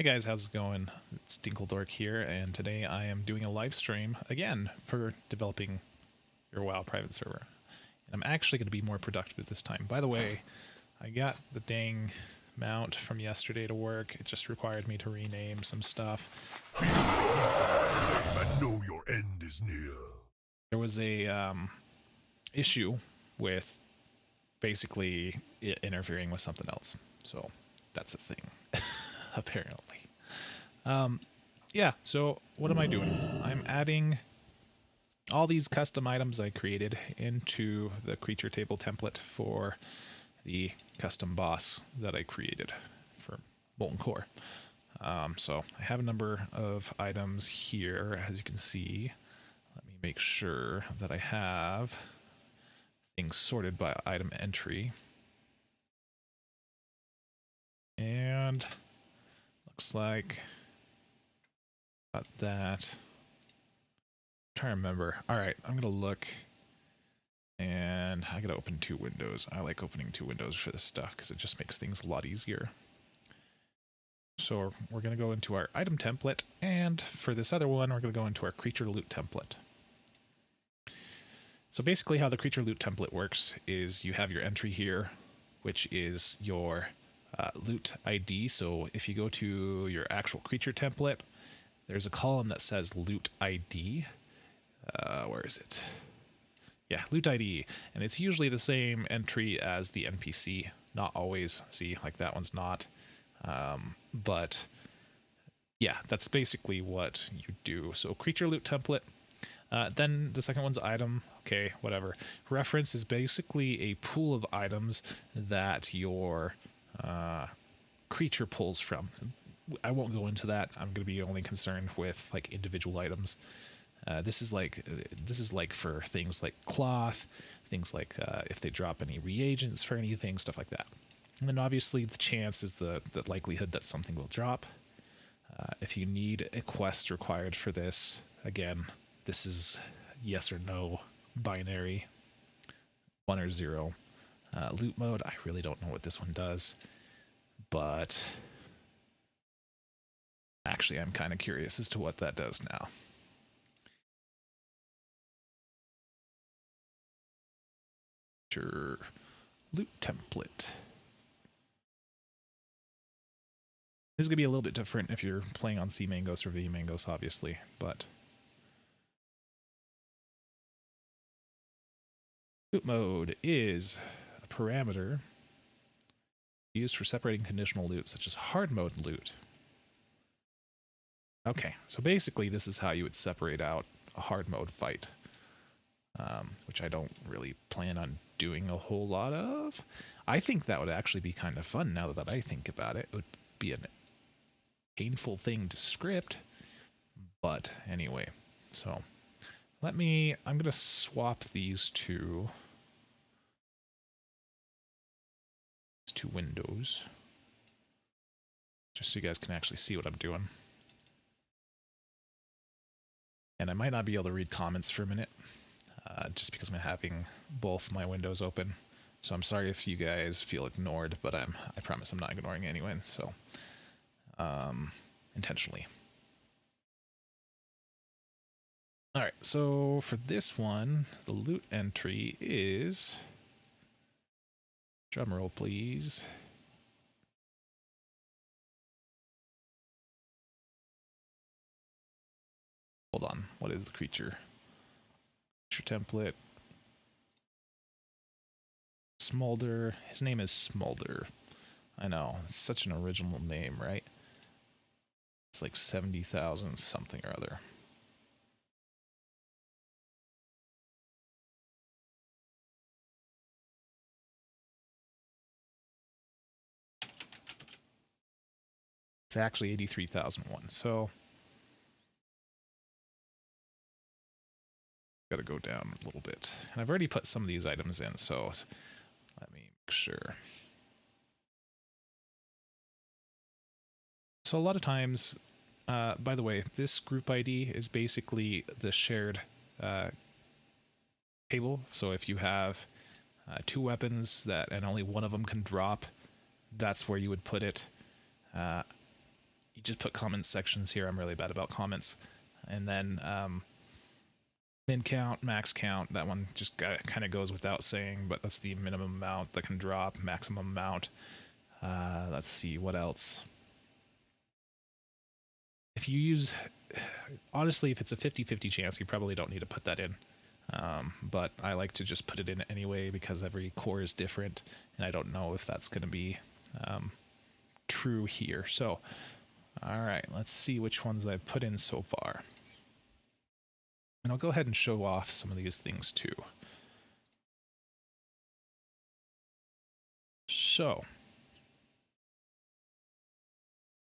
Hey guys, how's it going? It's Dinkledork here, and today I am doing a live stream again for developing your WoW private server. And I'm actually going to be more productive this time. By the way, I got the dang mount from yesterday to work. It just required me to rename some stuff. I know your end is near. There was a issue with basically it interfering with something else. So that's a thing, apparently. Yeah, so what am I doing? I'm adding all these custom items I created into the creature table template for the custom boss that I created for Molten Core. So I have a number of items here, as you can see. Let me make sure that I have things sorted by item entry. And looks like got that. I'm trying to remember. All right, I'm gonna look. And I gotta open two windows. I like opening two windows for this stuff because it just makes things a lot easier. So we're gonna go into our item template, and for this other one, we're gonna go into our creature loot template. So basically how the creature loot template works is you have your entry here, which is your loot ID. So if you go to your actual creature template, there's a column that says loot ID. Where is it? Yeah, loot ID, and it's usually the same entry as the NPC. Not always. See, like that one's not. But yeah, that's basically what you do. So creature loot template. Then the second one's item. Okay, whatever. Reference is basically a pool of items that your creature pulls from. I won't go into that. I'm going to be only concerned with like individual items. This is like for things like cloth, things like if they drop any reagents for anything, stuff like that. And then obviously the chance is the likelihood that something will drop. If you need a quest required for this, again, this is yes or no binary, 1 or 0. Loot mode, I really don't know what this one does, but actually I'm kind of curious as to what that does now. Sure. Loot template. This is going to be a little bit different if you're playing on C Mangos or V Mangos, obviously, but loot mode is a parameter used for separating conditional loot, such as hard mode loot. Okay, so basically this is how you would separate out a hard mode fight, which I don't really plan on doing a whole lot of. I think that would actually be kind of fun now that I think about it. It would be a painful thing to script, but anyway, so I'm going to swap these two windows just so you guys can actually see what I'm doing. And I might not be able to read comments for a minute, just because I'm having both my windows open. So I'm sorry if you guys feel ignored, but I promise I'm not ignoring anyone, so intentionally. Alright, so for this one, the loot entry is, drumroll please, hold on, what is the creature? Creature template, Smolder, his name is Smolder. I know, it's such an original name, right? It's like 70,000 something or other. It's actually 83,001, so gotta go down a little bit. And I've already put some of these items in, so let me make sure. So a lot of times, by the way, this group ID is basically the shared table. So if you have two weapons and only one of them can drop, that's where you would put it. you just put comment sections here. I'm really bad about comments. And then min count, max count, that one just kind of goes without saying, but that's the minimum amount that can drop, maximum amount. Let's see, what else? If you use, honestly, if it's a 50-50 chance, you probably don't need to put that in. But I like to just put it in anyway because every core is different, and I don't know if that's going to be true here. So, all right, let's see which ones I've put in so far. And I'll go ahead and show off some of these things too. So,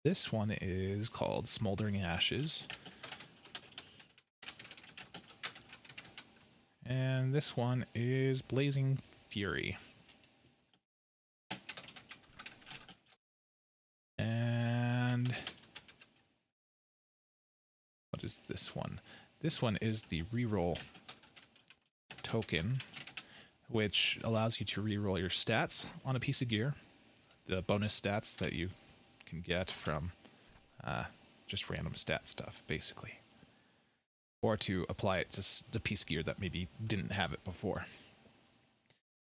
this one is called Smoldering Ashes. And this one is Blazing Fury. And what is this one? This one is the reroll token, which allows you to reroll your stats on a piece of gear, the bonus stats that you can get from just random stat stuff, basically, or to apply it to the piece of gear that maybe didn't have it before.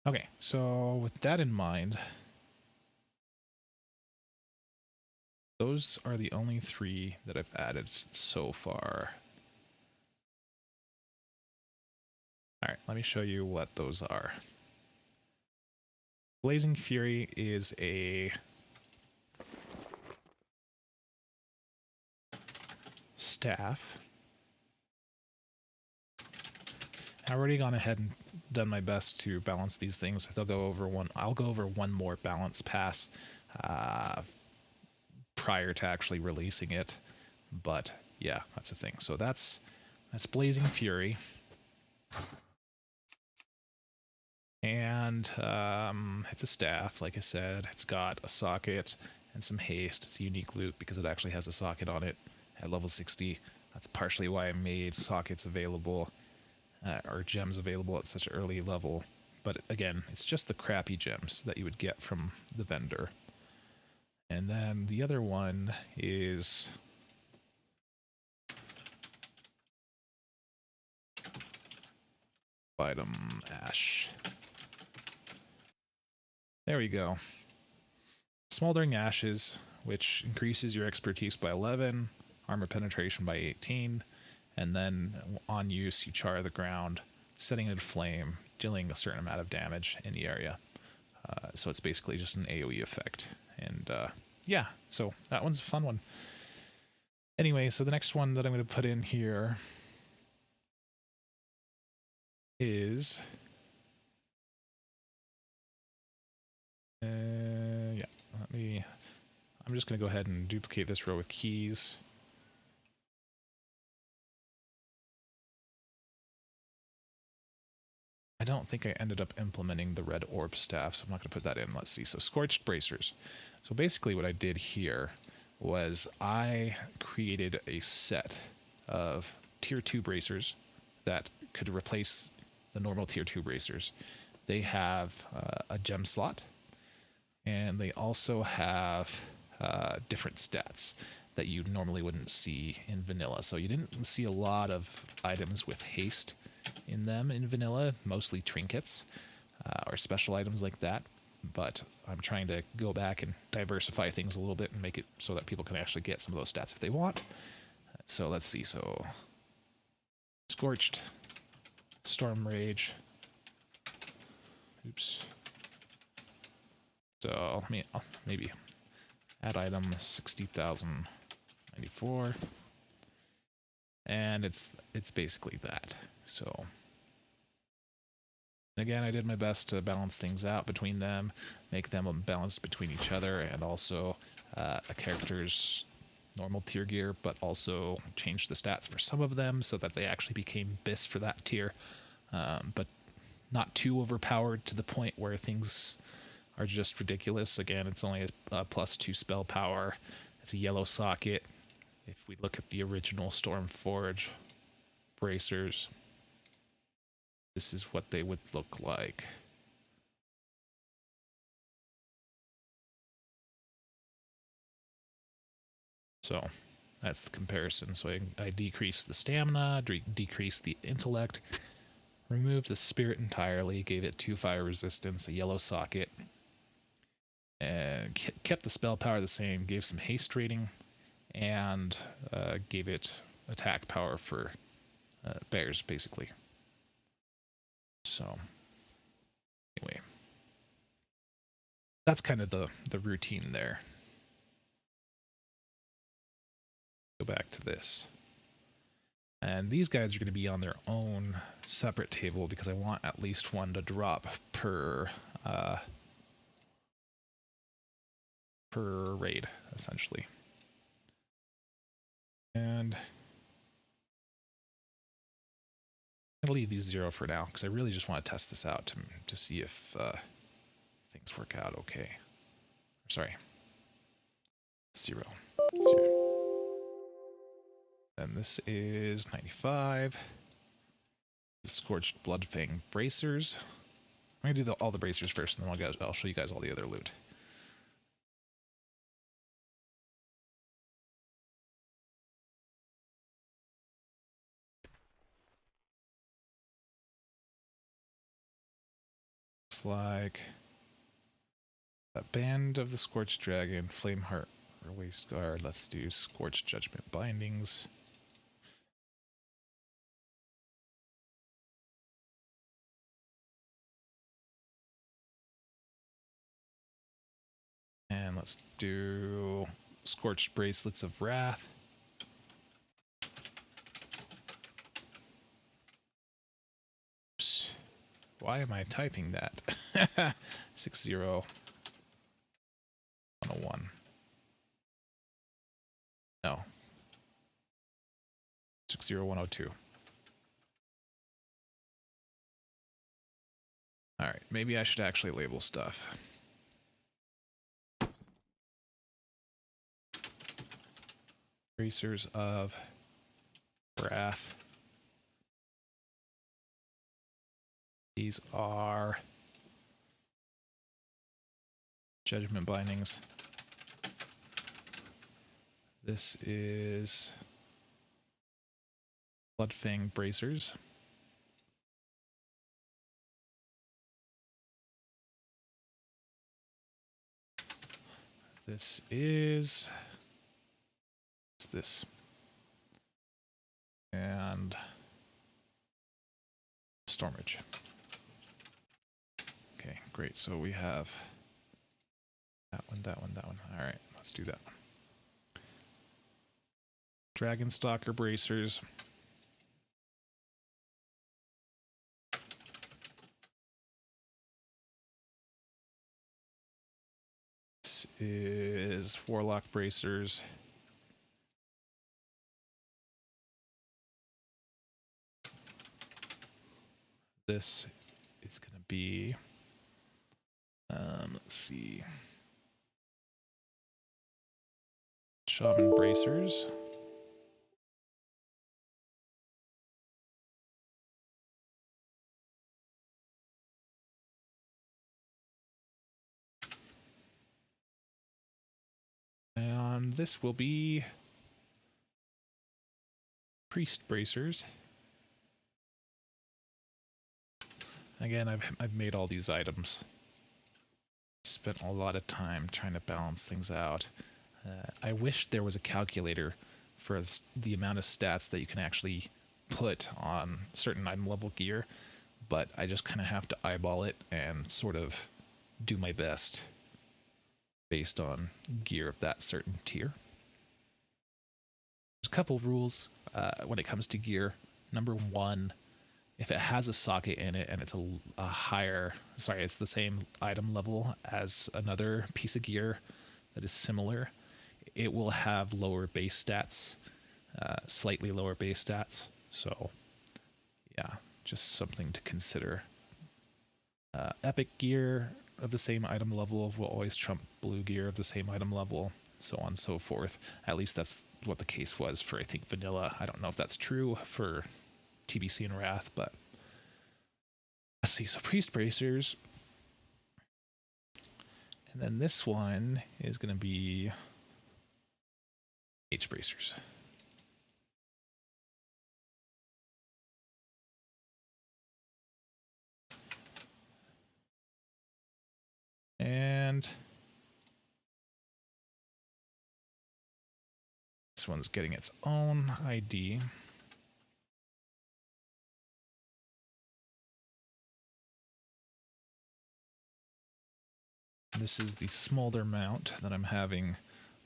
Okay, so with that in mind, those are the only 3 that I've added so far. Alright, let me show you what those are. Blazing Fury is a staff. I've already gone ahead and done my best to balance these things. I'll go over one more balance pass prior to actually releasing it. But yeah, that's the thing. So that's Blazing Fury. And it's a staff, like I said. It's got a socket and some haste. It's a unique loot because it actually has a socket on it at level 60. That's partially why I made sockets available, or gems available at such an early level. But again, it's just the crappy gems that you would get from the vendor. And then the other one is item ash. There we go. Smoldering Ashes, which increases your expertise by 11, armor penetration by 18, and then on use you char the ground, setting it aflame, dealing a certain amount of damage in the area. So it's basically just an AoE effect. And yeah, so that one's a fun one. Anyway, so the next one that I'm going to put in here is yeah, I'm just going to go ahead and duplicate this row with keys. I don't think I ended up implementing the red orb staff, so I'm not going to put that in. Let's see. So Scorched Bracers. So basically what I did here was I created a set of tier 2 bracers that could replace the normal tier 2 bracers. They have a gem slot, and they also have different stats that you normally wouldn't see in vanilla. So you didn't see a lot of items with haste in them in vanilla, mostly trinkets or special items like that. But I'm trying to go back and diversify things a little bit and make it so that people can actually get some of those stats if they want. So let's see. So Scorched, Storm Rage. Oops. So let me maybe add item 60,094, and it's basically that. So again, I did my best to balance things out between them, make them balanced between each other, and also a character's normal tier gear, but also change the stats for some of them so that they actually became BIS for that tier, but not too overpowered to the point where things are just ridiculous. Again, it's only a +2 spell power. It's a yellow socket. If we look at the original Stormforge bracers, this is what they would look like. So that's the comparison. So I decreased the stamina, decreased the intellect, removed the spirit entirely, gave it 2 fire resistance, a yellow socket, and kept the spell power the same, gave some haste rating, and gave it attack power for bears, basically. So anyway, that's kind of the routine there. Go back to this. And these guys are going to be on their own separate table because I want at least one to drop per raid, essentially. And I'm going to leave these 0 for now because I really just want to test this out to see if things work out okay. Sorry. 0. And this is 95. The Scorched Bloodfang Bracers. I'm going to do all the bracers first, and then I'll show you guys all the other loot. Looks like a Band of the Scorched Dragon, Flameheart, or Waste Guard. Let's do Scorched Judgment Bindings. And let's do Scorched Bracelets of Wrath. Oops. Why am I typing that? 60101. No. 60102. Alright, maybe I should actually label stuff. Bracers of Wrath. These are Judgment Bindings. This is Bloodfang Bracers. This is... what's this? And Stormage. Okay, great. So we have that one, that one, that one. All right, let's do that one. Dragonstalker Bracers. This is Warlock Bracers. This is going to be, let's see, Shaman Bracers. And this will be Priest Bracers. Again, I've made all these items. Spent a lot of time trying to balance things out. I wish there was a calculator for the amount of stats that you can actually put on certain item level gear, but I just kind of have to eyeball it and sort of do my best based on gear of that certain tier. There's a couple rules when it comes to gear. Number 1, if it has a socket in it and it's a higher, sorry, it's the same item level as another piece of gear that is similar, it will have lower base stats, slightly lower base stats. So yeah, just something to consider. Epic gear of the same item level will always trump blue gear of the same item level, so on and so forth. At least that's what the case was for, I think, vanilla. I don't know if that's true for TBC and Wrath, but let's see. So Priest Bracers, and then this one is going to be H bracers. And this one's getting its own ID. This is the smolder mount that I'm having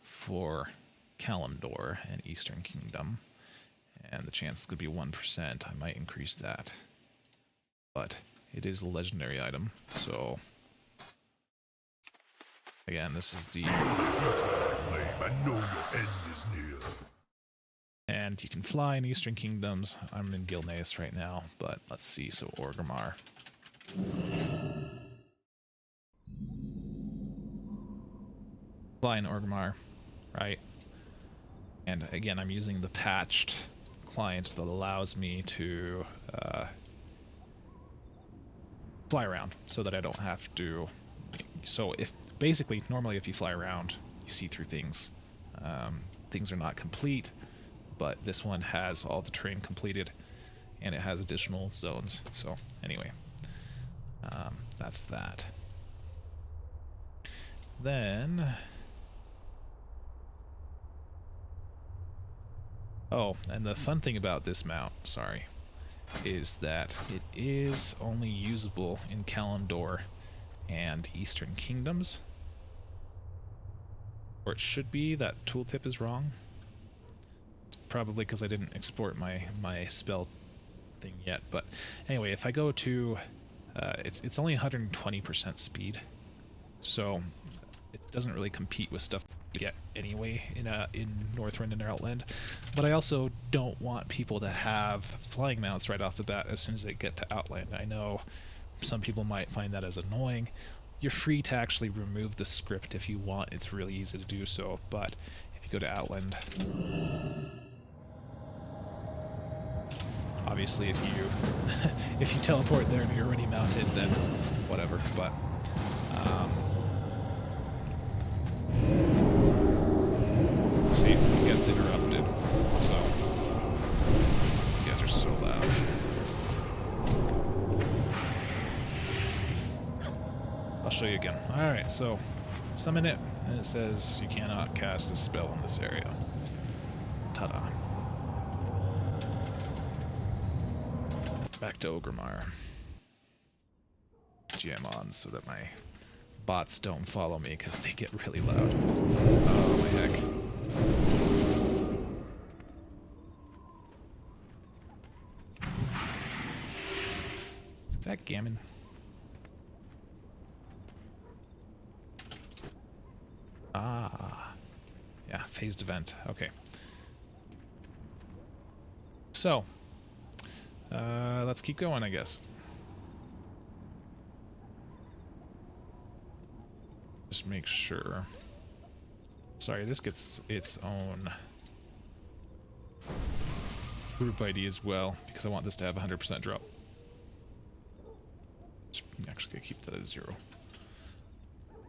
for Kalimdor and Eastern Kingdom. And the chance could be 1%. I might increase that. But it is a legendary item, so again, this is the Flame, I know your end is near. and you can fly in Eastern Kingdoms. I'm in Gilneas right now, but let's see. So Orgrimmar. Fly in Orgrimmar, right? And again, I'm using the patched client that allows me to fly around so that I don't have to. So if basically, normally if you fly around, you see through things. Things are not complete, but this one has all the terrain completed and it has additional zones. So anyway, that's that. Then, oh, and the fun thing about this mount, sorry, is that it is only usable in Kalimdor and Eastern Kingdoms. Or it should be. That tooltip is wrong. It's probably because I didn't export my spell thing yet. But anyway, if I go to, it's only 120% speed, so it doesn't really compete with stuff you get anyway in Northrend and Outland. But I also don't want people to have flying mounts right off the bat as soon as they get to Outland. I know some people might find that as annoying. You're free to actually remove the script if you want. It's really easy to do so, but if you go to Outland, obviously if you if you teleport there and you're already mounted, then whatever. But see, it gets interrupted. So you guys are so loud. I'll show you again. Alright, so summon it, and it says you cannot cast a spell in this area. Ta-da. Back to Orgrimmar. GM on so that my bots don't follow me because they get really loud. Oh my heck. Is that Gammon? Ah, yeah, phased event. Okay. So, let's keep going, I guess. Just make sure. Sorry, this gets its own group ID as well, because I want this to have 100% drop. Actually, gonna keep that at 0.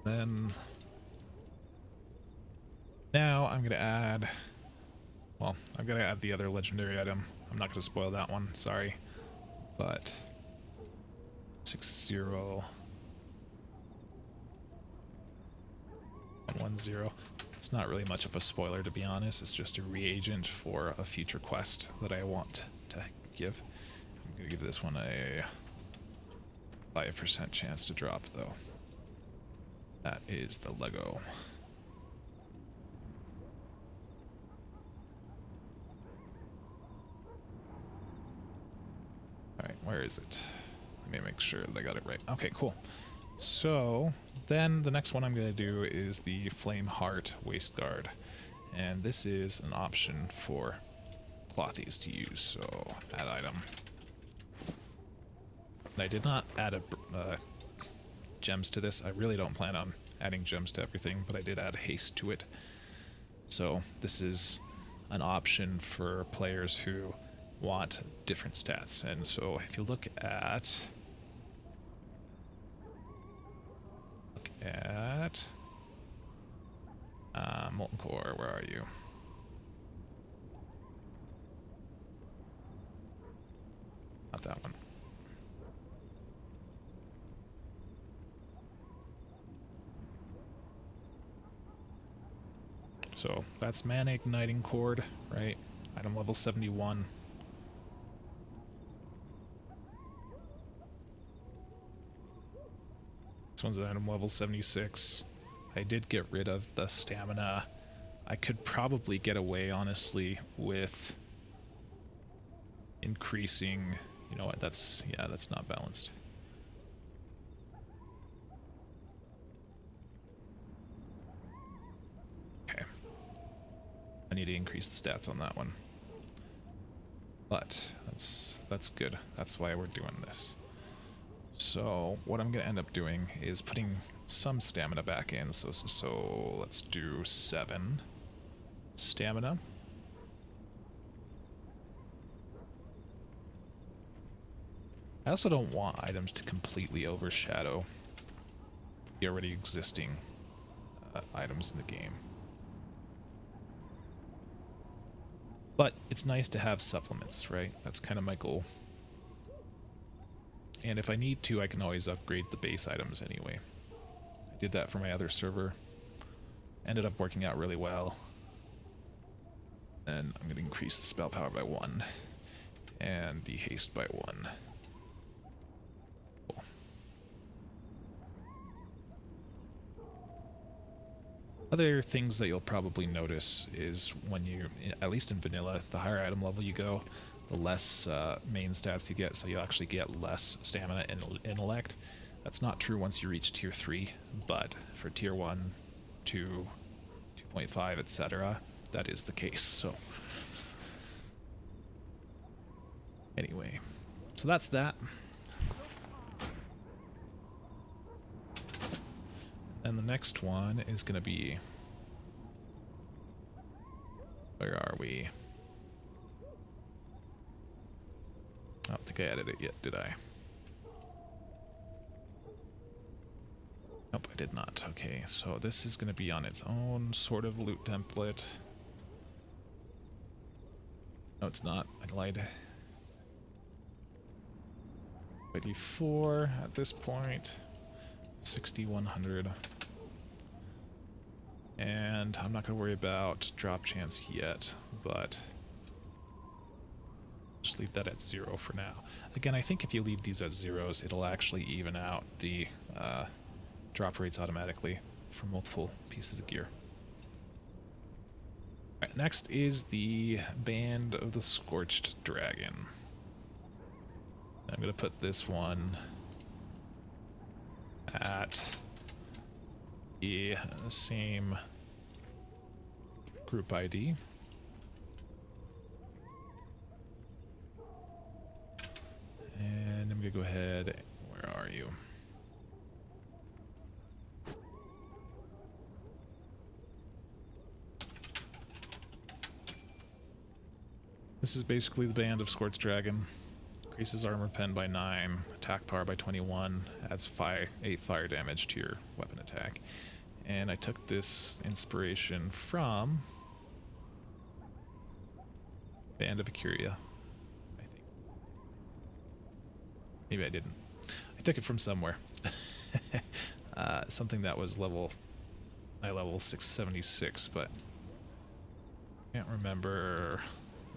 Then now I'm gonna add. Well, I'm gonna add the other legendary item. I'm not gonna spoil that one. Sorry, but 60 110. It's not really much of a spoiler, to be honest. It's just a reagent for a future quest that I want to give. I'm gonna give this one a 5% chance to drop, though. That is the Lego. Alright, where is it? Let me make sure that I got it right. Okay, cool. So, then the next one I'm going to do is the Flame Heart Waistguard. And this is an option for Clothies to use, so add item. And I did not add gems to this. I really don't plan on adding gems to everything, but I did add haste to it. So this is an option for players who want different stats. And so if you look at Molten Core, where are you? not that one. So that's Mana Igniting Cord, right? Item level 71. This one's at item level 76. I did get rid of the stamina. I could probably get away, honestly, with increasing... You know what, that's not balanced. Okay. I need to increase the stats on that one. But that's good. That's why we're doing this. So what I'm going to end up doing is putting some stamina back in. So let's do 7 stamina. I also don't want items to completely overshadow the already existing items in the game. But it's nice to have supplements, right? That's kind of my goal. And if I need to, I can always upgrade the base items anyway. I did that for my other server. Ended up working out really well. And I'm going to increase the spell power by 1. And the haste by 1. Cool. Other things that you'll probably notice is when you, at least in vanilla, the higher item level you go, the less main stats you get, so you'll actually get less stamina and intellect. That's not true once you reach tier 3, but for tier 1, 2, 2.5, etc., that is the case. So anyway, so that's that. And the next one is going to be... Where are we? I don't think I added it yet, did I? Nope, I did not. Okay, so this is going to be on its own sort of loot template. No, it's not. I lied. 84 at this point. 6100. And I'm not going to worry about drop chance yet, but just leave that at 0 for now. Again, I think if you leave these at zeros, it'll actually even out the drop rates automatically for multiple pieces of gear. Alright, next is the Band of the Scorched Dragon. I'm going to put this one at the same group ID. And I'm going to go ahead, where are you? This is basically the Band of Scorched Dragon. Increases armor pen by 9, attack power by 21, adds 8 fire damage to your weapon attack. And I took this inspiration from Band of Acuria, I think. Maybe I didn't. I took it from somewhere. Something that was level 676, but I can't remember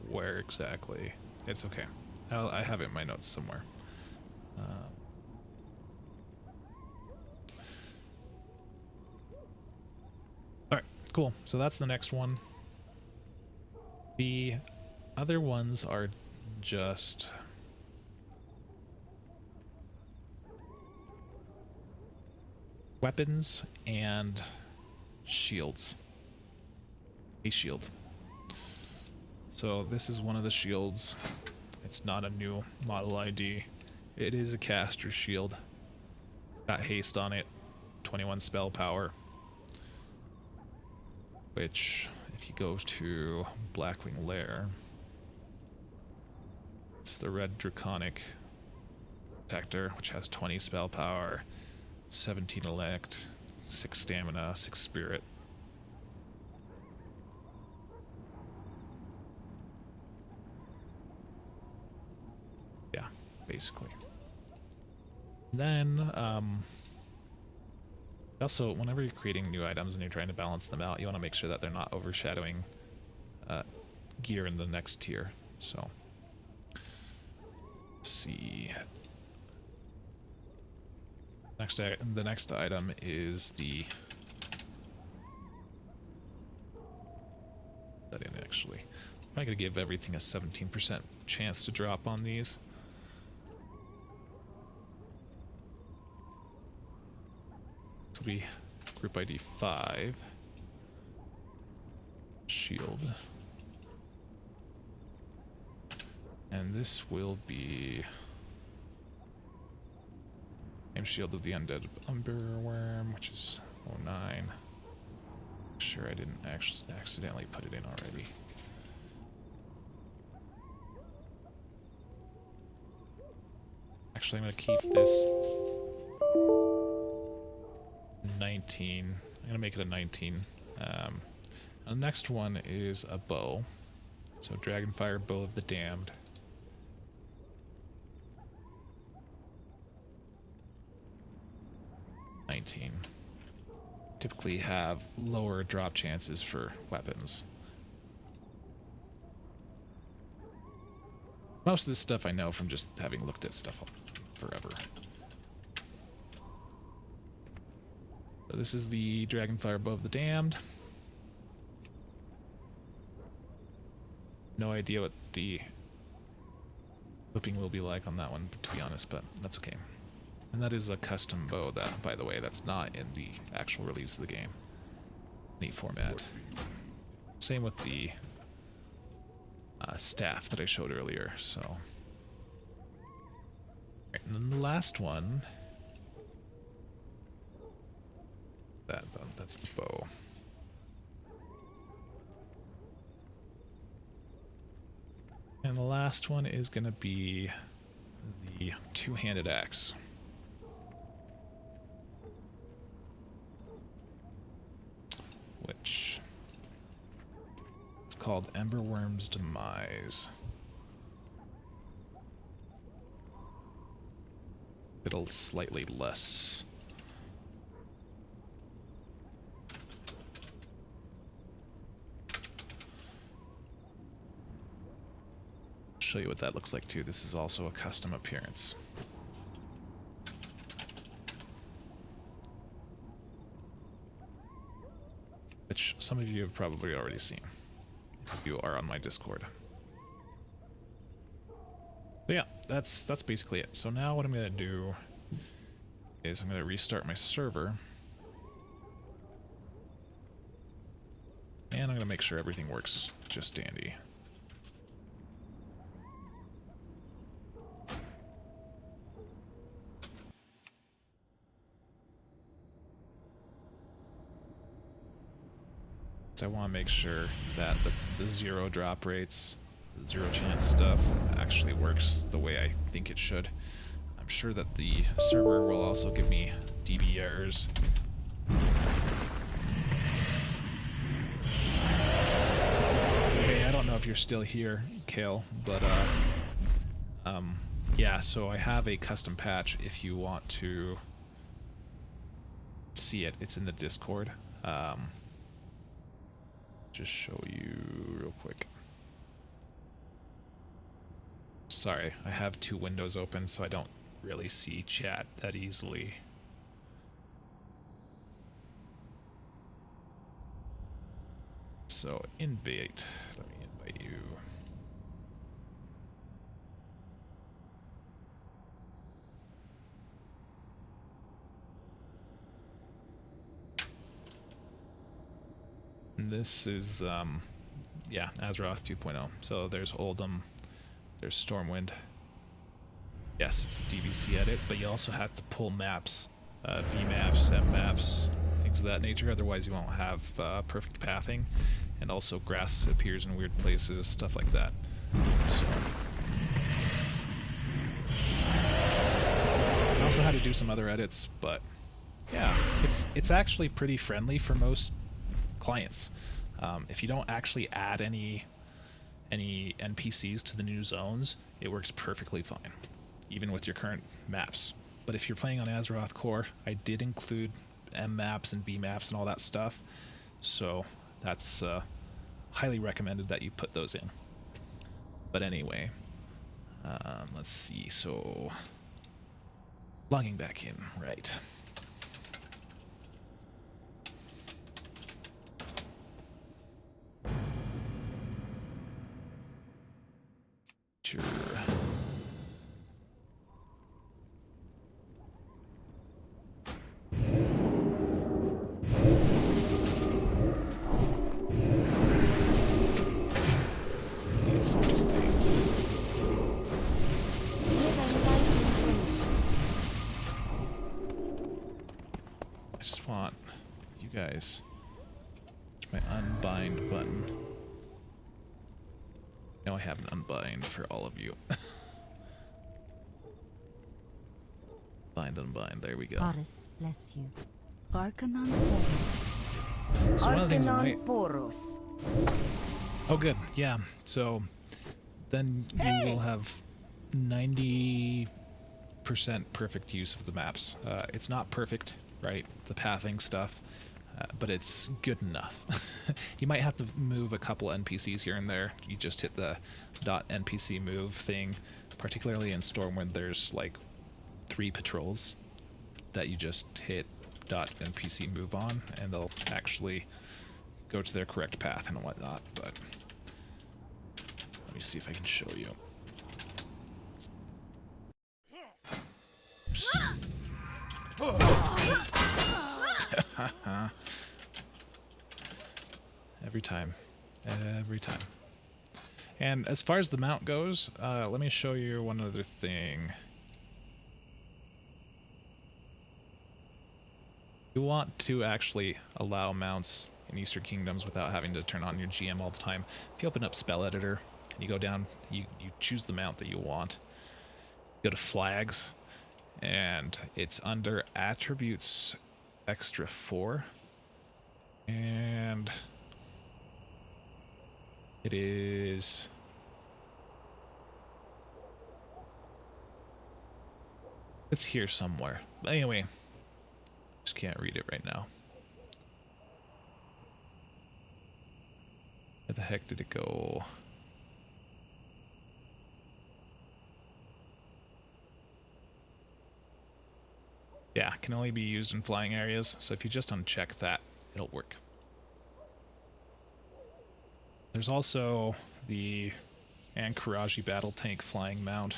where exactly. It's okay. I have it in my notes somewhere. Alright, cool. So that's the next one. The other ones are just weapons and shields. A shield. So this is one of the shields. It's not a new model ID. It is a caster shield. It's got haste on it, 21 spell power. Which, if you go to Blackwing Lair, it's the red draconic protector, which has 20 spell power, 17 elect, 6 stamina, 6 spirit. Yeah, basically. Then, also, whenever you're creating new items and you're trying to balance them out, you want to make sure that they're not overshadowing gear in the next tier. So, let's see. The next item is the... That in actually. I'm probably going to give everything a 17% chance to drop on these. This will be group ID 5. Shield. And this will be... Shield of the Undead Umberworm, which is 09. Sure, I didn't actually accidentally put it in already. Actually, I'm going to keep this 19. I'm going to make it a 19. The next one is a bow. So Dragonfire Bow of the Damned. Typically have lower drop chances for weapons. Most of this stuff I know from just having looked at stuff forever. So this is the Dragonfire Bow of the Damned. No idea what the clipping will be like on that one, to be honest, but that's okay. And that is a custom bow, that, by the way, that's not in the actual release of the game. Neat format. Same with the staff that I showed earlier, so... Right, and then the last one... That's the bow. And the last one is going to be the two-handed axe. Which it's called Emberworm's Demise. It'll slightly less. Show you what that looks like too. This is also a custom appearance. Which some of you have probably already seen, if you are on my Discord. So yeah, that's basically it. So now what I'm going to do is I'm going to restart my server. And I'm going to make sure everything works just dandy. I want to make sure that the zero drop rates, the zero chance stuff actually works the way I think it should. I'm sure that the server will also give me DB errors. Okay, I don't know if you're still here, Kale, but yeah, so I have a custom patch if you want to see it. It's in the Discord. Just show you real quick. Sorry, I have two windows open, so I don't really see chat that easily. So invite, let me invite you. And this is, yeah, Azeroth 2.0. So there's Oldham, there's Stormwind. Yes, it's a DBC edit, but you also have to pull maps, VMaps, MMaps, things of that nature, otherwise you won't have perfect pathing, and also grass appears in weird places, stuff like that. So I also had to do some other edits, but yeah, it's actually pretty friendly for most clients. If you don't actually add any NPCs to the new zones, it works perfectly fine. even with your current maps. But if you're playing on Azeroth Core, I did include M maps and B maps and all that stuff, so that's highly recommended that you put those in. But anyway, let's see, so logging back in, right. Sure. Need some of these things. I just want you guys. My unbind button. Now I have an unbind for all of you. Bind, unbind, there we go. Goddess bless you. Arcanon Poros. So one of the things I Arcanon might... Poros. Oh good, yeah. So then you will have 90% perfect use of the maps. It's not perfect, right? The pathing stuff. But it's good enough. You might have to move a couple NPCs here and there. You just hit the .npc move thing, particularly in Stormwind. There's like 3 patrols that you just hit .npc move on, and they'll actually go to their correct path and whatnot. But let me see if I can show you. Every time. Every time. And as far as the mount goes, let me show you one other thing. You want to actually allow mounts in Eastern Kingdoms without having to turn on your GM all the time. If you open up Spell Editor and you go down, you choose the mount that you want. Go to Flags, and it's under Attributes Extra 4. And it is... it's here somewhere. But anyway, just can't read it right now. Where the heck did it go? Yeah, can only be used in flying areas, so if you just uncheck that, it'll work. There's also the Ankaraji Battle Tank flying mount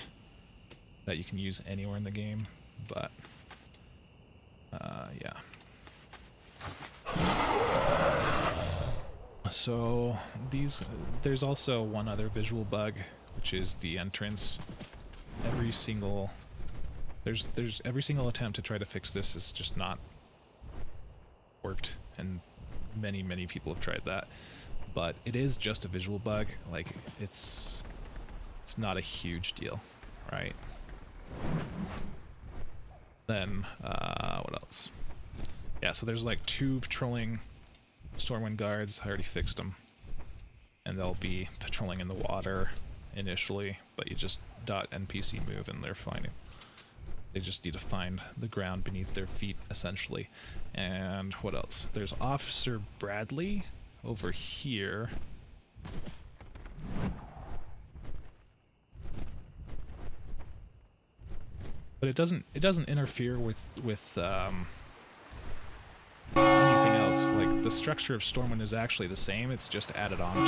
that you can use anywhere in the game, but yeah. So there's also one other visual bug, which is the entrance. Every single attempt to try to fix this is just not worked, and many people have tried that. But it is just a visual bug. Like, it's not a huge deal, right? Then what else? Yeah, so there's like 2 patrolling Stormwind guards. I already fixed them, and they'll be patrolling in the water initially, but you just .npc move and they're fine. They just need to find the ground beneath their feet, essentially. And what else? There's Officer Bradley over here. But it doesn't interfere with anything else. Like, the structure of Stormwind is actually the same, it's just added on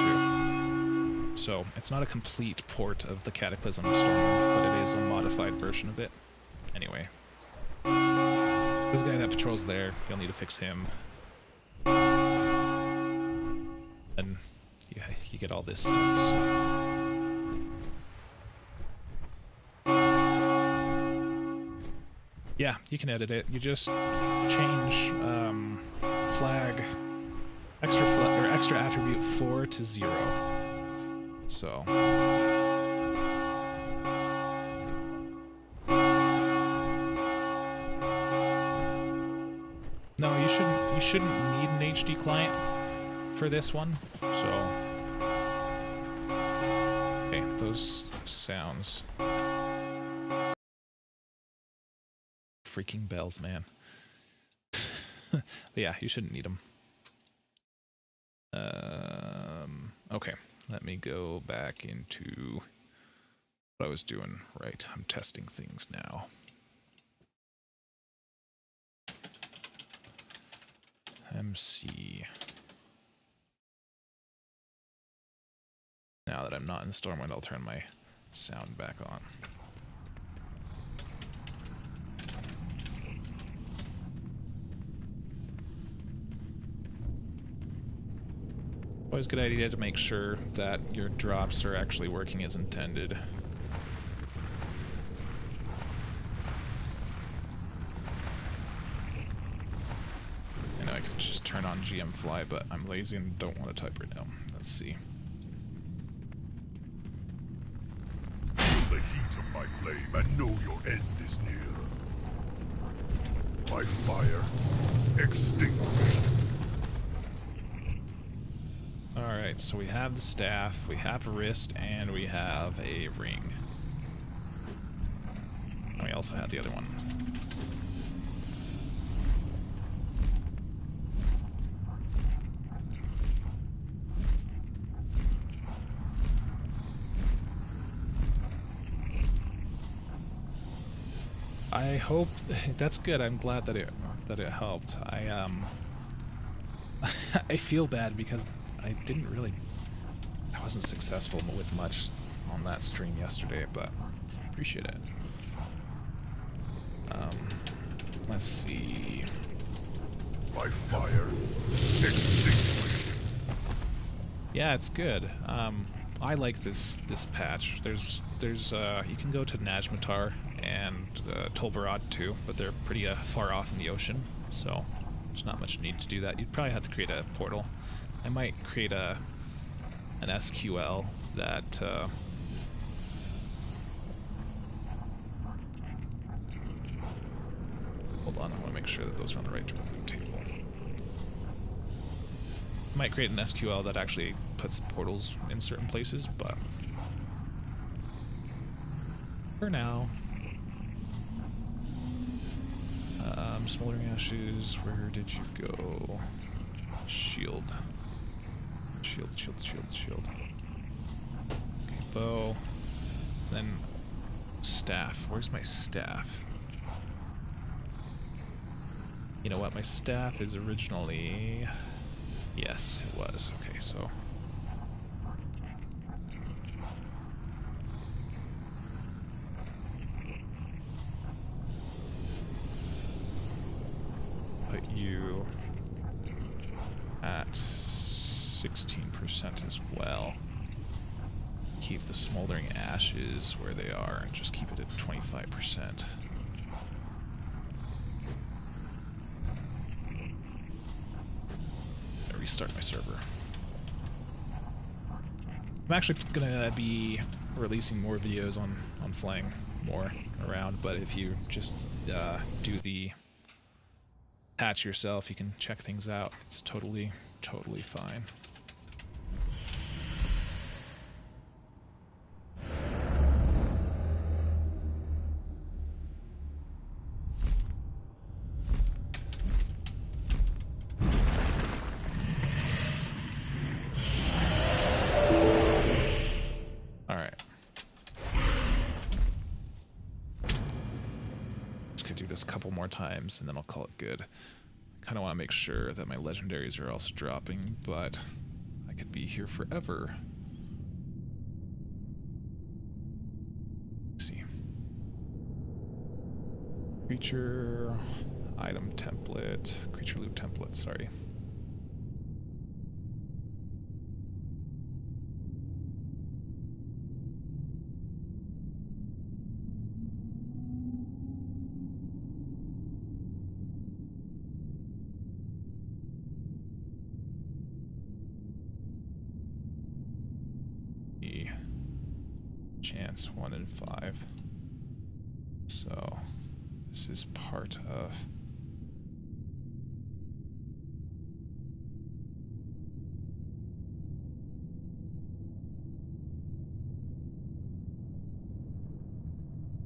to. So it's not a complete port of the Cataclysm of Stormwind, but it is a modified version of it. Anyway, this guy that patrols there, you'll need to fix him. And you get all this stuff. So. Yeah, you can edit it. You just change extra attribute 4 to 0. So. No, you shouldn't need an HD client for this one. So, okay, those sounds. freaking bells, man. But yeah, you shouldn't need them. Okay, let me go back into what I was doing. Right, I'm testing things now. MC. Now that I'm not in Stormwind, I'll turn my sound back on. Always a good idea to make sure that your drops are actually working as intended. I know I could just turn on GM Fly, but I'm lazy and don't want to type right now. Let's see. Feel the heat of my flame and know your end is near. My fire extinguished. Alright, so we have the staff, we have a wrist, and we have a ring. And we also had the other one. I hope that's good. I'm glad that it helped. I I feel bad because I wasn't successful with much on that stream yesterday, but appreciate it. Let's see. My fire extinguished. Yeah, it's good. I like this patch. There's you can go to Najmatar and Tolbarad too, but they're pretty far off in the ocean, so there's not much need to do that. You'd probably have to create a portal. I might create an SQL that hold on, I want to make sure that those are on the right table. I might create an SQL that actually puts portals in certain places, but for now, Smoldering Ashes, where did you go? Shield. Shield. Okay, bow. Then staff. Where's my staff? You know what? My staff is originally... Yes, it was. Okay, so... put you at 16% as well. Keep the Smoldering Ashes where they are and just keep it at 25%. Restart my server. I'm actually gonna be releasing more videos on flying more around, but if you just do the patch yourself, you can check things out. It's totally fine. Times and then I'll call it good. I kind of want to make sure that my legendaries are also dropping, but I could be here forever. Let's see. Creature item template, creature loot template, sorry. Chance 1 in 5. So this is part of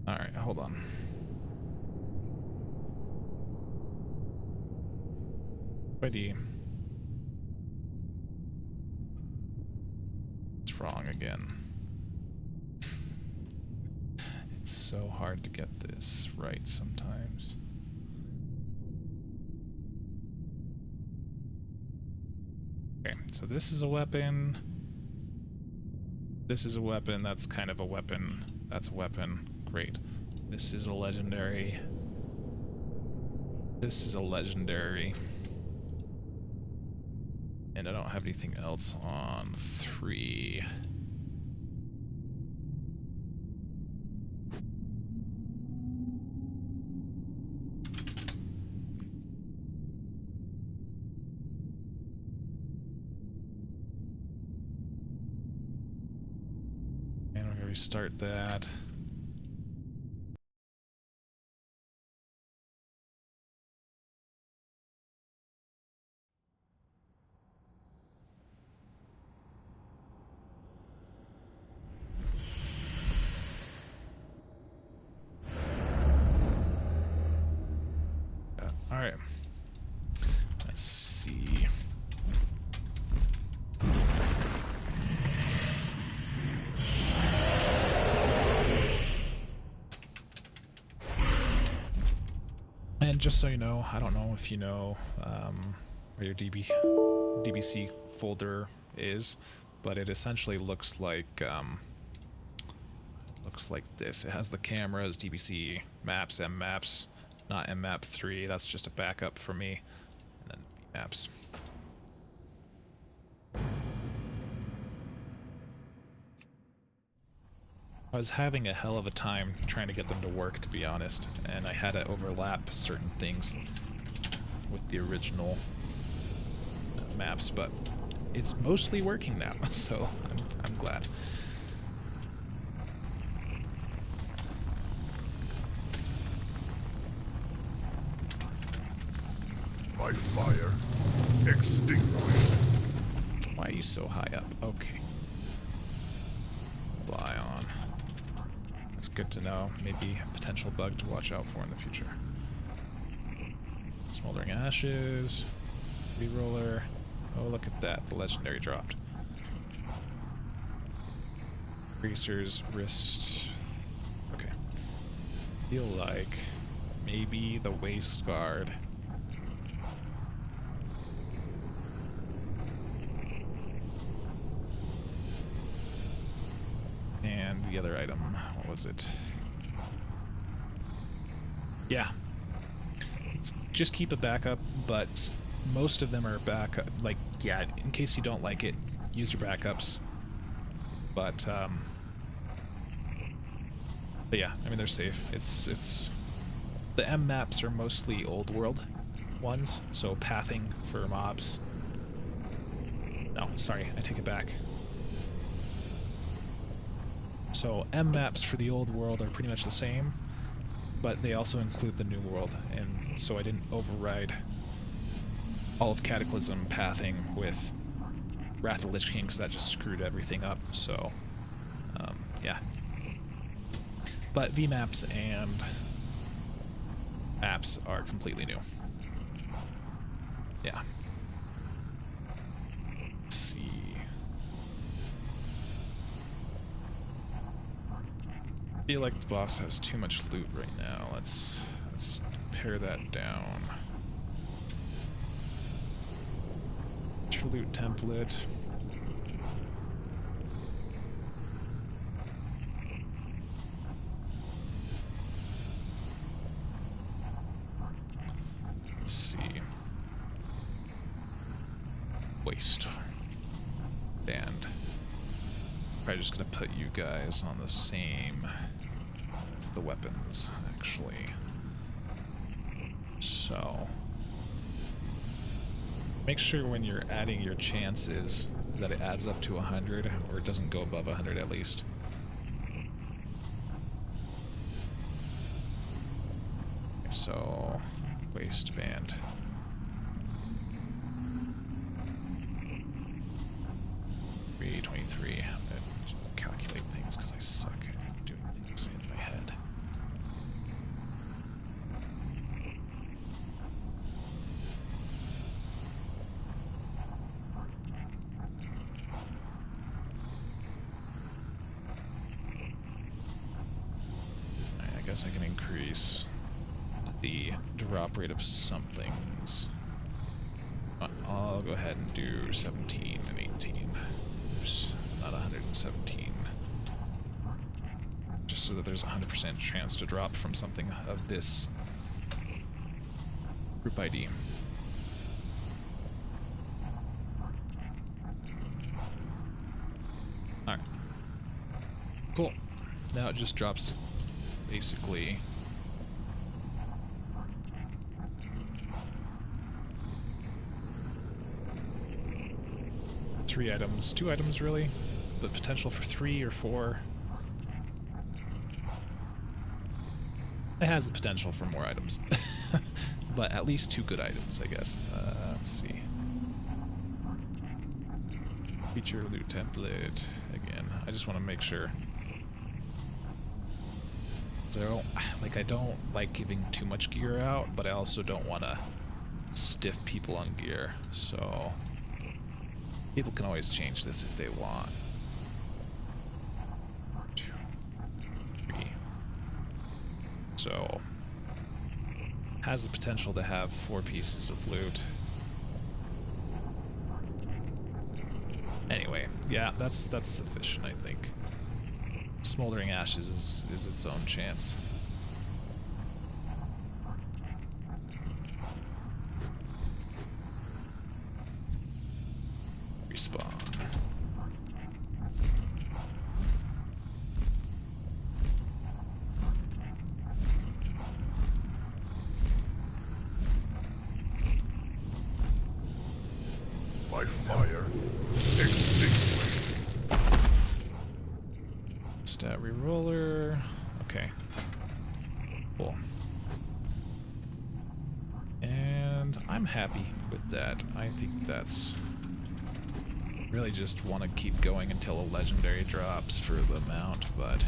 Alright, hold on. Ready. It's wrong again. It's so hard to get this right sometimes. Okay, so this is a weapon. This is a weapon. That's kind of a weapon. That's a weapon. Great. This is a legendary. This is a legendary. And I don't have anything else on 3. And we're gonna restart that. Alright. Let's see. And just so you know, I don't know if you know where your DBC folder is, but it essentially looks like this. It has the cameras, DBC maps, M maps, not mmap 3. That's just a backup for me, and then V maps. I was having a hell of a time trying to get them to work, to be honest, and I had to overlap certain things with the original maps, but it's mostly working now, so I'm glad. My fire extinguished. Why are you so high up? Okay. Fly on. That's good to know. Maybe a potential bug to watch out for in the future. Smoldering ashes. Reroller. Oh, look at that. The legendary dropped. Greaser's wrist. Okay. Feel like maybe the waist guard. And the other item, what was it? Yeah. Just keep a backup, but most of them are backup. Like, yeah, in case you don't like it, use your backups. But yeah, I mean, they're safe. It's the M maps are mostly old world ones, so pathing for mobs. No, sorry, I take it back. So M maps for the old world are pretty much the same, but they also include the new world, and so I didn't override all of Cataclysm pathing with Wrath of the Lich King, because that just screwed everything up, so yeah. But VMAPs and apps are completely new. Yeah. Let's see. I feel like the boss has too much loot right now. Let's pare that down. Loot template. Let's see. Waste. Band. Probably just gonna put you guys on the same as the weapons, actually. So make sure when you're adding your chances that it adds up to 100, or it doesn't go above 100 at least. So, waistband. $323. I'm gonna calculate things because I suck at doing things in my head. guess I can increase the drop rate of some things. I'll go ahead and do 17 and 18. Oops, not 117. Just so that there's a 100% chance to drop from something of this group ID. Alright. Cool. Now it just drops basically three items, two items really, but potential for 3 or 4. It has the potential for more items, but at least 2 good items, I guess. Let's see. Feature loot template again. I just want to make sure. So I don't like giving too much gear out, but I also don't want to stiff people on gear. So people can always change this if they want. 2, 3. So has the potential to have 4 pieces of loot. Anyway, yeah, that's sufficient, I think. Smoldering Ashes is its own chance. Respawn. By fire, extinguished. Stat reroller. Okay. Cool. And I'm happy with that. I think that's really just want to keep going until a legendary drops for the mount, but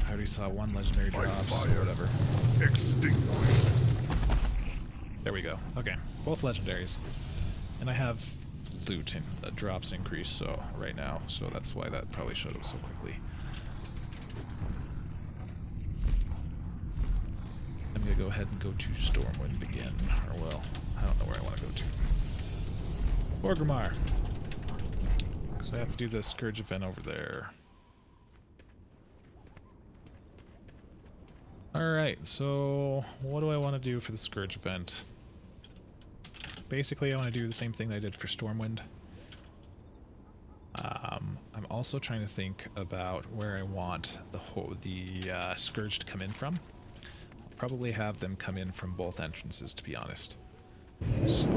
I already saw 1 legendary By drop, so fire, whatever. extinguished. There we go. Okay, both legendaries. And I have loot and drops increase so right now, so that's why that probably showed up so quickly. I'm gonna go ahead and go to Stormwind again, or well, I don't know where I want to go to. Orgrimmar! Because I have to do the Scourge event over there. Alright, so what do I want to do for the Scourge event? Basically, I want to do the same thing that I did for Stormwind. I'm also trying to think about where I want the Scourge to come in from. I'll probably have them come in from both entrances, to be honest. So,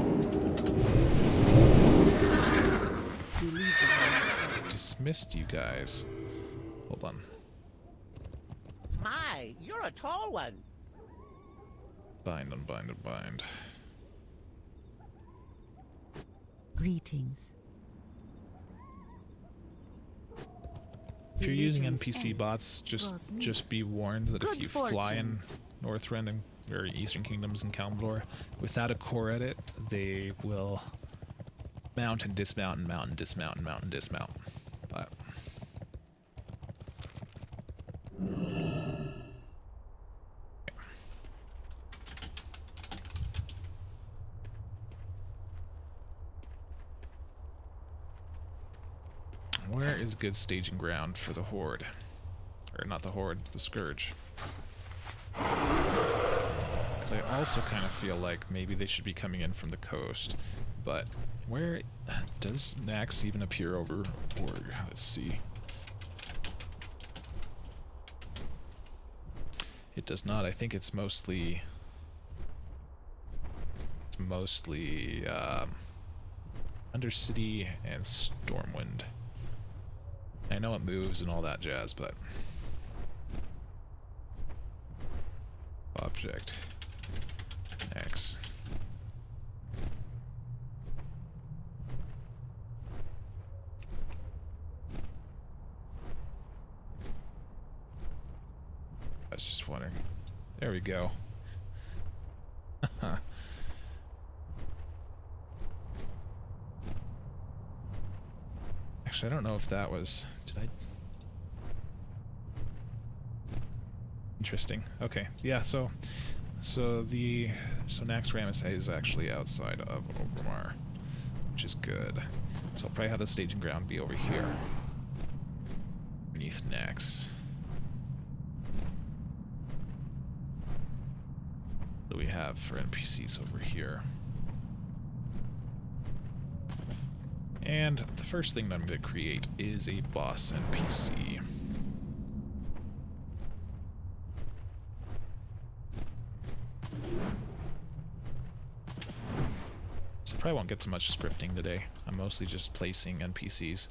dismissed you guys. Hold on. My, you're a tall one. Bind, unbind, unbind. Greetings. If you're using Religion's NPC end bots, draws near. just be warned that Good if you fly in fortune. Northrend or Eastern Kingdoms and Kalimdor without a core edit, they will mount and dismount and mount and dismount and mount and dismount. But where is good staging ground for the Horde? Or not the Horde, the Scourge. Because I also kind of feel like maybe they should be coming in from the coast. But where does Nax even appear over Org? Let's see. It does not. I think it's mostly Undercity and Stormwind. I know it moves and all that jazz, but object X. I was just wondering. There we go. Actually, I don't know if that was... Interesting. Okay. Yeah. So Naxxramas is actually outside of Orgrimmar, which is good. So I'll probably have the staging ground be over here, beneath Nax. What do we have for NPCs over here? And the first thing that I'm going to create is a boss NPC. So I probably won't get so much scripting today. I'm mostly just placing NPCs,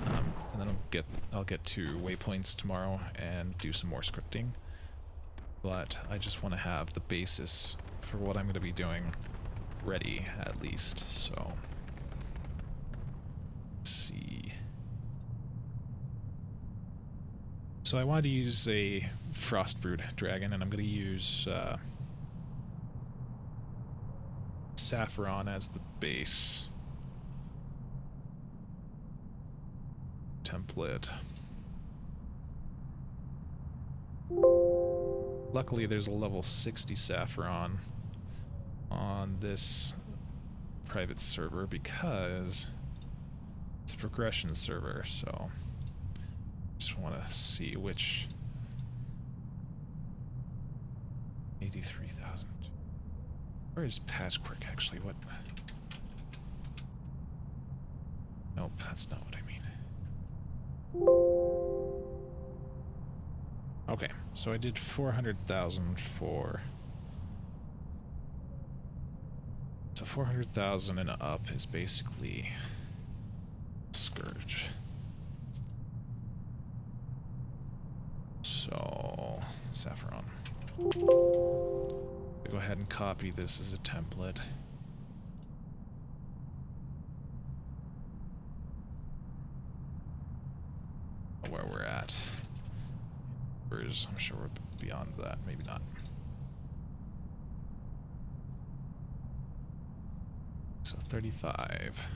and then I'll get to waypoints tomorrow and do some more scripting. But I just want to have the basis for what I'm going to be doing ready, at least. So let's see. So I wanted to use a Frostbrood dragon, and I'm going to use Saffron as the base template. Luckily there's a level 60 Saffron on this private server because it's a progression server, so just want to see which 83,000. Where is Patchquirk actually? What? Nope, that's not what I mean. Okay, so I did 400,000 for... So 400,000 and up is basically Scourge. So, Saffron. Go ahead and copy this as a template. Where we're at. I'm sure we're beyond that, maybe not. So 35.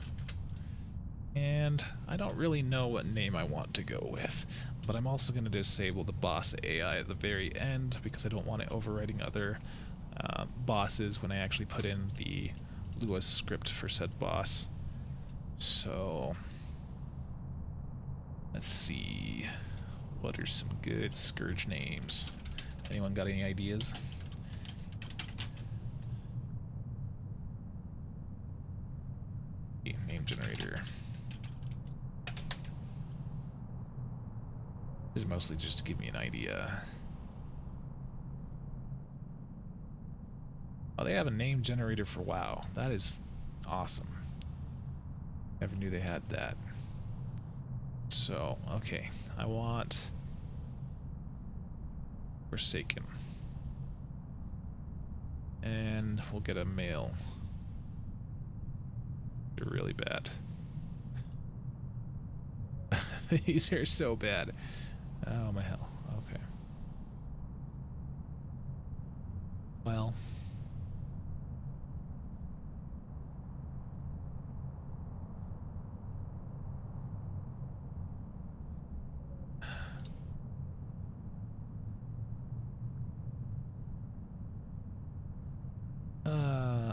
And I don't really know what name I want to go with, but I'm also going to disable the boss AI at the very end because I don't want it overriding other bosses when I actually put in the Lua script for said boss. So let's see, what are some good Scourge names? Anyone got any ideas? Name generator. This is mostly just to give me an idea. Oh, they have a name generator for WoW. That is awesome. Never knew they had that. So, okay. I want Forsaken. And we'll get a male. They're really bad. These are so bad. Oh my hell. Okay. Well.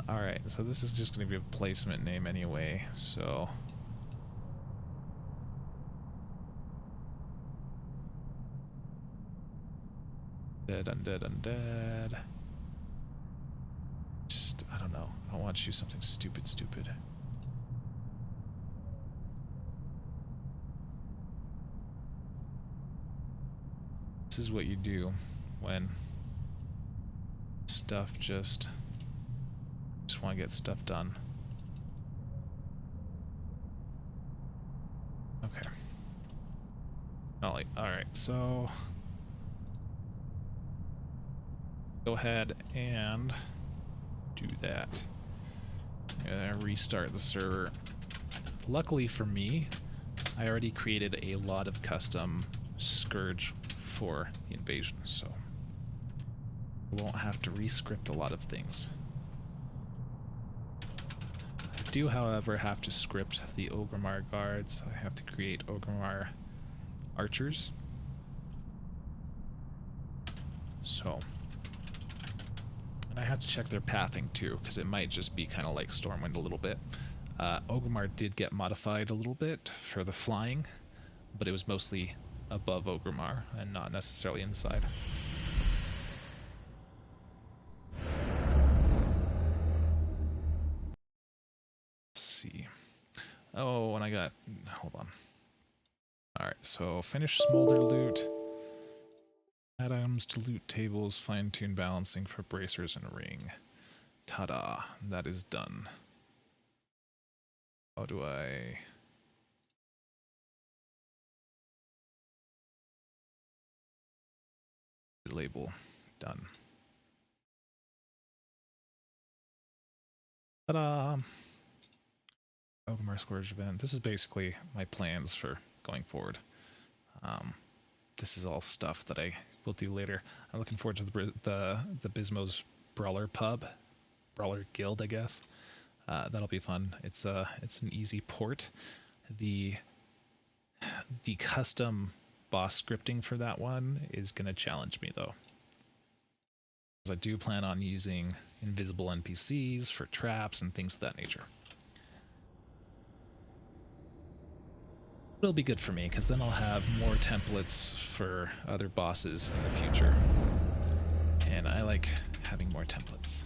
Alright, so this is just going to be a placement name anyway, so... Dead, undead, undead... Just, I don't know. I don't want to choose something stupid. This is what you do when stuff just want to get stuff done. Okay. Alright, so go ahead and do that. And restart the server. Luckily for me, I already created a lot of custom Scourge for the invasion, so I won't have to re-script a lot of things. I do, however, have to script the Orgrimmar guards. I have to create Orgrimmar archers. So, and I have to check their pathing too, because it might just be kind of like Stormwind a little bit. Orgrimmar did get modified a little bit for the flying, but it was mostly above Orgrimmar and not necessarily inside. Let's see. Oh, and I got... hold on. Alright, so finish smolder loot. Add items to loot tables, fine-tune balancing for bracers and ring. Ta-da, that is done. How do I... label? Done. Ta-da! Orgrimmar Scourge event. This is basically my plans for going forward. This is all stuff that I will do later. I'm looking forward to the Bismo's Brawler Pub, Brawler Guild, I guess. That'll be fun. It's an easy port. The custom boss scripting for that one is gonna challenge me though. Because I do plan on using invisible NPCs for traps and things of that nature. It'll be good for me because then I'll have more templates for other bosses in the future. And I like having more templates.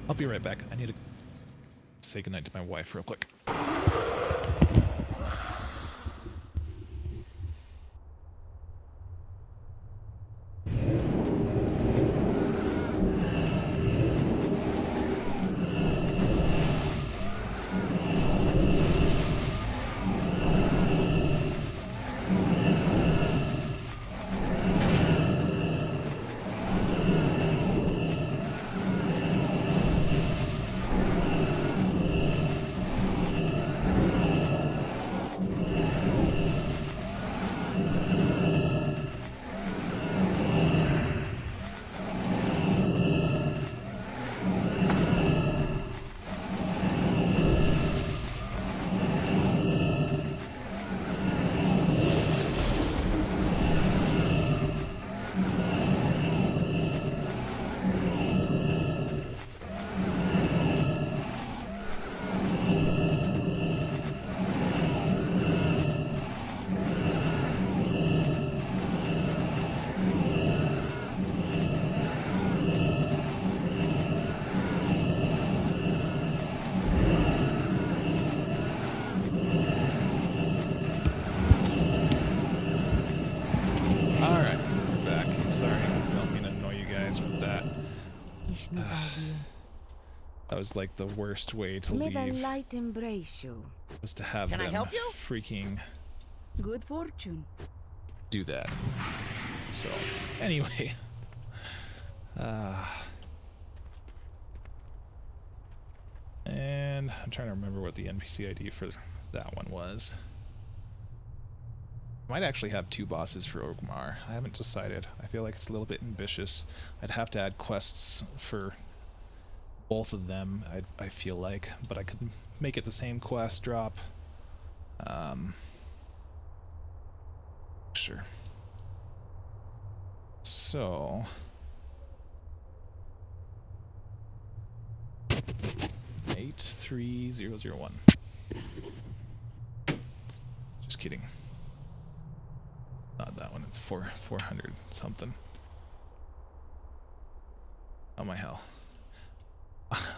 I'll be right back. I need to say goodnight to my wife real quick. That was like the worst way to leave. May the light embrace you. Was to have them freaking good fortune. Do that. So anyway, and I'm trying to remember what the NPC ID for that one was. I might actually have two bosses for Orgrimmar. I haven't decided. I feel like it's a little bit ambitious. I'd have to add quests for both of them, I feel like, but I could make it the same quest drop. Sure. So 83001. Just kidding. Not that one. It's 400 something. Oh my hell.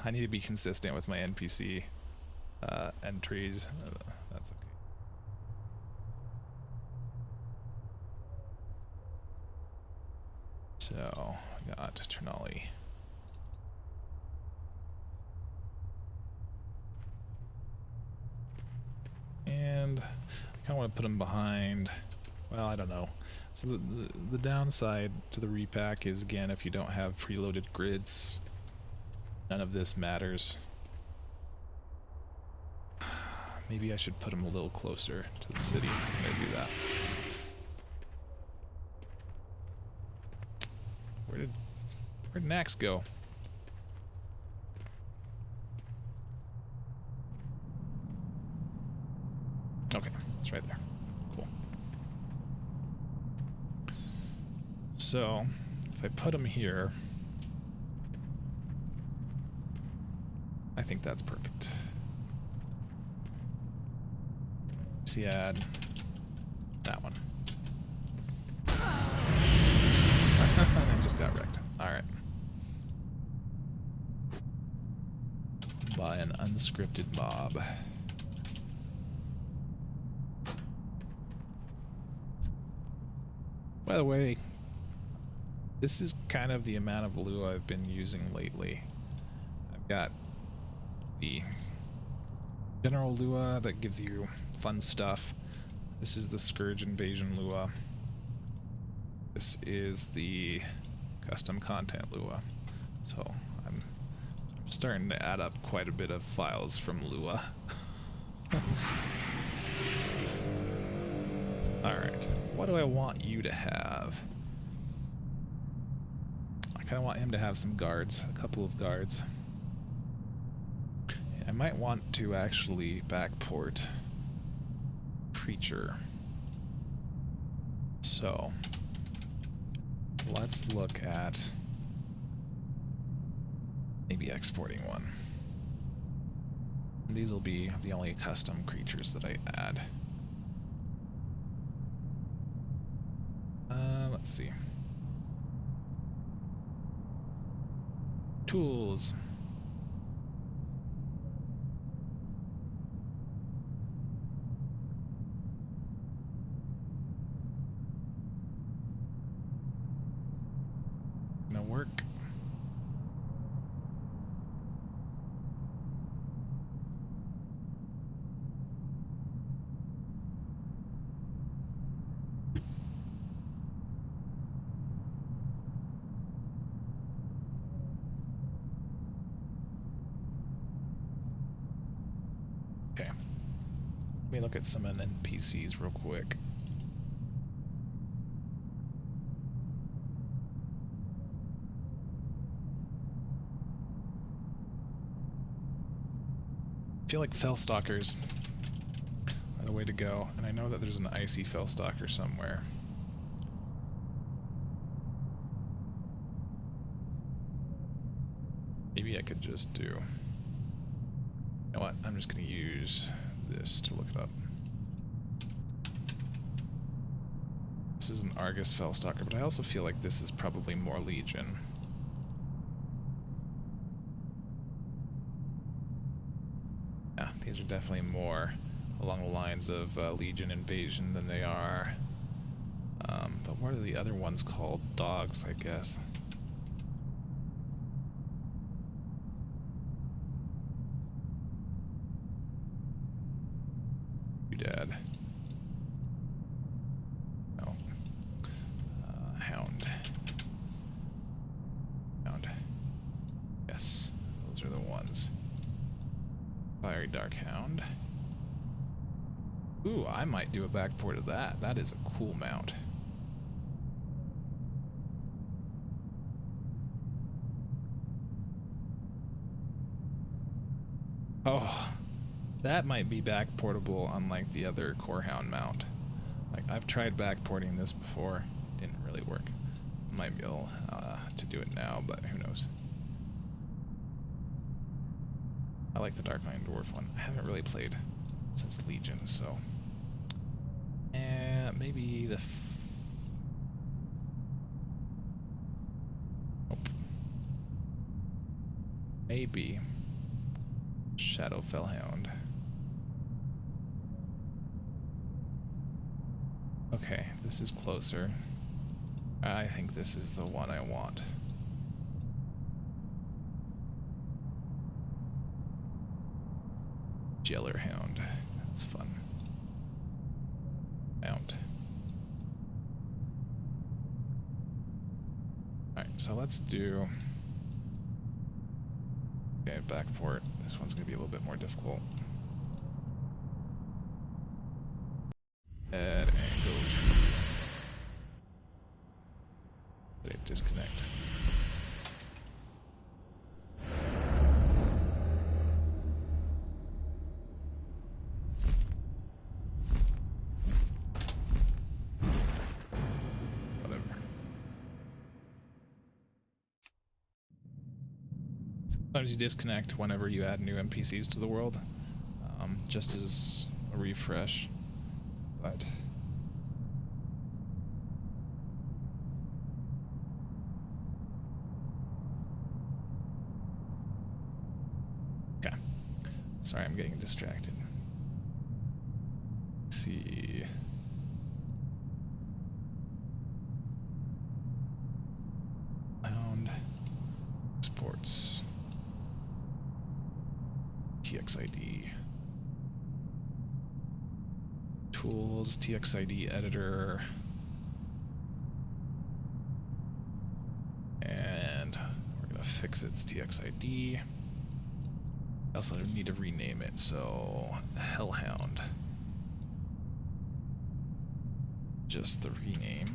I need to be consistent with my NPC entries. That's okay. So, I got Trinali. And I kind of want to put him behind, well, I don't know. So the downside to the repack is, again, if you don't have preloaded grids, none of this matters. Maybe I should put him a little closer to the city. I'm gonna do that. Where'd Nax go? Okay, it's right there. Cool. So, if I put him here, I think that's perfect. See, add that one. I just got wrecked. Alright. By an unscripted mob. By the way, this is kind of the amount of Lua I've been using lately. I've got the general Lua that gives you fun stuff. This is the Scourge Invasion Lua. This is the custom content Lua. So I'm starting to add up quite a bit of files from Lua. Alright, what do I want you to have? I kind of want him to have some guards, a couple of guards. I might want to actually backport Preacher. So, let's look at maybe exporting one. And these will be the only custom creatures that I add. Let's see. Tools. Gonna work. Okay. Let me look at some NPCs real quick. I feel like Fellstalkers are the way to go, and I know that there's an icy Fellstalker somewhere. Maybe I could just do... You know what? I'm just going to use this to look it up. This is an Argus Fellstalker, but I also feel like this is probably more Legion. Yeah, these are definitely more along the lines of Legion Invasion than they are. But what are the other ones called? Dogs, I guess. Dad. No. Hound. Hound. Yes, those are the ones. Fiery Dark Hound. Ooh, I might do a backport of that. That is a cool mount. Oh, that might be backportable unlike the other Corehound mount. Like, I've tried backporting this before. Didn't really work. Might be able to do it now, but who knows. I like the Dark Iron Dwarf one. I haven't really played since Legion, so... maybe the... Nope. Maybe Shadow Fellhound. Okay, this is closer. I think this is the one I want. Jellerhound. That's fun. Mount. Alright, so let's do... Okay, backport. This one's going to be a little bit more difficult. Add and go to... Did it disconnect? Whatever. Sometimes you disconnect whenever you add new NPCs to the world, just as a refresh. But okay, sorry, I'm getting distracted. Let's see. Found exports. TXID. Tools, TXID editor. And we're gonna fix its TXID. I also need to rename it, so Hellhound. Just the rename.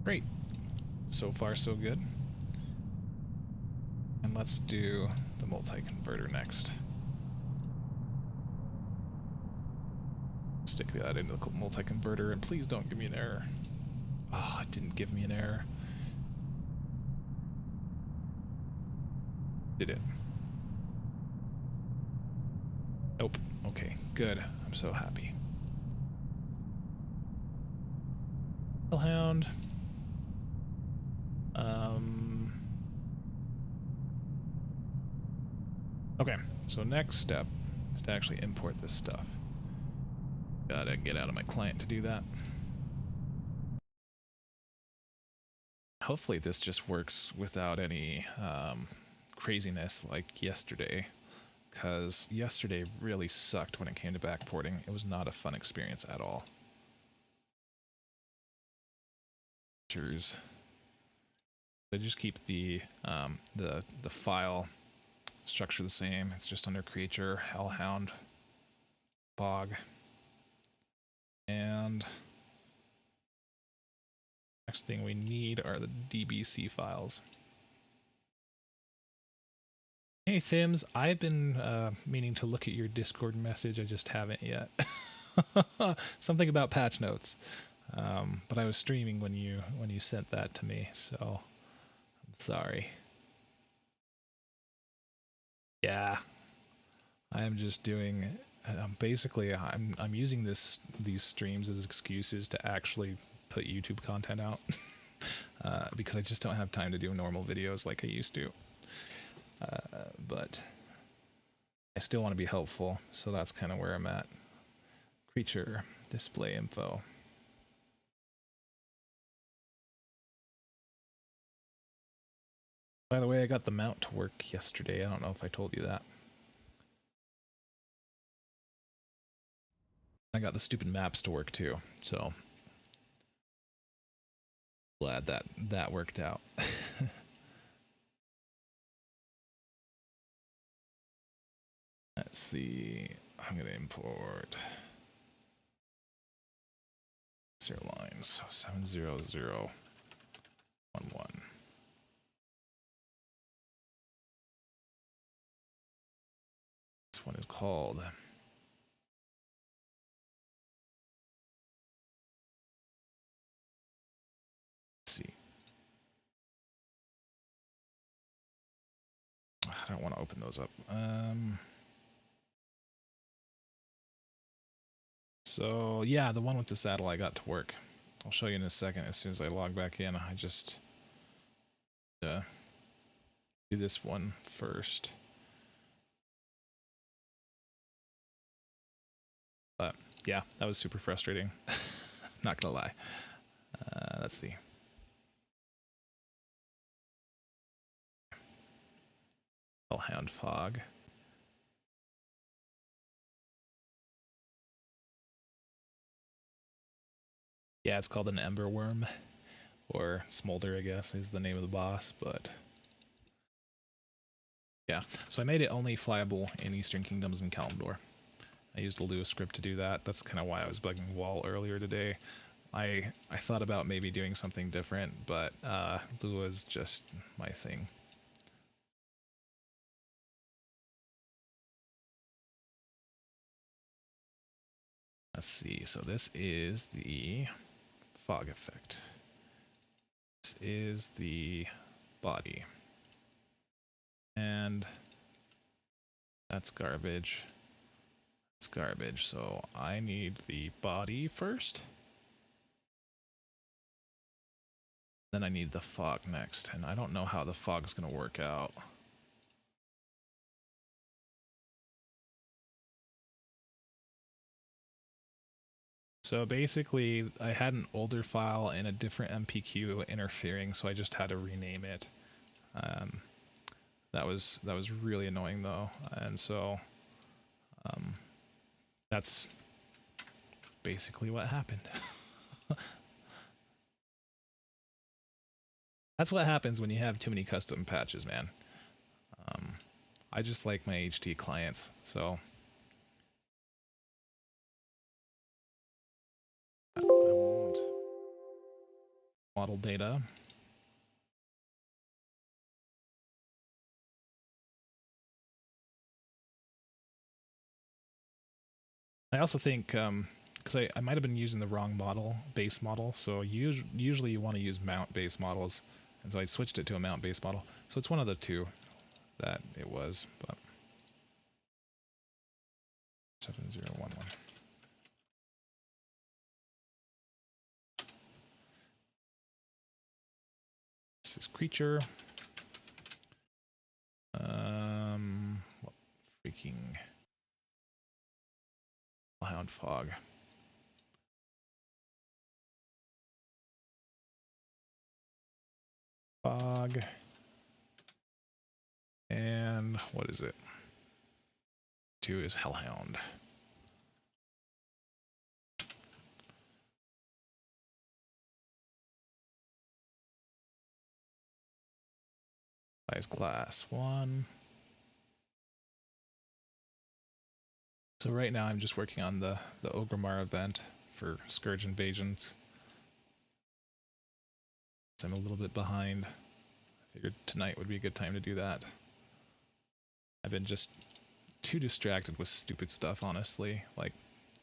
Great. So far, so good. And let's do the multi-converter next. Stick that into the multi-converter, and please don't give me an error. Oh, it didn't give me an error. Did it? Nope. Okay, good. I'm so happy. Hellhound. Okay, so next step is to actually import this stuff. Gotta get out of my client to do that. Hopefully this just works without any craziness like yesterday, because yesterday really sucked when it came to backporting. It was not a fun experience at all. I just keep the file structure the same. It's just under creature, Hellhound, Bog, and next thing we need are the DBC files. Hey Thims, I've been meaning to look at your Discord message. I just haven't yet. Something about patch notes, but I was streaming when you sent that to me, so I'm sorry. Yeah, I am just doing. Basically, I'm using these streams as excuses to actually put YouTube content out because I just don't have time to do normal videos like I used to. But I still want to be helpful, so that's kind of where I'm at. Creature display info. By the way, I got the mount to work yesterday. I don't know if I told you that. I got the stupid maps to work too, so glad that worked out. Let's see. I'm gonna import lines. So 70011. This one is called. Let's see. I don't want to open those up. So yeah, the one with the saddle I got to work. I'll show you in a second as soon as I log back in. I just do this one first. But yeah, that was super frustrating. Not gonna lie. Let's see. Hellhound Fog. Yeah, it's called an Ember Worm, or Smolder, I guess, is the name of the boss, but yeah. So I made it only flyable in Eastern Kingdoms and Kalimdor. I used a Lua script to do that. That's kind of why I was bugging Wall earlier today. I thought about maybe doing something different, but Lua is just my thing. Let's see. So this is the fog effect. This is the body. And that's garbage. It's garbage. So I need the body first. Then I need the fog next. And I don't know how the fog's going to work out. So basically, I had an older file in a different MPQ interfering, so I just had to rename it. That was really annoying though, and so that's basically what happened. That's what happens when you have too many custom patches, man. I just like my HT clients, so I want model data. I also think, because I might have been using the wrong model, base model, so usually you want to use mount base models, and so I switched it to a mount base model. So it's one of the two that it was, but 7011. This is creature. What freaking Hound Fog. Fog. And what is it? 2 is Hellhound. Size class 1. So right now I'm just working on the Orgrimmar event for Scourge invasions. So I'm a little bit behind. I figured tonight would be a good time to do that. I've been just too distracted with stupid stuff, honestly, like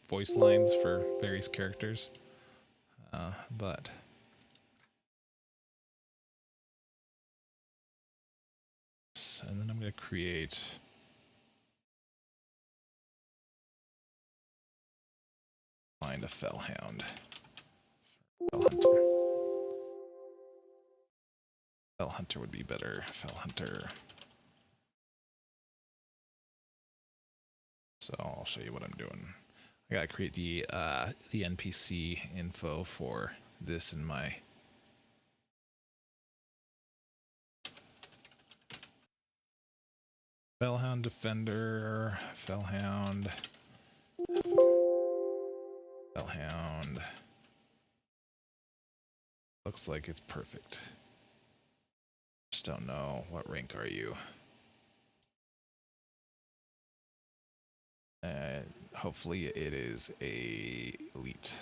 voice lines for various characters. But and then I'm going to create find a Fellhound. Fell Hunter. Fell Hunter would be better. Fell Hunter. So I'll show you what I'm doing. I gotta create the NPC info for this in my Fellhound Defender, Fellhound, Fellhound. Looks like it's perfect. Just don't know what rank are you. Hopefully it is a elite.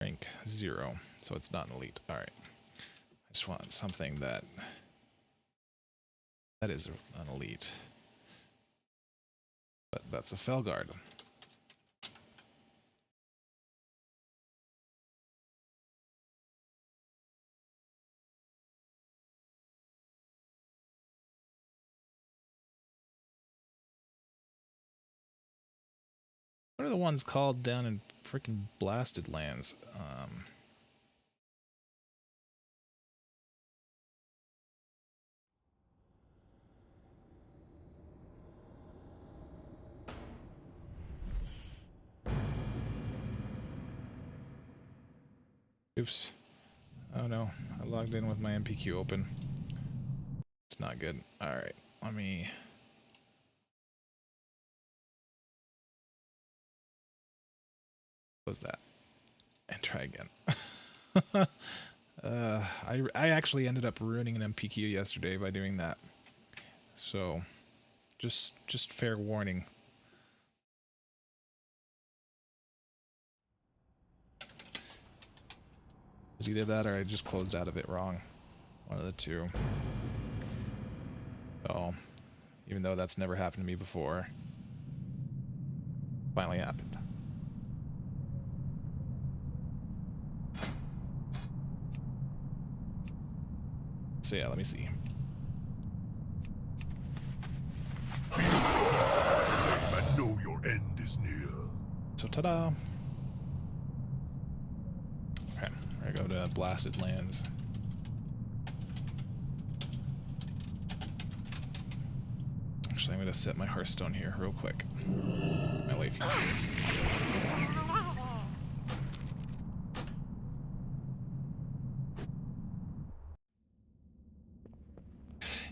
Rank 0, so it's not an elite. All right. I just want something that is an elite. But that's a Felguard. What are the ones called down in freaking Blasted Lands? Oops. Oh no, I logged in with my MPQ open. It's not good. Alright, let me... close that. And try again. I actually ended up ruining an MPQ yesterday by doing that. So, Just fair warning. It was either that or I just closed out of it wrong. One of the two. So, even though that's never happened to me before, finally happened. So yeah, let me see. I know your end is near. So ta-da! Okay, I go to Blasted Lands. Actually, I'm gonna set my Hearthstone here real quick. My life here.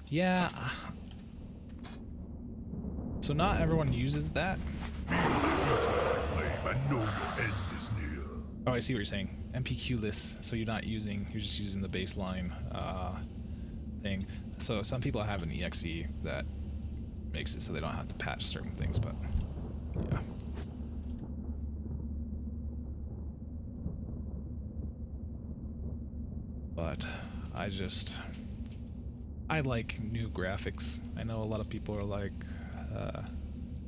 Yeah. So not everyone uses that. Flame, I know your end is near. Oh, I see what you're saying. MPQ-less, so you're just using the baseline thing. So some people have an EXE that makes it so they don't have to patch certain things, but yeah. But I like new graphics. I know a lot of people are like,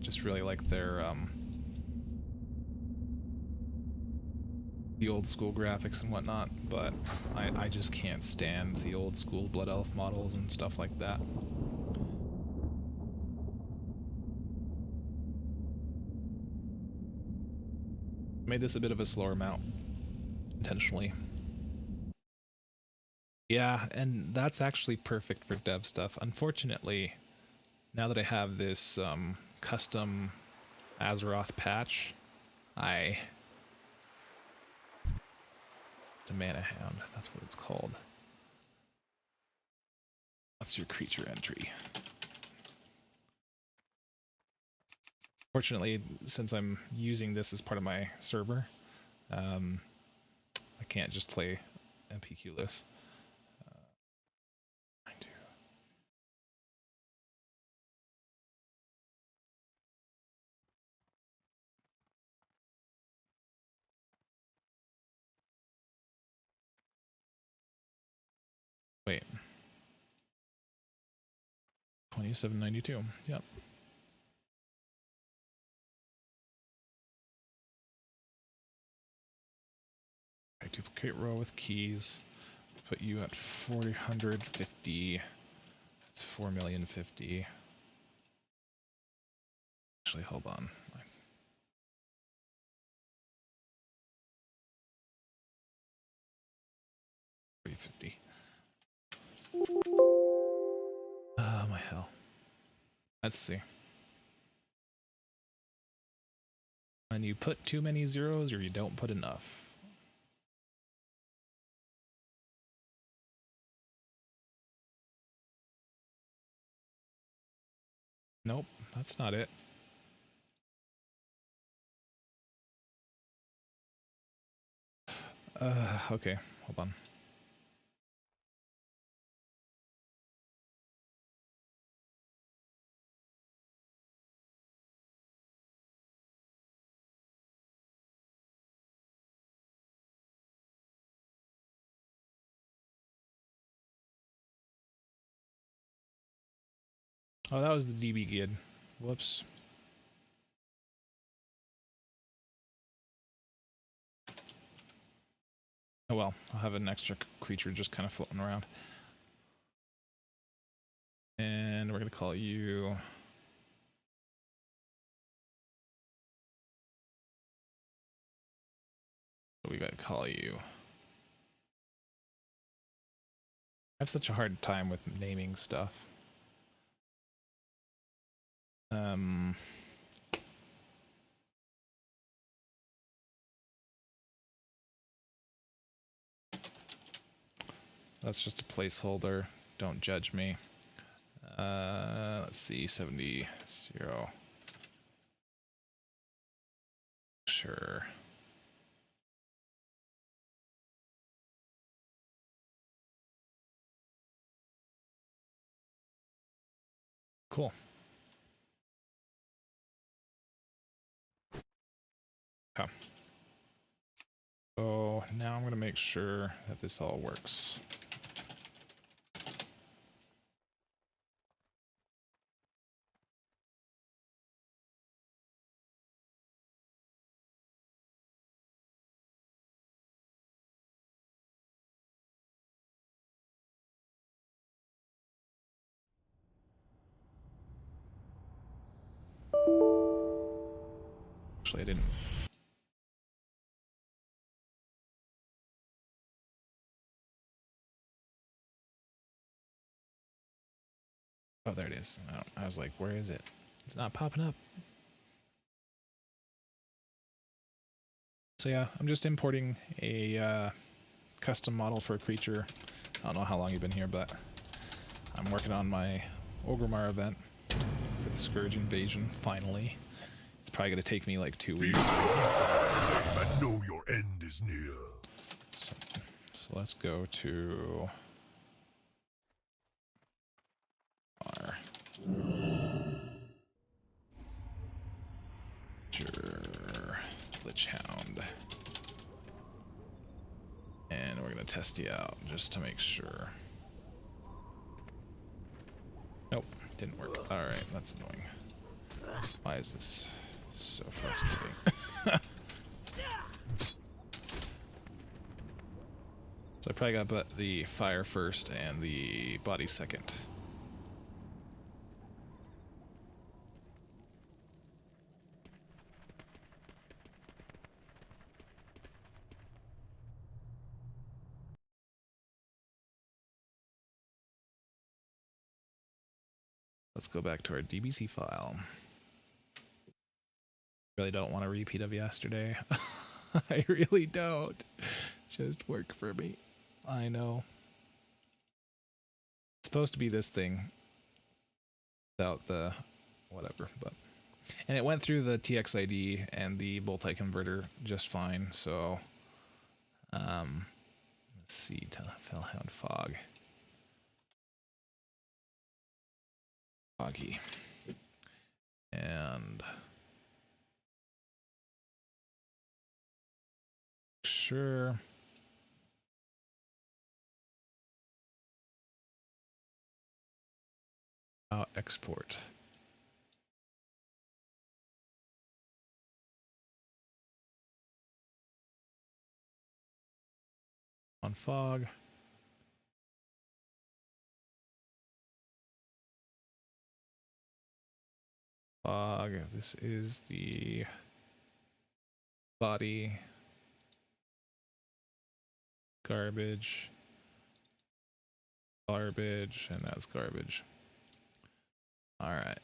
just really like their the old school graphics and whatnot, but I just can't stand the old school Blood Elf models and stuff like that. Made this a bit of a slower mount, intentionally. Yeah, and that's actually perfect for dev stuff. Unfortunately, now that I have this custom Azeroth patch, it's a mana hound, that's what it's called. That's your creature entry. Fortunately, since I'm using this as part of my server, I can't just play MPQ-less. I do. Wait. 2792. Yep. I duplicate row with keys. Put you at 450. That's 4,050,000. Actually, hold on. 350. Oh my hell. Let's see. And you put too many zeros or you don't put enough. Nope, that's not it. Okay, hold on. Oh, that was the DB gid. Whoops. Oh well, I'll have an extra creature just kind of floating around. And we're going to call you... We got to call you... I have such a hard time with naming stuff. That's just a placeholder. Don't judge me. Let's see, 70, 0. Sure. Cool. Okay. So now I'm going to make sure that this all works. Actually, I didn't. Oh, there it is. I was like, where is it? It's not popping up. So yeah, I'm just importing a custom model for a creature. I don't know how long you've been here, but I'm working on my Orgrimmar event for the Scourge invasion, finally. It's probably going to take me like 2 Feel weeks. the heat of my flame and know your end is near. So let's go to our Lich Hound. And we're going to test you out just to make sure. Nope, didn't work. Alright, that's annoying. Why is this so frustrating? So I probably got the fire first and the body second. Let's go back to our DBC file. Really don't want a repeat of yesterday. I really don't. Just work for me. I know. It's supposed to be this thing without the whatever, but and it went through the TXID and the multi-converter just fine. So let's see, Fellhound Fog. Foggy. And sure. Export. On Fog. Fog. This is the body. Garbage. Garbage. And that's garbage. Alright.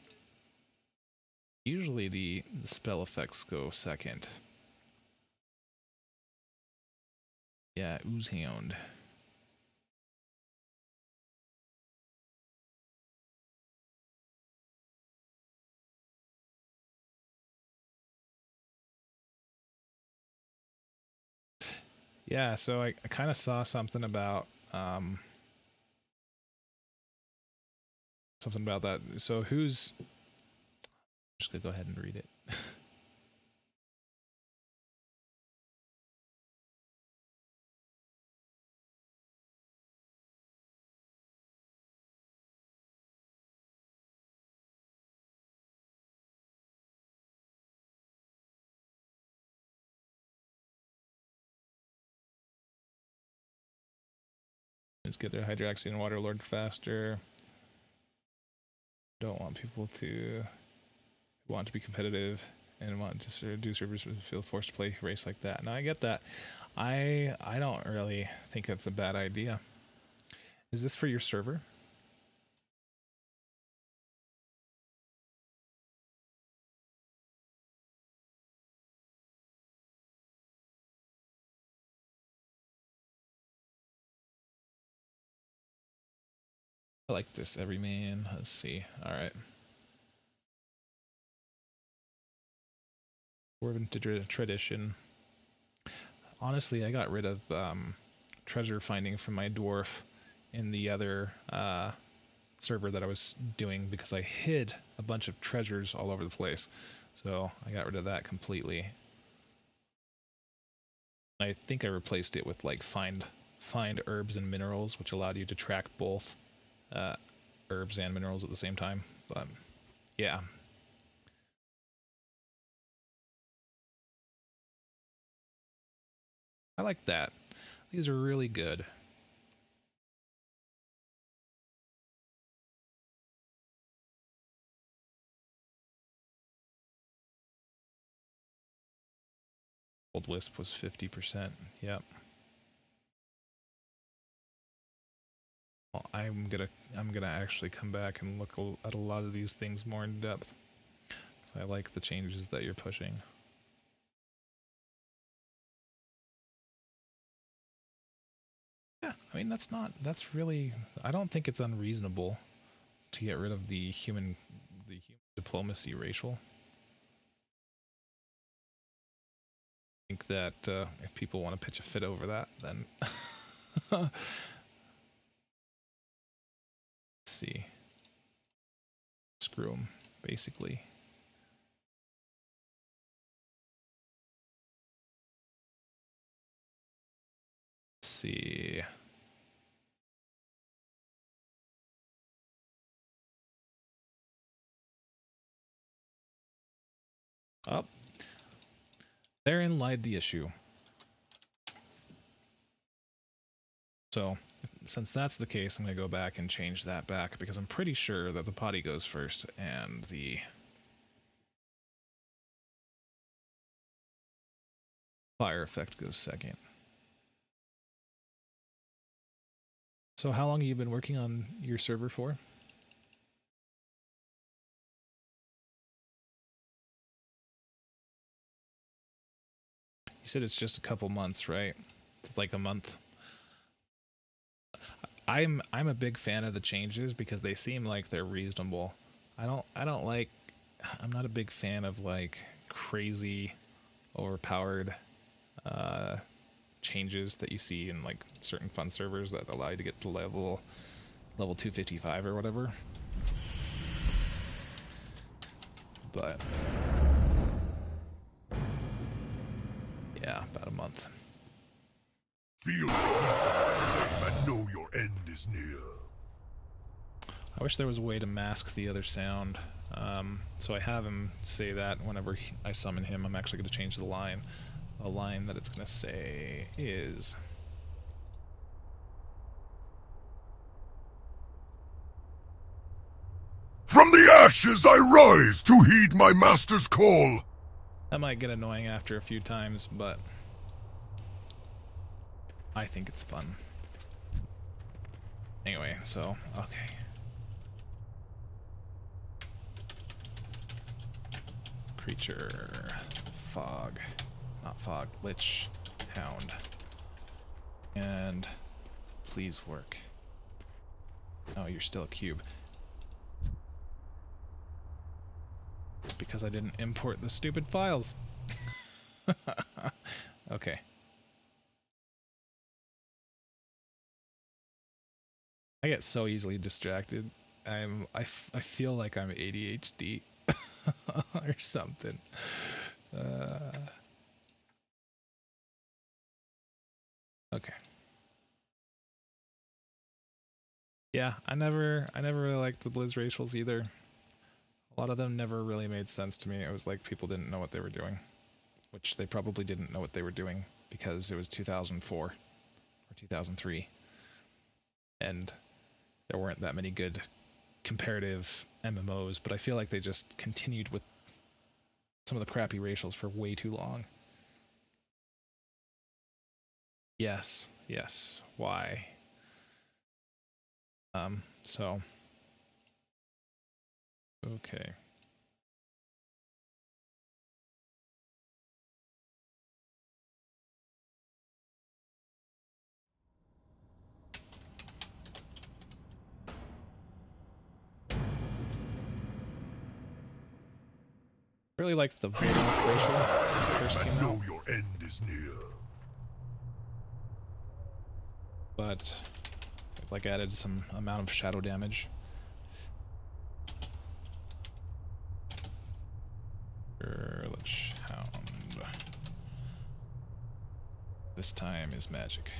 Usually the spell effects go second. Yeah, Oozehound. Yeah, so I kind of saw something about that. So who's I'm just gonna go ahead and read it. Let's get their Hydraxian Waterlord faster. Don't want people to want to be competitive and want to sort of do servers feel forced to play race like that. Now I get that. I don't really think that's a bad idea. Is this for your server? I like this every man. Let's see. All right. Dwarven tradition. Honestly, I got rid of treasure finding from my dwarf in the other server that I was doing because I hid a bunch of treasures all over the place. So I got rid of that completely. I think I replaced it with like find herbs and minerals, which allowed you to track both herbs and minerals at the same time. But yeah. I like that. These are really good. Old Wisp was 50%. Yep. Well, I'm gonna actually come back and look at a lot of these things more in depth. I like the changes that you're pushing. Yeah, I mean that's really, I don't think it's unreasonable to get rid of the human diplomacy racial. I think that if people want to pitch a fit over that, then let's see. Screw them, basically. Let's see. Up. Therein lied the issue. So, since that's the case, I'm going to go back and change that back because I'm pretty sure that the potty goes first and the fire effect goes second. So how long have you been working on your server for? You said it's just a couple months, right? Like a month. I'm a big fan of the changes because they seem like they're reasonable. I'm not a big fan of like crazy overpowered changes that you see in like certain fun servers that allow you to get to level 255 or whatever. But yeah, about a month. Feel the heat and know your end is near. I wish there was a way to mask the other sound. So I have him say that whenever I summon him. I'm actually going to change the line. The line that it's going to say is... From the ashes I rise to heed my master's call. That might get annoying after a few times, but I think it's fun. Anyway, so, okay. Creature, fog, not fog, lich, hound. And please work. Oh, you're still a cube. Because I didn't import the stupid files. Okay. I get so easily distracted. I feel like I'm ADHD or something. Okay. Yeah, I never really liked the Blizz racials either. A lot of them never really made sense to me. It was like people didn't know what they were doing, which they probably didn't know what they were doing because it was 2004 or 2003, and there weren't that many good comparative MMOs. But I feel like they just continued with some of the crappy racials for way too long. Yes, yes. Why? So okay. Really liked the Dinkledork racial when it first came I know out, your end is near. but like added some amount of shadow damage. Lich Hound. this time is magic.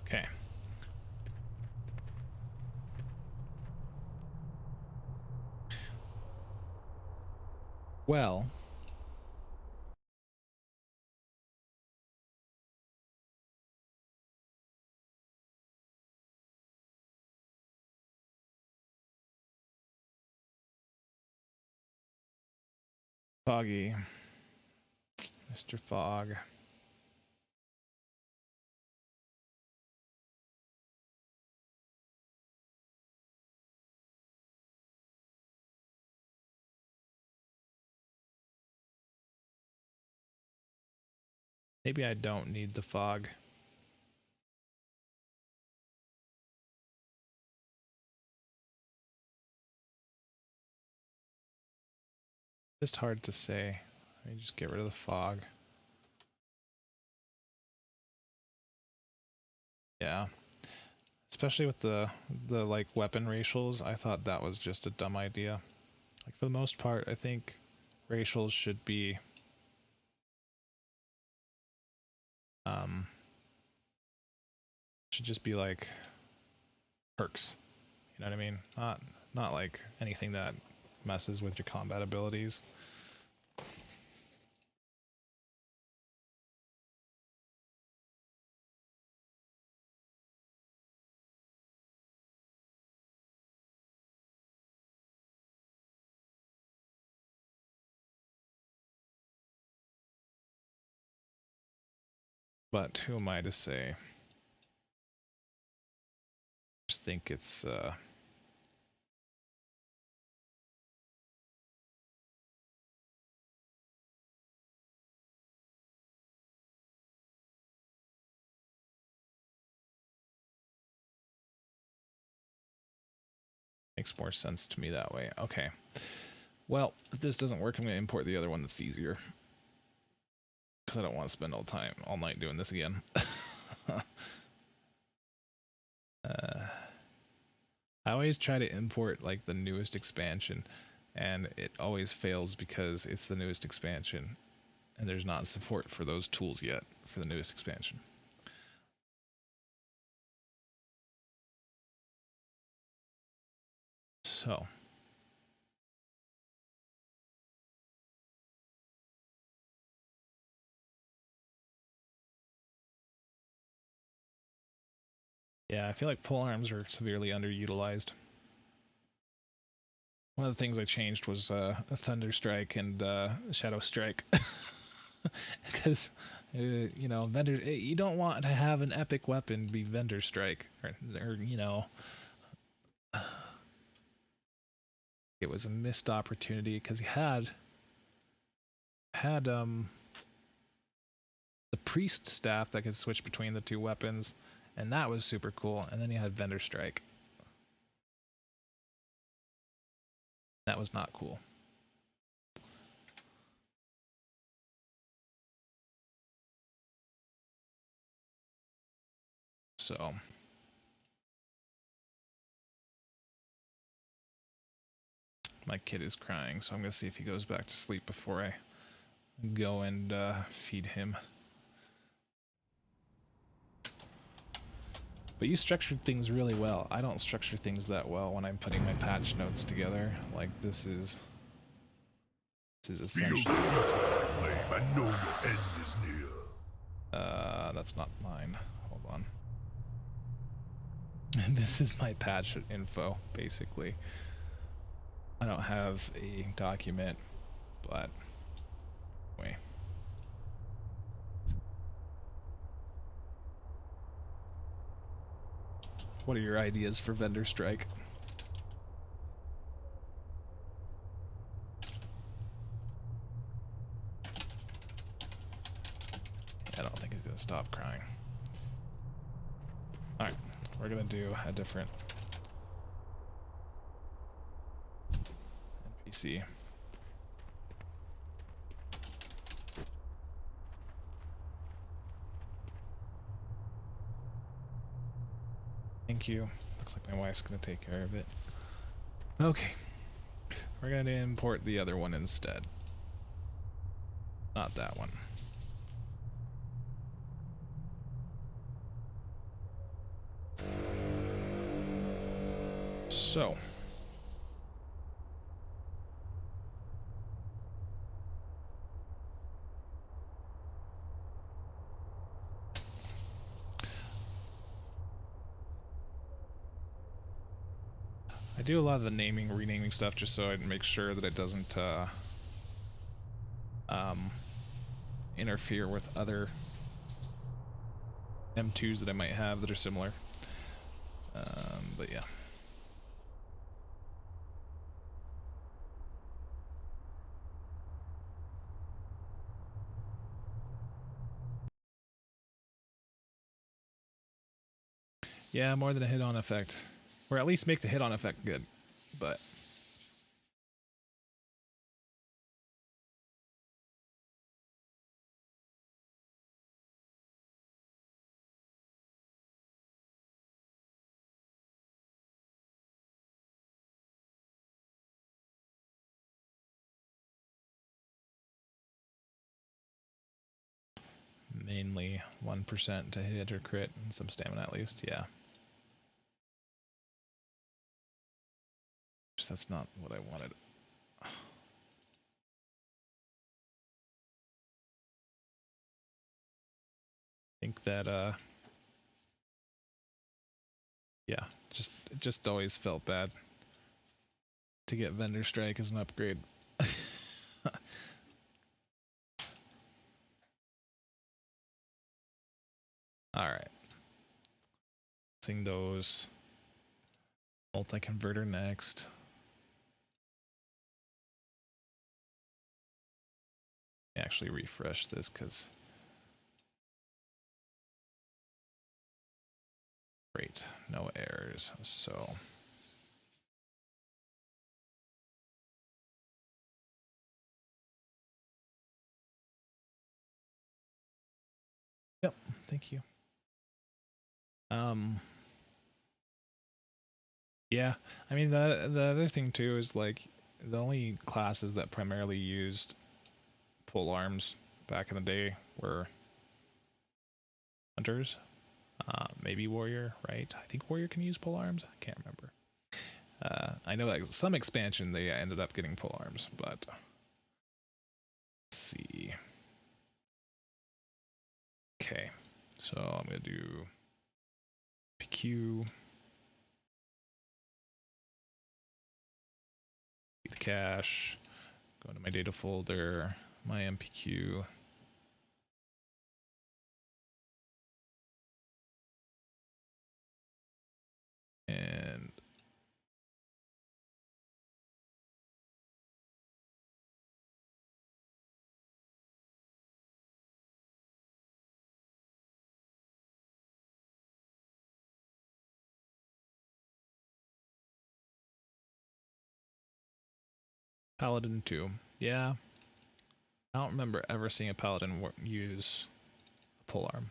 Okay. Well, Foggy, Mr. Fog. Maybe I don't need the fog. Just hard to say. Let me just get rid of the fog. Yeah. Especially with the like weapon racials, I thought that was just a dumb idea. Like for the most part, I think racials should be should just be like perks. You know what I mean? Not like anything that messes with your combat abilities. But who am I to say? I just think it's makes more sense to me that way. Okay. Well, if this doesn't work, I'm going to import the other one that's easier. Because I don't want to spend all night doing this again. I always try to import like the newest expansion, and it always fails because it's the newest expansion, and there's not support for those tools yet for the newest expansion. So. Yeah, I feel like pole arms are severely underutilized. One of the things I changed was a Thunder Strike and Shadow Strike. Because, you know, you don't want to have an epic weapon be Vendor Strike. Or you know, it was a missed opportunity because he had the Priest Staff that could switch between the two weapons, and that was super cool. And then he had Vendor Strike. That was not cool. So my kid is crying, so I'm gonna see if he goes back to sleep before I go and feed him. But you structured things really well. I don't structure things that well when I'm putting my patch notes together. Like this is essentially. Feel the heat of my flame and know your end is near. That's not mine. Hold on. This is my patch info, basically. I don't have a document, but anyway. What are your ideas for Vendor Strike? I don't think he's gonna stop crying. Alright, we're gonna do a different NPC. thank you. Looks like my wife's gonna take care of it. Okay. We're gonna import the other one instead. Not that one. So. I do a lot of the naming, renaming stuff just so I make sure that it doesn't interfere with other M2s that I might have that are similar. But yeah. Yeah, more than a hit-on effect. Or at least make the hit-on effect good. But mainly 1% to hit or crit and some stamina at least, yeah. That's not what I wanted. I think that yeah, it just always felt bad to get Vendor Strike as an upgrade. Alright. Using those. Multi-converter next. Actually refresh this because great, no errors. So yep, thank you. Yeah, I mean the other thing too is like the only classes that primarily used pole arms back in the day were hunters, maybe warrior, right? I think warrior can use pole arms. I can't remember. I know that some expansion they ended up getting pole arms, but let's see. Okay, so I'm gonna do PQ. The cache. Go into my data folder, my MPQ. And Paladin 2. Yeah. I don't remember ever seeing a Paladin use a polearm.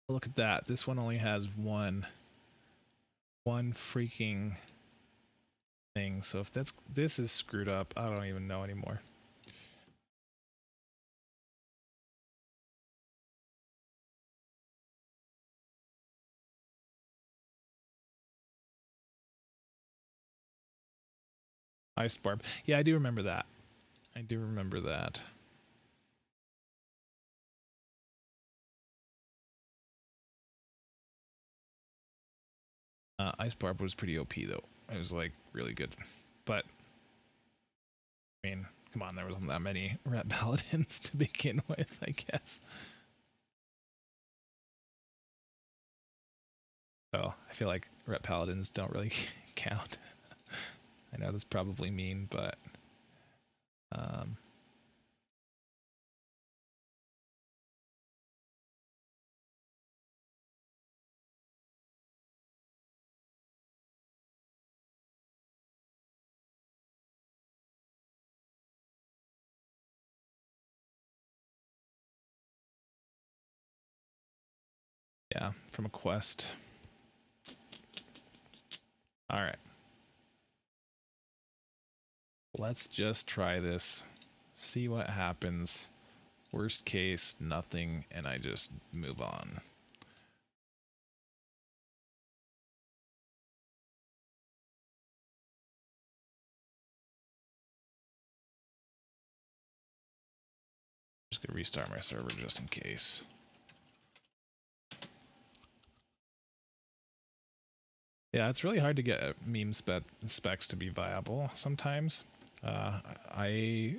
Look at that. This one only has one freaking thing. So if this is screwed up, I don't even know anymore. Ice Barb. Yeah, I do remember that. I do remember that. Ice Barb was pretty OP though. It was like really good. But I mean, come on, there wasn't that many rat paladins to begin with, I guess. So I feel like ret paladins don't really count. I know that's probably mean, but Yeah, from a quest. Alright. Let's just try this. See what happens. Worst case, nothing, and I just move on. Just gonna restart my server just in case. Yeah, it's really hard to get meme specs to be viable sometimes. I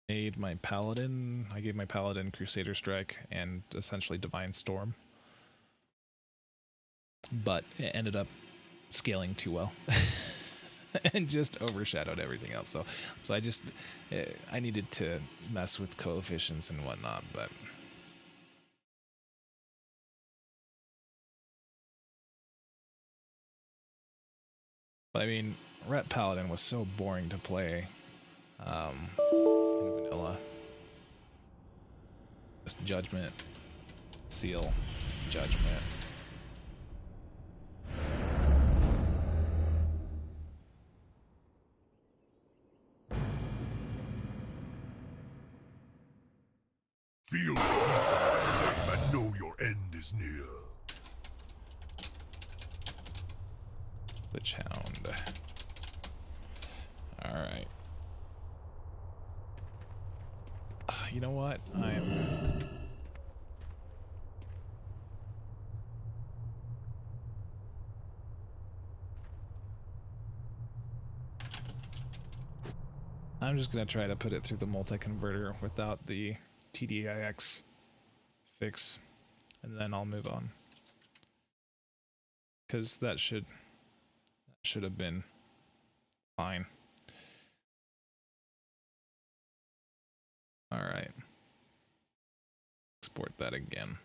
made my paladin. I gave my paladin Crusader Strike and essentially Divine Storm, but it ended up scaling too well and just overshadowed everything else. So I needed to mess with coefficients and whatnot, but. But I mean, Ret Paladin was so boring to play in vanilla. Just Judgment, Seal, Judgment. Feel the heat of my flame and know your end is near. Witch Hound. Alright. You know what? I'm just gonna try to put it through the multi-converter without the TDIX fix, and then I'll move on. Because that should have been fine. Alright. Export that again.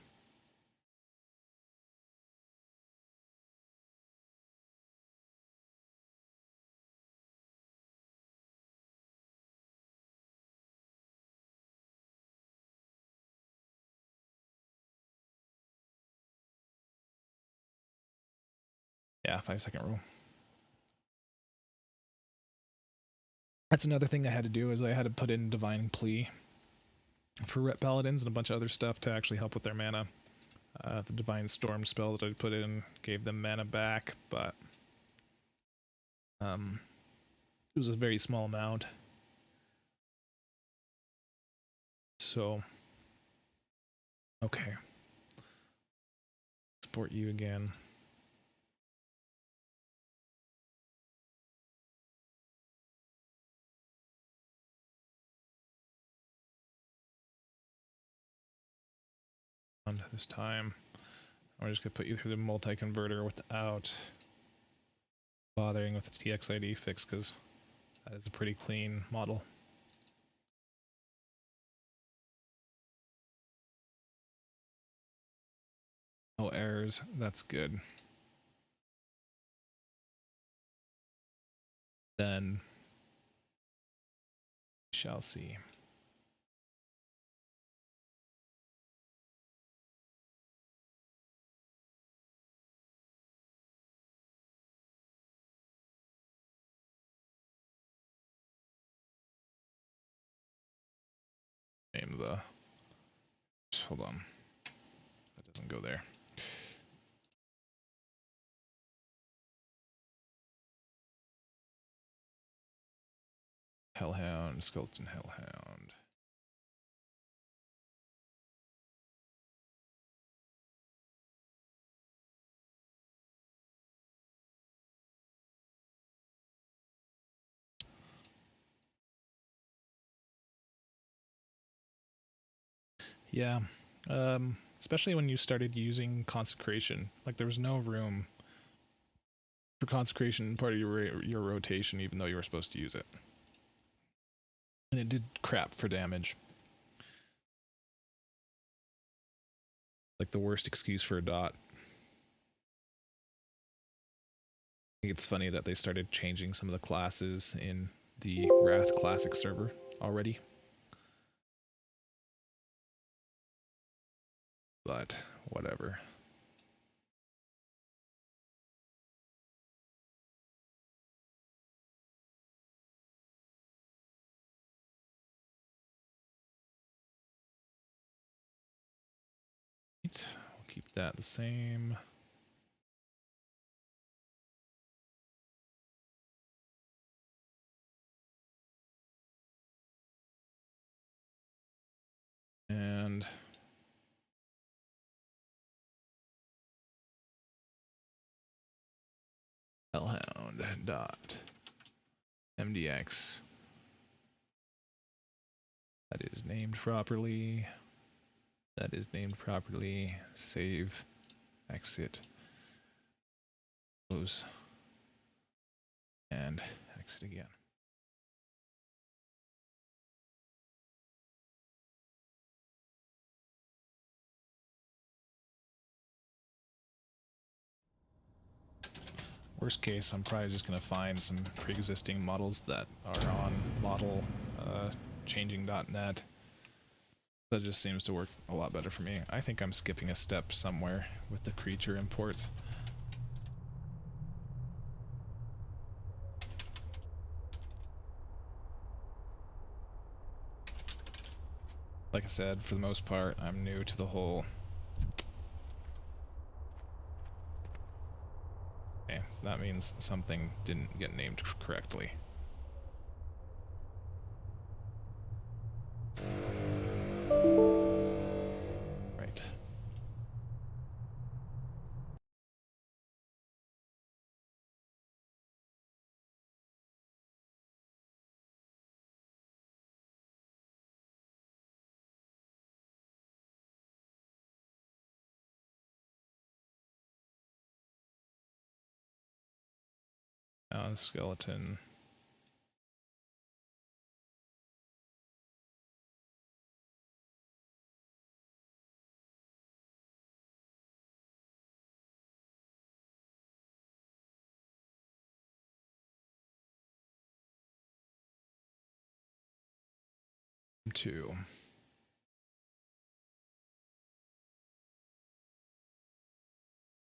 Yeah, 5-second rule. That's another thing I had to do is I had to put in Divine Plea for Ret Paladins and a bunch of other stuff to actually help with their mana. The Divine Storm spell that I put in gave them mana back, but it was a very small amount. So, okay. Export you again. This time, I'm just gonna put you through the multi-converter without bothering with the TXID fix, because that is a pretty clean model. No errors, that's good. Then we shall see. Name the. Hold on. That doesn't go there. Hellhound, Skeleton Hellhound. Yeah, especially when you started using Consecration. Like, there was no room for Consecration part of your rotation, even though you were supposed to use it. And it did crap for damage. Like the worst excuse for a dot. I think it's funny that they started changing some of the classes in the Wrath Classic server already. but whatever. We'll keep that the same. And hellhound dot mdx. That is named properly. That is named properly. Save, exit, close, and exit again. Worst case, I'm probably just going to find some pre-existing models that are on model changing.net. That just seems to work a lot better for me. I think I'm skipping a step somewhere with the creature imports. Like I said, for the most part, I'm new to the whole... Okay, so that means something didn't get named correctly. Right. Now skeleton. M2.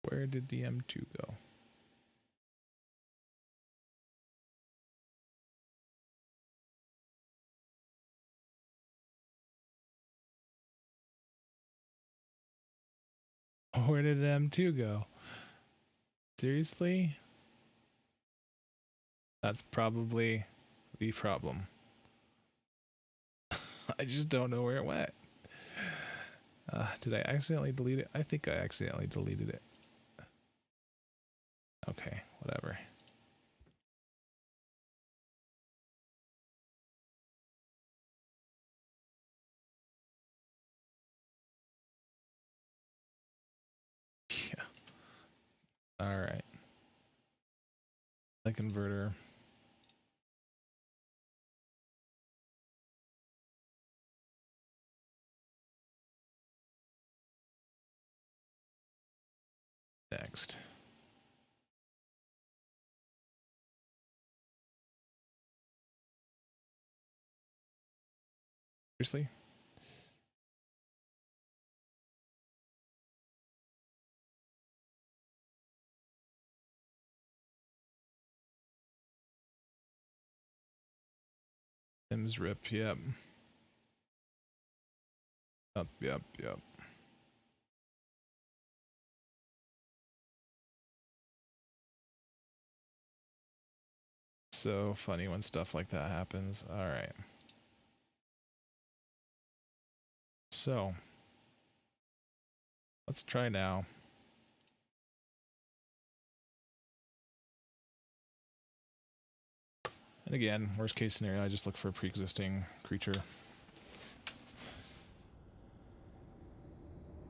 Where did the M2 go? Where did the M2 go? Seriously? That's probably the problem. I just don't know where it went. Did I accidentally delete it? I think I accidentally deleted it. Okay, whatever. Yeah. Alright. The converter. Next. Seriously? Sims rip, yep. Yep. So funny when stuff like that happens. Alright. So, let's try now. And again, worst case scenario, I just look for a pre-existing creature.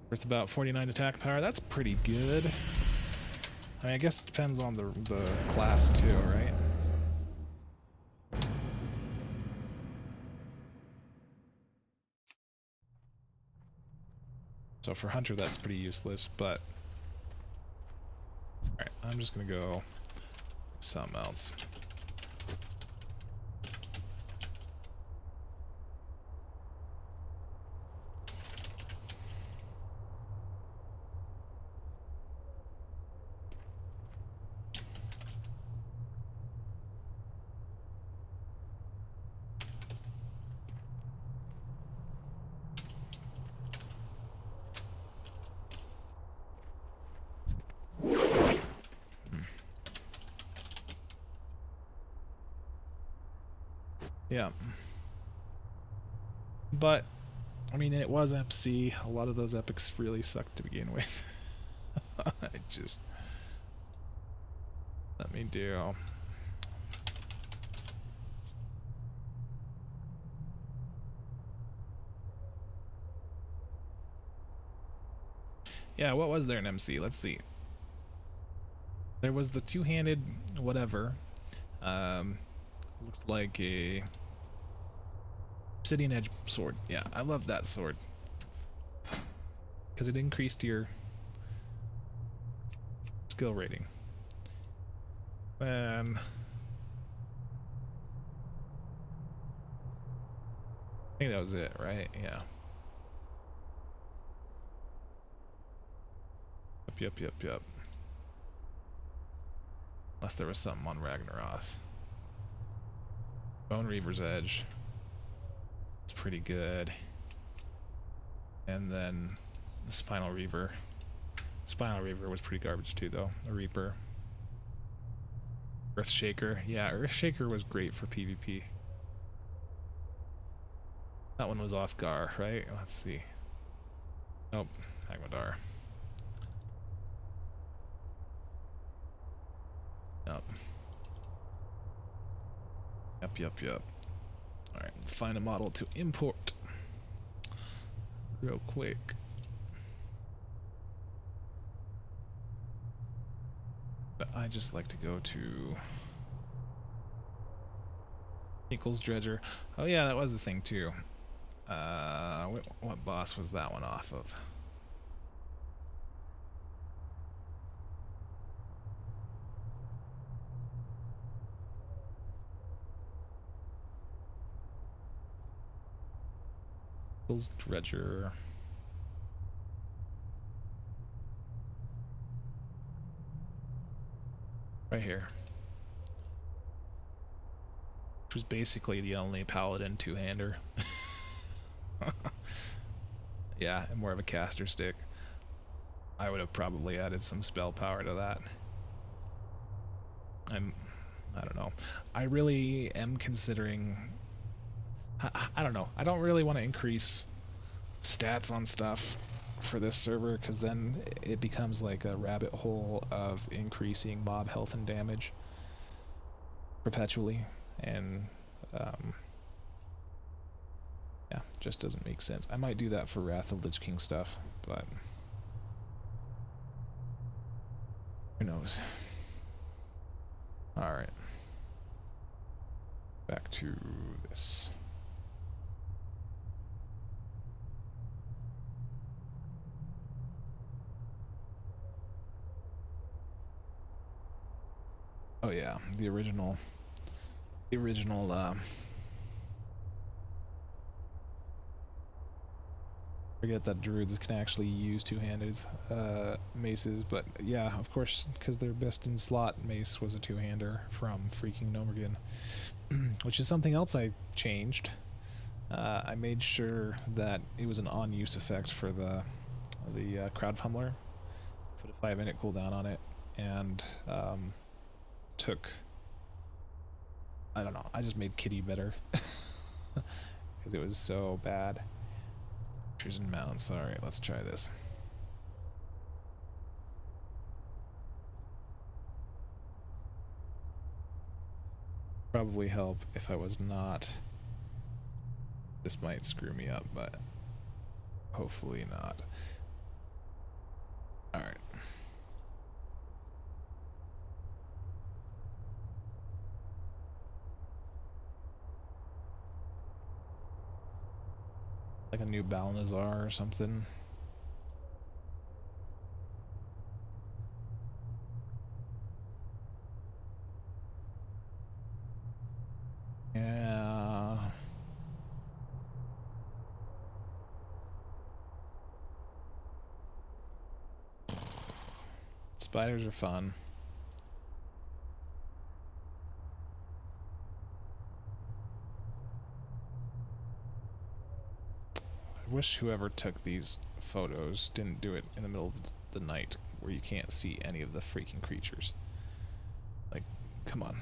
Worth about 49 attack power. That's pretty good. I mean, I guess it depends on the class too, right? So for Hunter, that's pretty useless, but... Alright, I'm just gonna go something else. Yeah. But I mean, it was MC. A lot of those epics really sucked to begin with. I just let me do. Yeah, what was there in MC? Let's see. There was the two-handed whatever. Looked like a obsidian edge sword. Yeah, I love that sword because it increased your skill rating. And I think that was it, right? Yeah. Yep. Unless there was something on Ragnaros. Bone Reaver's Edge. It's pretty good. And then the Spinal Reaver. Spinal Reaver was pretty garbage too, though. The Reaper. Earthshaker. Yeah, Earthshaker was great for PvP. That one was off Gar, right? Let's see. Nope. Agmadar. Yep. Alright, let's find a model to import. Real quick. But I just like to go to Nichols Dredger. Oh yeah, that was the thing too. What boss was that one off of? Nichols Dredger. Right here. Which was basically the only paladin two-hander. Yeah, and more of a caster stick. I would have probably added some spell power to that. I don't know. I really am considering... I don't know. I don't really want to increase stats on stuff for this server, because then it becomes like a rabbit hole of increasing mob health and damage perpetually, and yeah, just doesn't make sense. I might do that for Wrath of Lich King stuff, but who knows. Alright. Back to this. Oh yeah, the original forget that druids can actually use two-handed maces, but yeah, of course, because their best in slot mace was a two-hander from freaking Nomergan, which is something else I changed. I made sure that it was an on-use effect for the crowd pummeler. Put a 5-minute cooldown on it, and took, I don't know, I just made Kitty better because it was so bad. Features and mounts. Alright, let's try this. Probably help if I was not. This might screw me up, but hopefully not. Alright. Like a new Balnazar or something. Yeah. Spiders are fun. I wish whoever took these photos didn't do it in the middle of the night where you can't see any of the freaking creatures. Like, come on.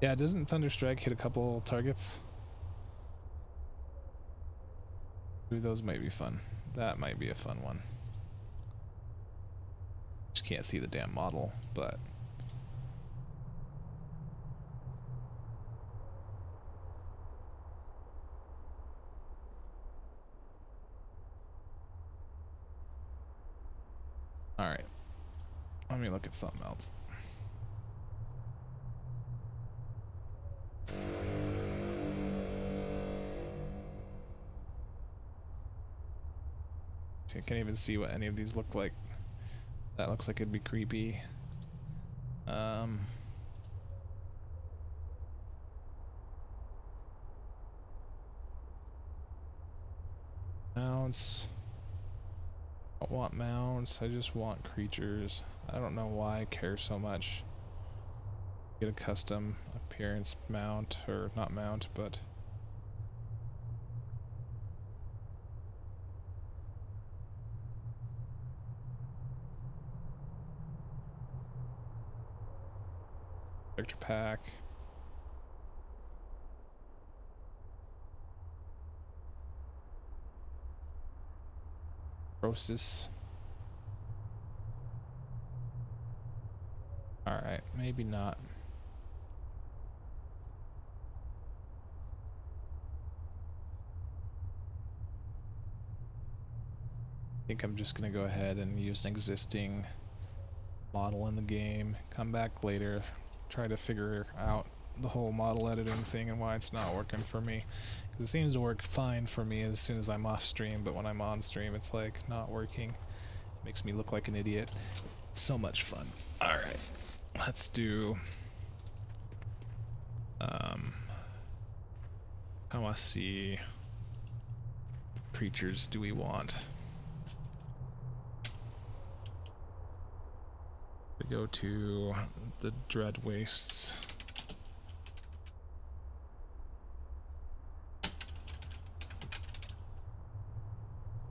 Yeah, doesn't Thunderstrike hit a couple targets? Ooh, those might be fun. That might be a fun one. Just can't see the damn model, but... Alright. Let me look at something else. See, I can't even see what any of these look like. That looks like it'd be creepy. Mounts. I don't want mounts, I just want creatures. I don't know why I care so much. Get a custom appearance mount, or not mount, but... Character pack. Process. Alright, maybe not. I think I'm just gonna go ahead and use an existing model in the game, come back later, try to figure out the whole model editing thing and why it's not working for me. Because it seems to work fine for me as soon as I'm off stream, but when I'm on stream it's like not working. It makes me look like an idiot. So much fun. Alright, let's do... I want to see... creatures do we want? We go to the Dread Wastes.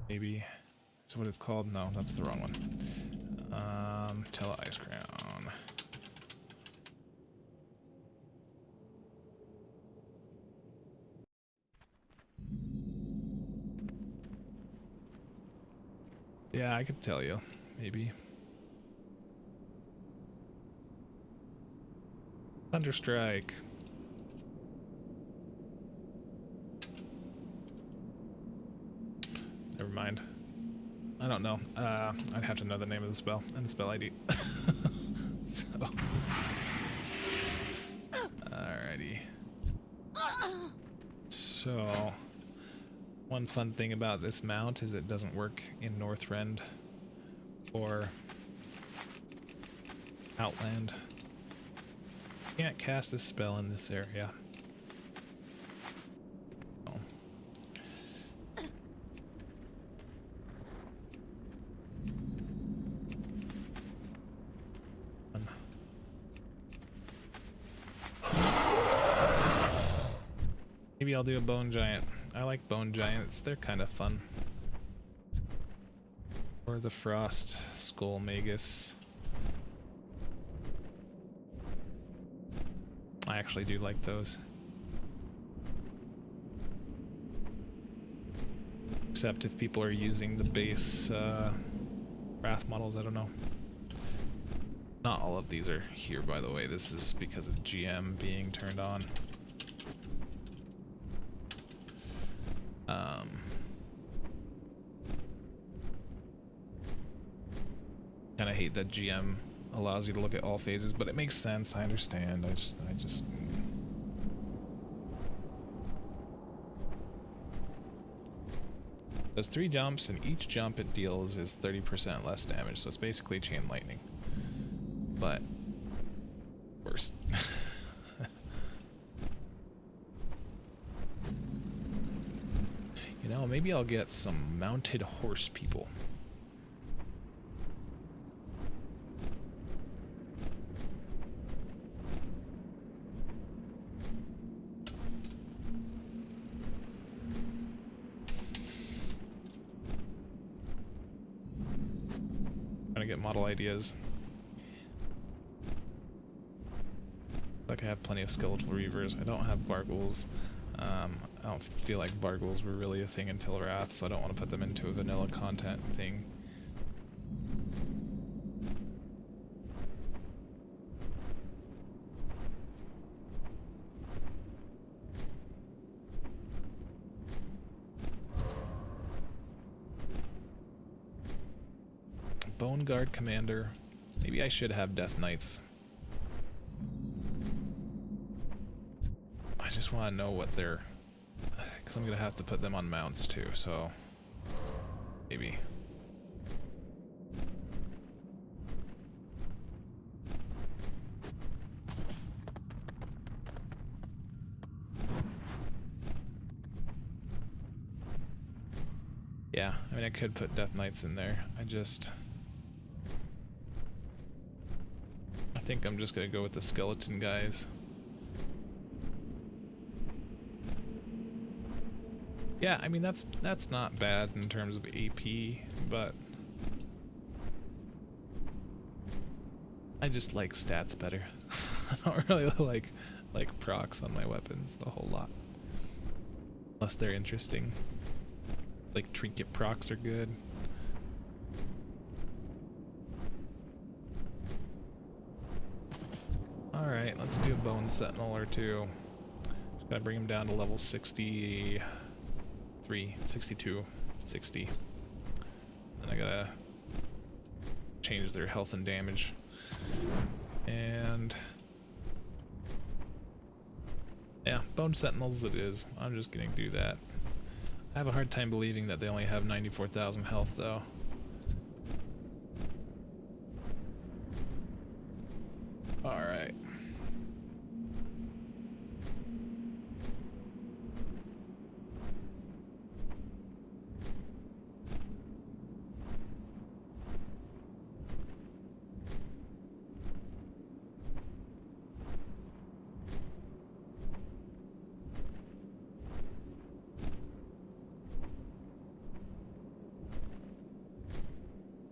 Maybe that's what it's called. No, that's the wrong one. Tele Ice Crown. Yeah, I could tell you. Maybe. Thunderstrike. Never mind. I don't know. I'd have to know the name of the spell and the spell ID. So. Alrighty. So, one fun thing about this mount is it doesn't work in Northrend or Outland. Can't cast this spell in this area. Oh. Maybe I'll do a Bone Giant. I like Bone Giants, they're kind of fun. Or the Frost Skull Magus. I actually do like those. Except if people are using the base Wrath models, I don't know. Not all of these are here, by the way. This is because of GM being turned on. Kinda hate that GM allows you to look at all phases, but it makes sense, I understand. I just does 3 jumps, and each jump it deals is 30% less damage, so it's basically chain lightning. But worse. You know, maybe I'll get some mounted horse people. Trying to get model ideas. like I have plenty of skeletal reavers. I don't have Vargles. I don't feel like Vargles were really a thing until Wrath, so I don't want to put them into a vanilla content thing. Bone Guard Commander. Maybe I should have Death Knights. I just want to know what they're... because I'm going to have to put them on mounts too, so... maybe. Yeah, I mean I could put Death Knights in there. I think I'm just gonna go with the skeleton guys. Yeah, I mean that's not bad in terms of AP, but I just like stats better. I don't really like procs on my weapons a whole lot, unless they're interesting. Like trinket procs are good. Alright, let's do a Bone Sentinel or two. Just gotta bring him down to level 63, 62, 60. And I gotta change their health and damage. And yeah, Bone Sentinels it is. I'm just gonna do that. I have a hard time believing that they only have 94,000 health though. Alright.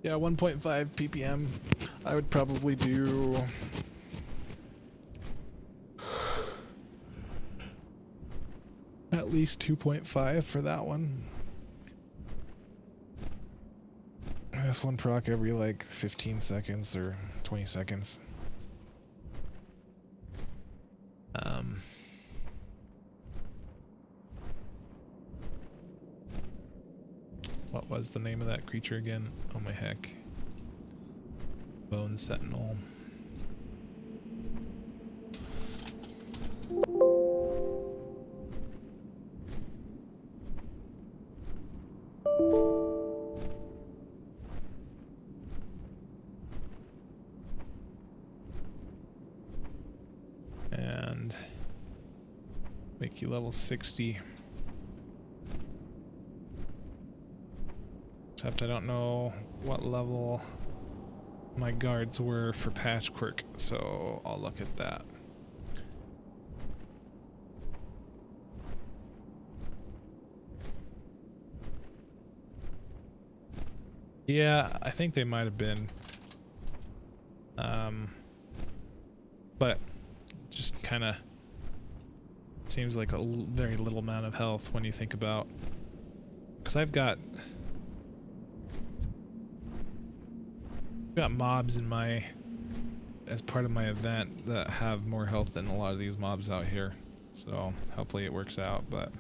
Yeah, 1.5 ppm. I would probably do at least 2.5 for that one. That's one proc every like 15 seconds or 20 seconds. What was the name of that creature again? Oh my heck. Bone Sentinel. And make you level 60. Except I don't know what level my guards were for Patchwork, so I'll look at that. Yeah, I think they might have been. But just kind of seems like a very little amount of health when you think about, because I've got mobs in my, as part of my event, that have more health than a lot of these mobs out here, so hopefully it works out. But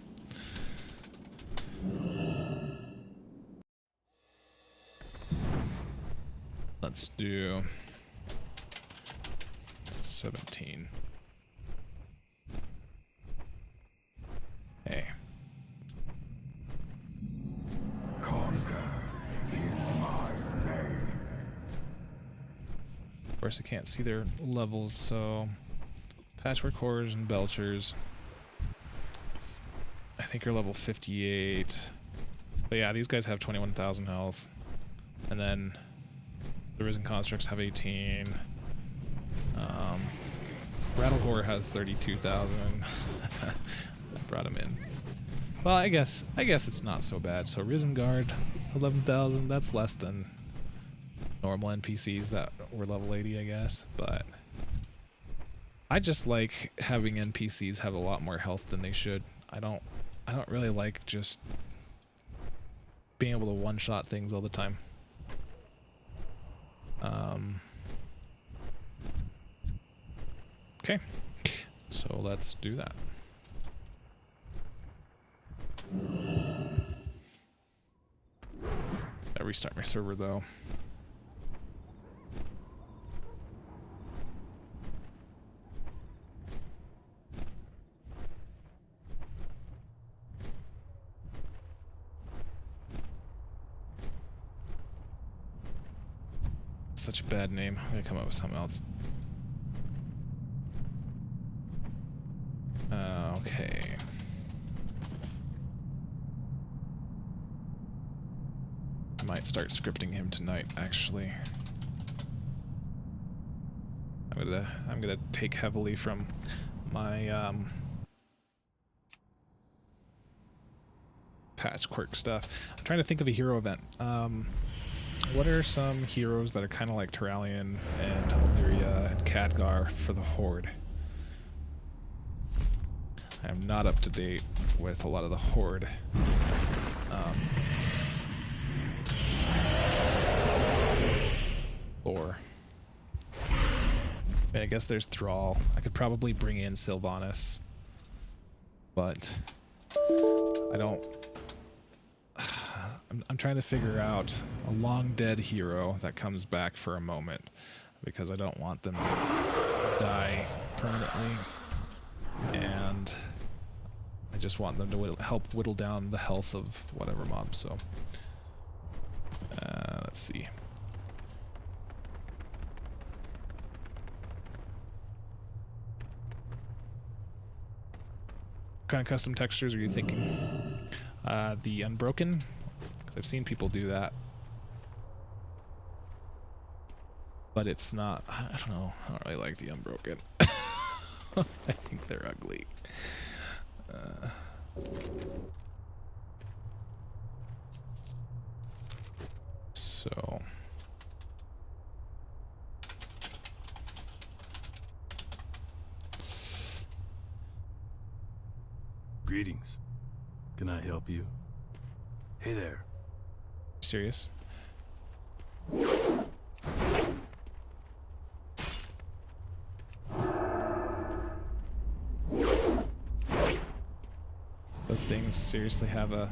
let's do 17. Hey. Conquer in my name. Of course, I can't see their levels, so Patchwork Horrors and Belchers, I think, are level 58. But yeah, these guys have 21,000 health, and then the Risen Constructs have 18. Rattlegore has 32,000. I brought him in. Well, I guess it's not so bad. So Risen Guard, 11,000. That's less than normal NPCs that were level 80, I guess. But I just like having NPCs have a lot more health than they should. I don't really like just being able to one-shot things all the time. Okay, so let's do that. I restart my server though. Such a bad name. I'm gonna come up with something else. Okay. I might start scripting him tonight, actually. I'm gonna take heavily from my patchwork stuff. I'm trying to think of a hero event. What are some heroes that are kind of like Terralion and Illyria and Khadgar for the Horde? I'm not up to date with a lot of the Horde. Lore. I guess there's Thrall. I could probably bring in Sylvanas, but I don't. I'm trying to figure out a long dead hero that comes back for a moment, because I don't want them to die permanently, and I just want them to help whittle down the health of whatever mob. So let's see. What kind of custom textures are you thinking? The Unbroken, because I've seen people do that, but it's not. I don't know. I don't really like the Unbroken. I think they're ugly. So. Greetings. Can I help you? Hey there. Serious? Those things seriously have a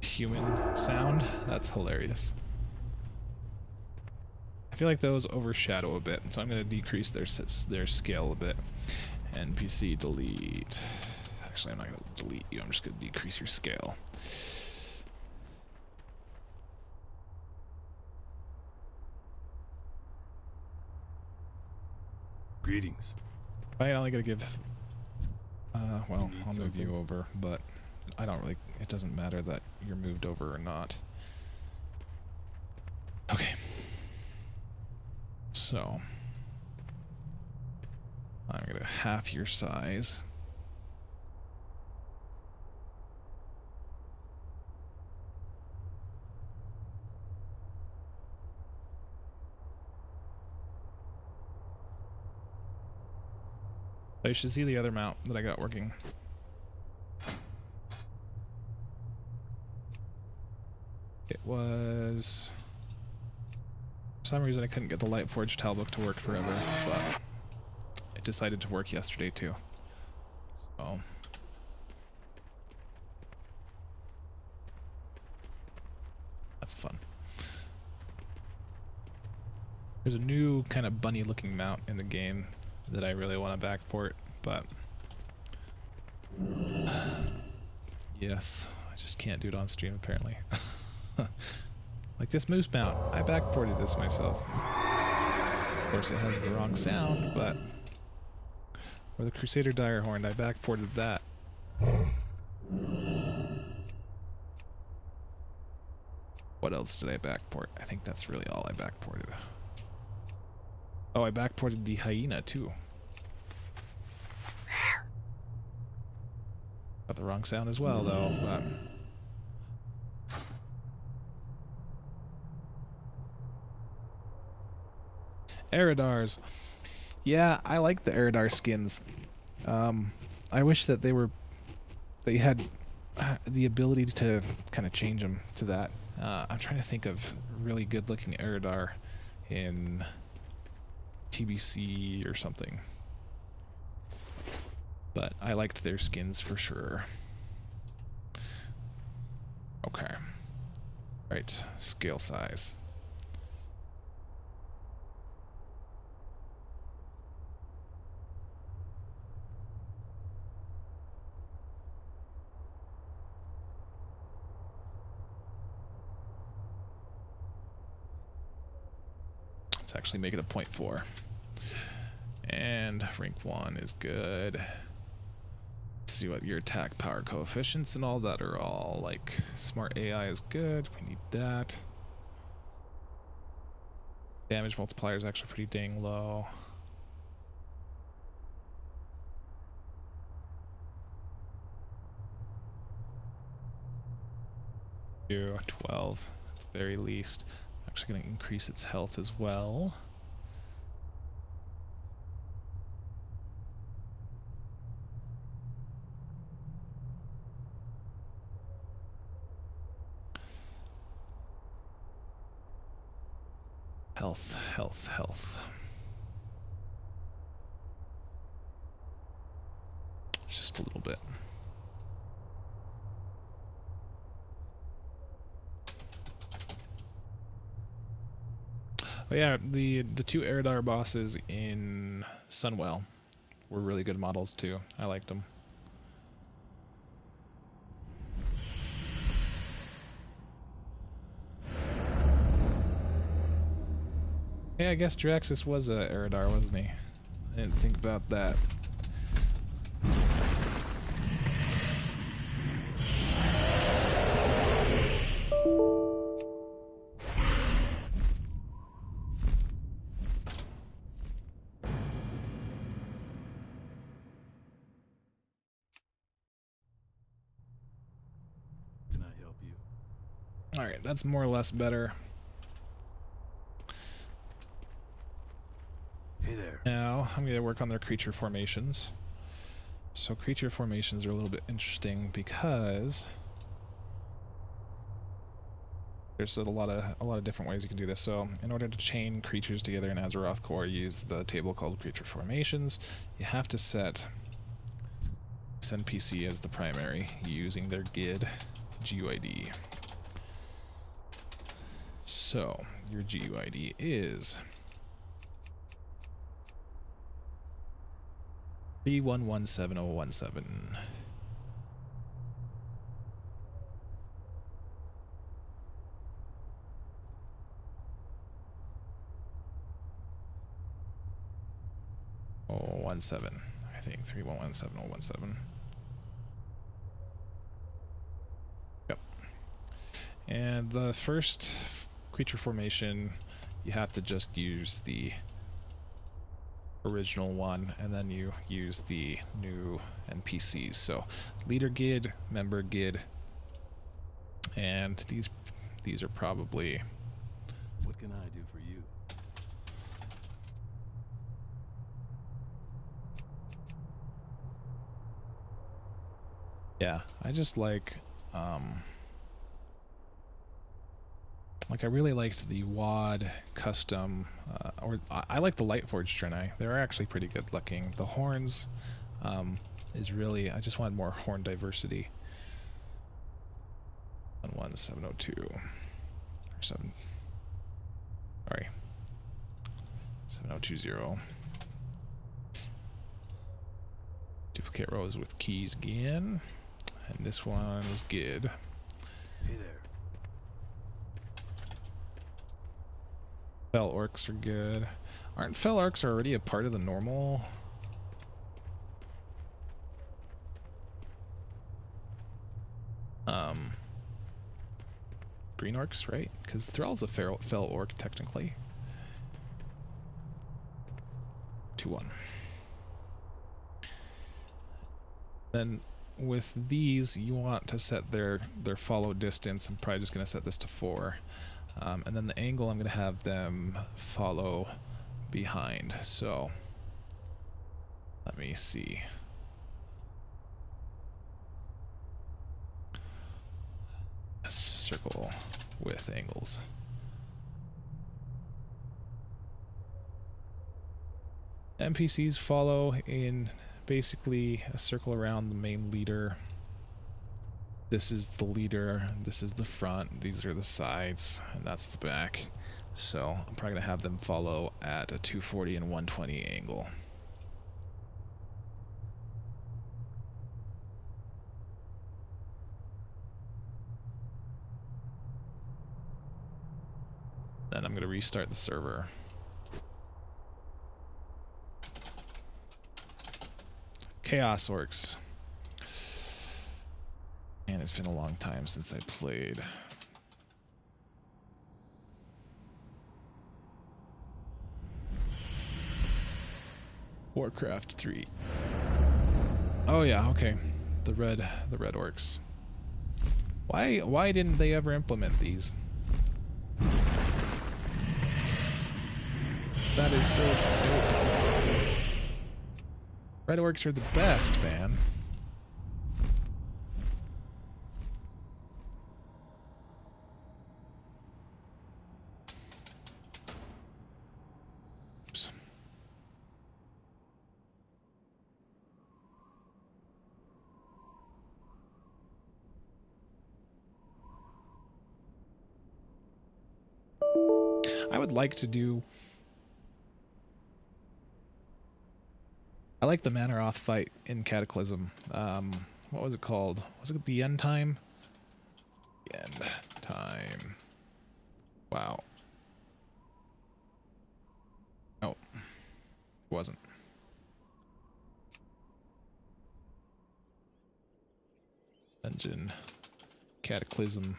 human sound? That's hilarious. I feel like those overshadow a bit, so I'm going to decrease their scale a bit. NPC delete. Actually, I'm not going to delete you, I'm just going to decrease your scale. Greetings. I only got to give... well, need I'll move something? you over, but I don't really... It doesn't matter that you're moved over or not. Okay. So... I'm going to half your size. You should see the other mount that I got working. It was... For some reason I couldn't get the Lightforged Talbook to work forever, but it decided to work yesterday too. So... that's fun. There's a new kind of bunny looking mount in the game that I really want to backport, but yes, I just can't do it on stream apparently. Like this moose mount, I backported this myself. Of course it has the wrong sound, but... Or the Crusader Direhorn, I backported that. What else did I backport? I think that's really all I backported. Oh, I backported the hyena too. Got the wrong sound as well though, but... Eridars. Yeah, I like the Eridar skins. I wish that they had the ability to kind of change them to that. I'm trying to think of really good looking Eridar in TBC or something. But I liked their skins for sure. Okay. Right, scale size. Let's actually make it a 0.4. And rank 1 is good. Let's see what your attack power coefficients and all that are all like. Smart AI is good. We need that. Damage multiplier is actually pretty dang low. Here, 12 at the very least. I'm actually going to increase its health as well. Health. Just a little bit. Oh yeah, the two Eridar bosses in Sunwell were really good models too. I liked them. Yeah, I guess Draxus was a Eridar, wasn't he? I didn't think about that. Can I help you? Alright, that's more or less better. Hey there. Now, I'm going to work on their creature formations. So creature formations are a little bit interesting because there's a lot of different ways you can do this. So in order to chain creatures together in Azeroth Core, use the table called creature formations. You have to set this NPC as the primary using their GUID. So your GUID is 311717. Oh, 17. I think 311717. Yep. And the first creature formation, you have to just use the original one, and then you use the new NPCs. So leader GID, member GID, and these are probably. What can I do for you? Yeah, I just I really liked the WAD custom, or I like the Lightforged Draenei. They're actually pretty good looking. The horns is really, I just wanted more horn diversity. 11702 or 7. Sorry, 7020. Duplicate rows with keys again, and this one is GID. Hey there. Fel orcs are good. Aren't fel orcs already a part of the normal? Green orcs, right? Because Thrall's a fel orc technically. 2-1. Then with these, you want to set their follow distance. I'm probably just going to set this to 4. And then the angle, I'm going to have them follow behind. So let me see. Circle with angles. NPCs follow in basically a circle around the main leader. This is the leader, this is the front, these are the sides, and that's the back. So I'm probably going to have them follow at a 240 and 120 angle. Then I'm going to restart the server. Chaos Orcs. And it's been a long time since I played. Warcraft 3. Oh yeah, okay. The red orcs. Why didn't they ever implement these? That is so dope. Red orcs are the best, man. Oops. I would like to do... I like the Manaroth fight in Cataclysm. What was it called? Was it the End Time? End Time. Wow. Oh. It wasn't. Dungeon. Cataclysm.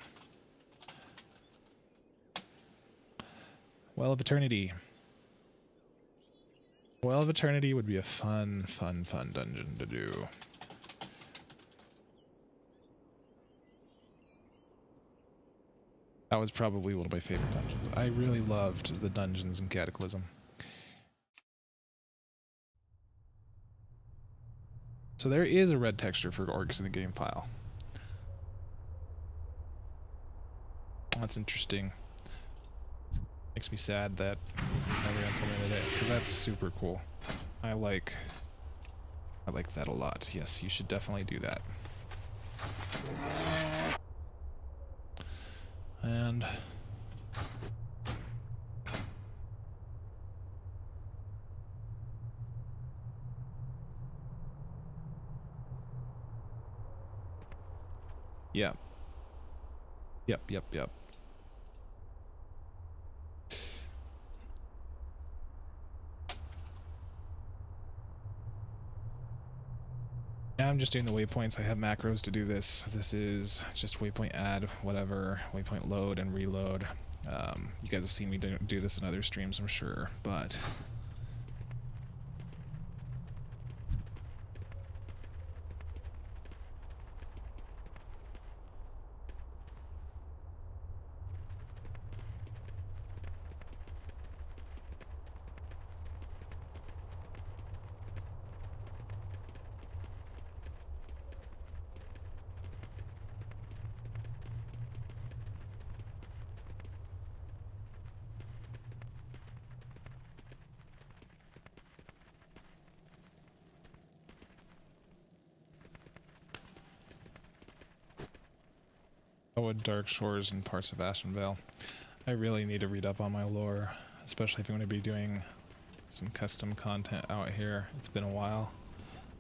Well of Eternity. Well of Eternity would be a fun dungeon to do. That was probably one of my favorite dungeons. I really loved the dungeons in Cataclysm. So there is a red texture for orcs in the game file. That's interesting. Makes me sad that I never implemented it, because that's super cool. I like that a lot. Yes, you should definitely do that. And yeah. Yep. Now I'm just doing the waypoints. I have macros to do this. This is just waypoint add, whatever, waypoint load and reload. You guys have seen me do this in other streams, I'm sure, but Dark Shores and parts of Ashenvale. I really need to read up on my lore, especially if I'm going to be doing some custom content out here. It's been a while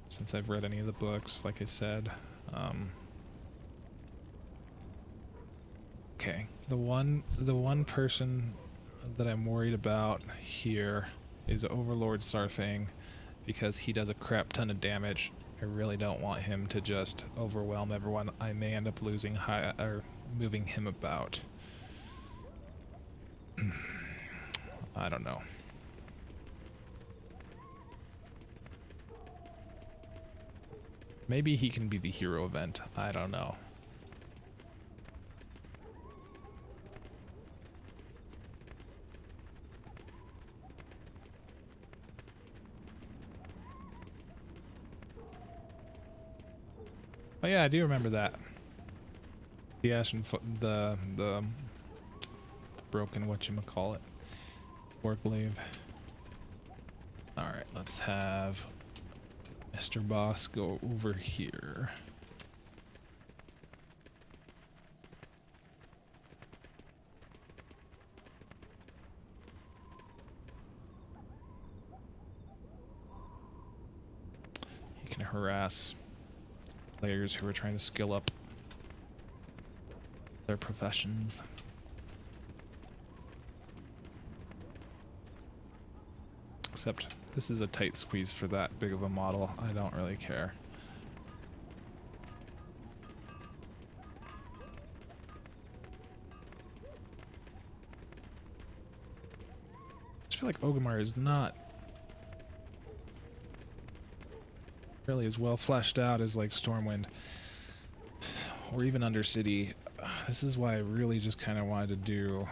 since I've read any of the books, like I said. Okay, the one person that I'm worried about here is Overlord Sarfang, because he does a crap ton of damage. I really don't want him to just overwhelm everyone. I may end up losing or moving him about. I don't know. Maybe he can be the hero event. I don't know. Oh yeah, I do remember that. The ashen the broken whatchamacallit. Warglaive. Alright, let's have Mr. Boss go over here. He can harass players who are trying to skill up their professions. Except this is a tight squeeze for that big of a model. I don't really care. I just feel like Orgrimmar is not really as well fleshed out as like Stormwind or even Undercity. This is why I really just kind of wanted to do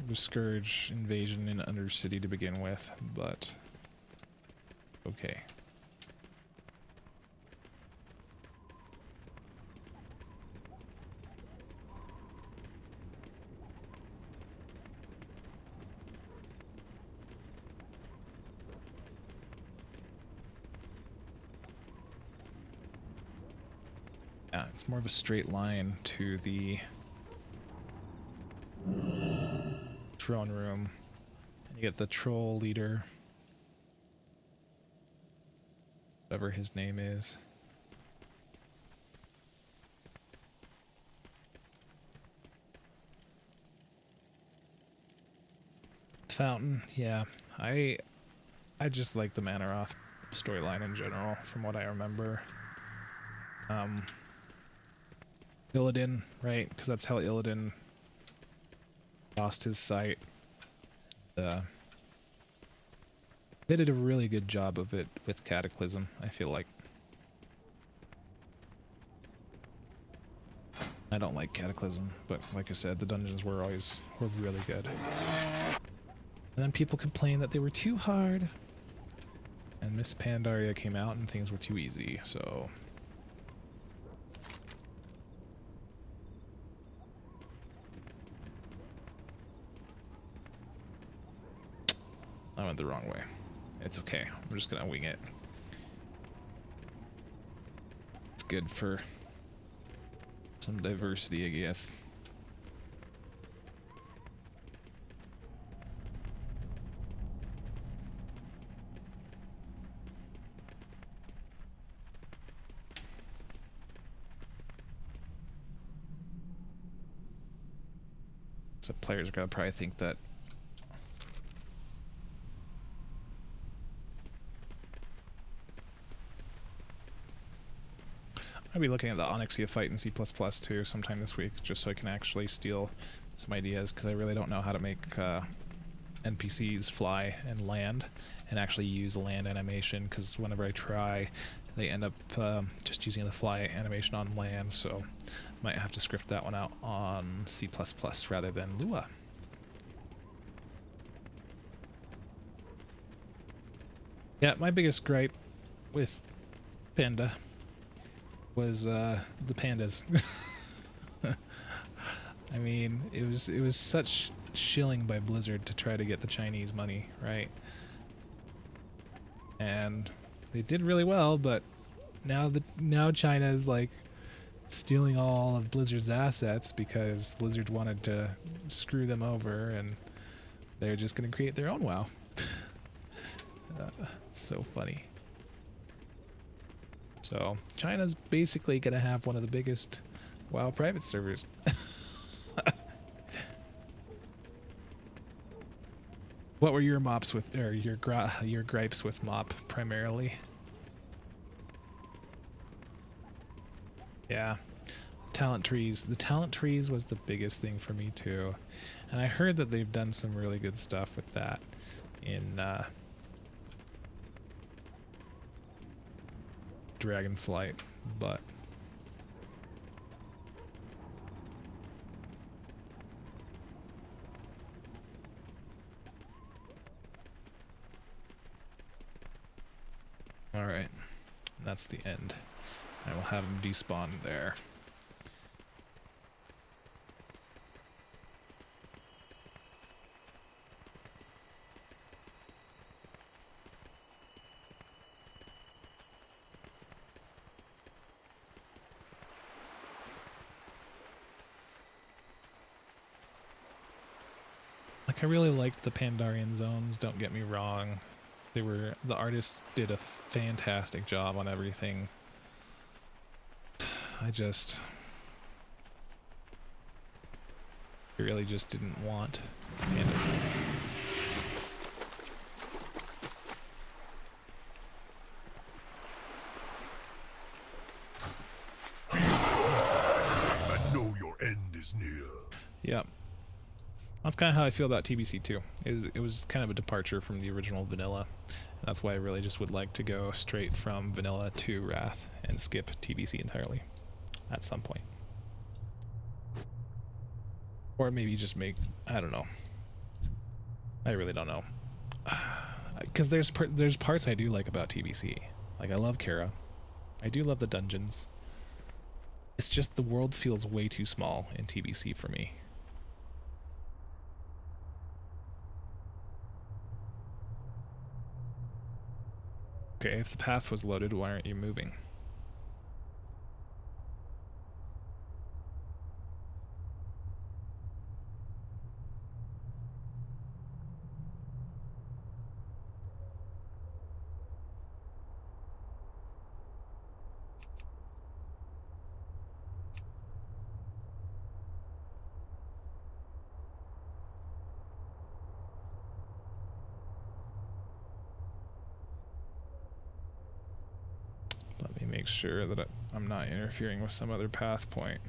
the Scourge invasion in Undercity to begin with, but okay. Yeah, it's more of a straight line to the throne room. And you get the troll leader, whatever his name is. Fountain, yeah. I just like the Manaroth storyline in general, from what I remember. Illidan, right? Because that's how Illidan lost his sight. They did a really good job of it with Cataclysm, I feel like. I don't like Cataclysm, but like I said, the dungeons were really good. And then people complained that they were too hard. And Miss Pandaria came out and things were too easy, so... I went the wrong way. It's okay. I'm just gonna wing it. It's good for some diversity, I guess. So players are gonna probably think that I'll be looking at the Onyxia fight in C++ too sometime this week, just so I can actually steal some ideas, because I really don't know how to make NPCs fly and land, and actually use a land animation, because whenever I try, they end up just using the fly animation on land, so might have to script that one out on C++ rather than Lua. Yeah, my biggest gripe with Panda was the pandas. I mean, it was such shilling by Blizzard to try to get the Chinese money, right? And they did really well, but now China is like stealing all of Blizzard's assets because Blizzard wanted to screw them over, and they're just going to create their own WoW. So funny. So China's basically going to have one of the biggest WoW private servers. What were your mops with, or your gripes with mop primarily? Yeah, talent trees. The talent trees was the biggest thing for me too, and I heard that they've done some really good stuff with that in Dragonflight, but all right, that's the end. And we'll have him despawn there. Like, I really liked the Pandarian zones, don't get me wrong. The artists did a fantastic job on everything. I really just didn't want pandas. I know your end is near. Yep. That's kind of how I feel about TBC too. It was kind of a departure from the original vanilla. And that's why I really just would like to go straight from vanilla to Wrath and skip TBC entirely at some point. Or maybe just make, I don't know. I really don't know. Because there's parts I do like about TBC. Like, I love Kara. I do love the dungeons. It's just the world feels way too small in TBC for me. Okay, if the path was loaded, why aren't you moving? Let me make sure that I'm not interfering with some other path point.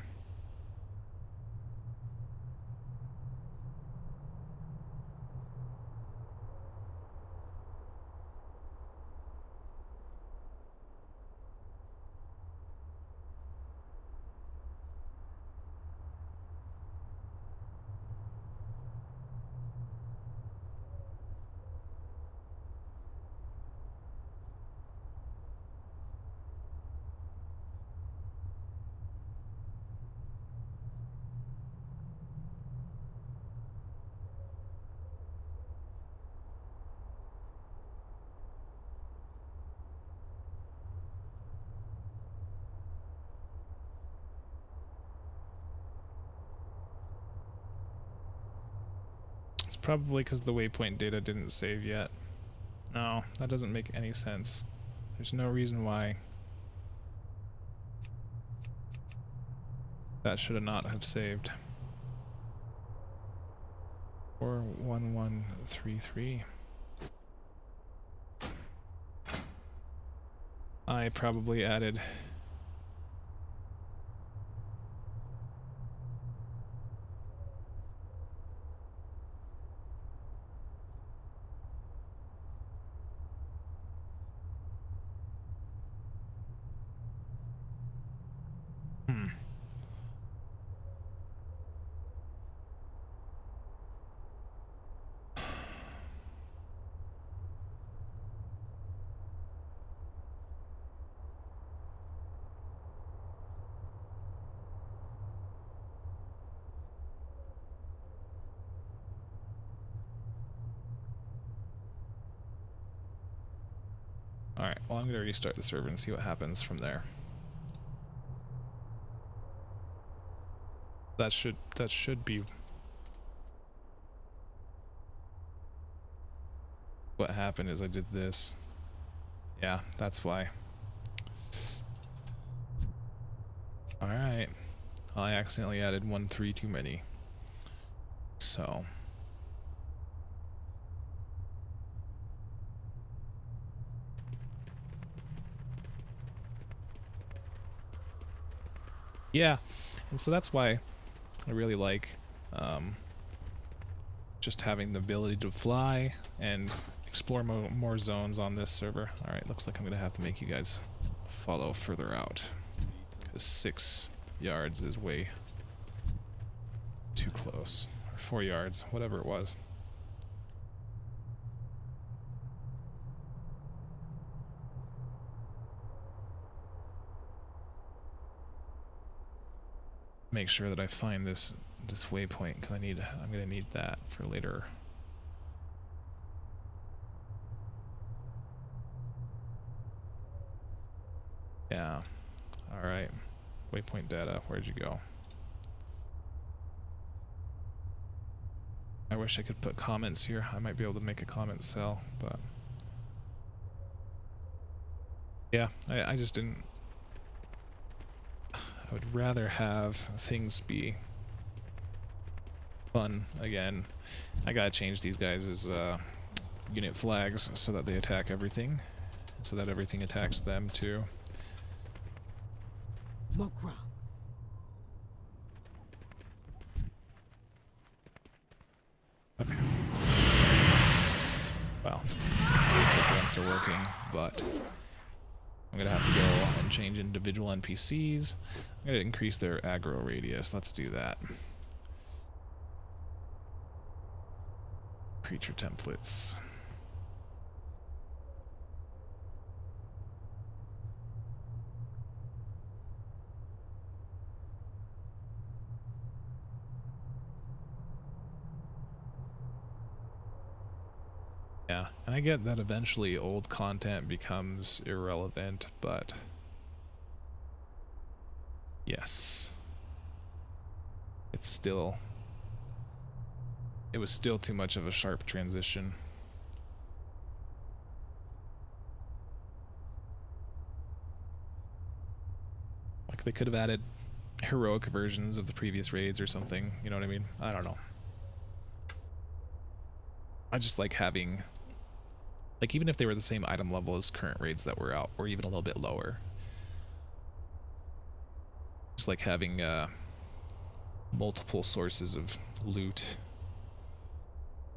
It's probably because the waypoint data didn't save yet. No, that doesn't make any sense. There's no reason why that should not have saved. 41133. I probably added Alright, well, I'm going to restart the server and see what happens from there. That should be what happened. Is I did this. Yeah, that's why. Alright. Well, I accidentally added 1-3 too many. So yeah, and so that's why I really like just having the ability to fly and explore more zones on this server. Alright, looks like I'm gonna have to make you guys follow further out, because 6 yards is way too close, or 4 yards, whatever it was. make sure that I find this waypoint because I'm gonna need that for later. Yeah. All right. Waypoint data. Where'd you go? I wish I could put comments here. I might be able to make a comment cell, but yeah, I just didn't. I would rather have things be fun again. I gotta change these guys as unit flags so that they attack everything, so that everything attacks them too. Mokra. Okay. Well, at least the grunts are working, but I'm gonna have to go and change individual NPCs. I'm gonna increase their aggro radius. Let's do that. Creature templates. Yeah, and I get that eventually old content becomes irrelevant, but yes, it was still too much of a sharp transition. Like they could have added heroic versions of the previous raids or something, you know what I mean? I don't know. I just like having, like, even if they were the same item level as current raids that were out, or even a little bit lower. Just like having multiple sources of loot.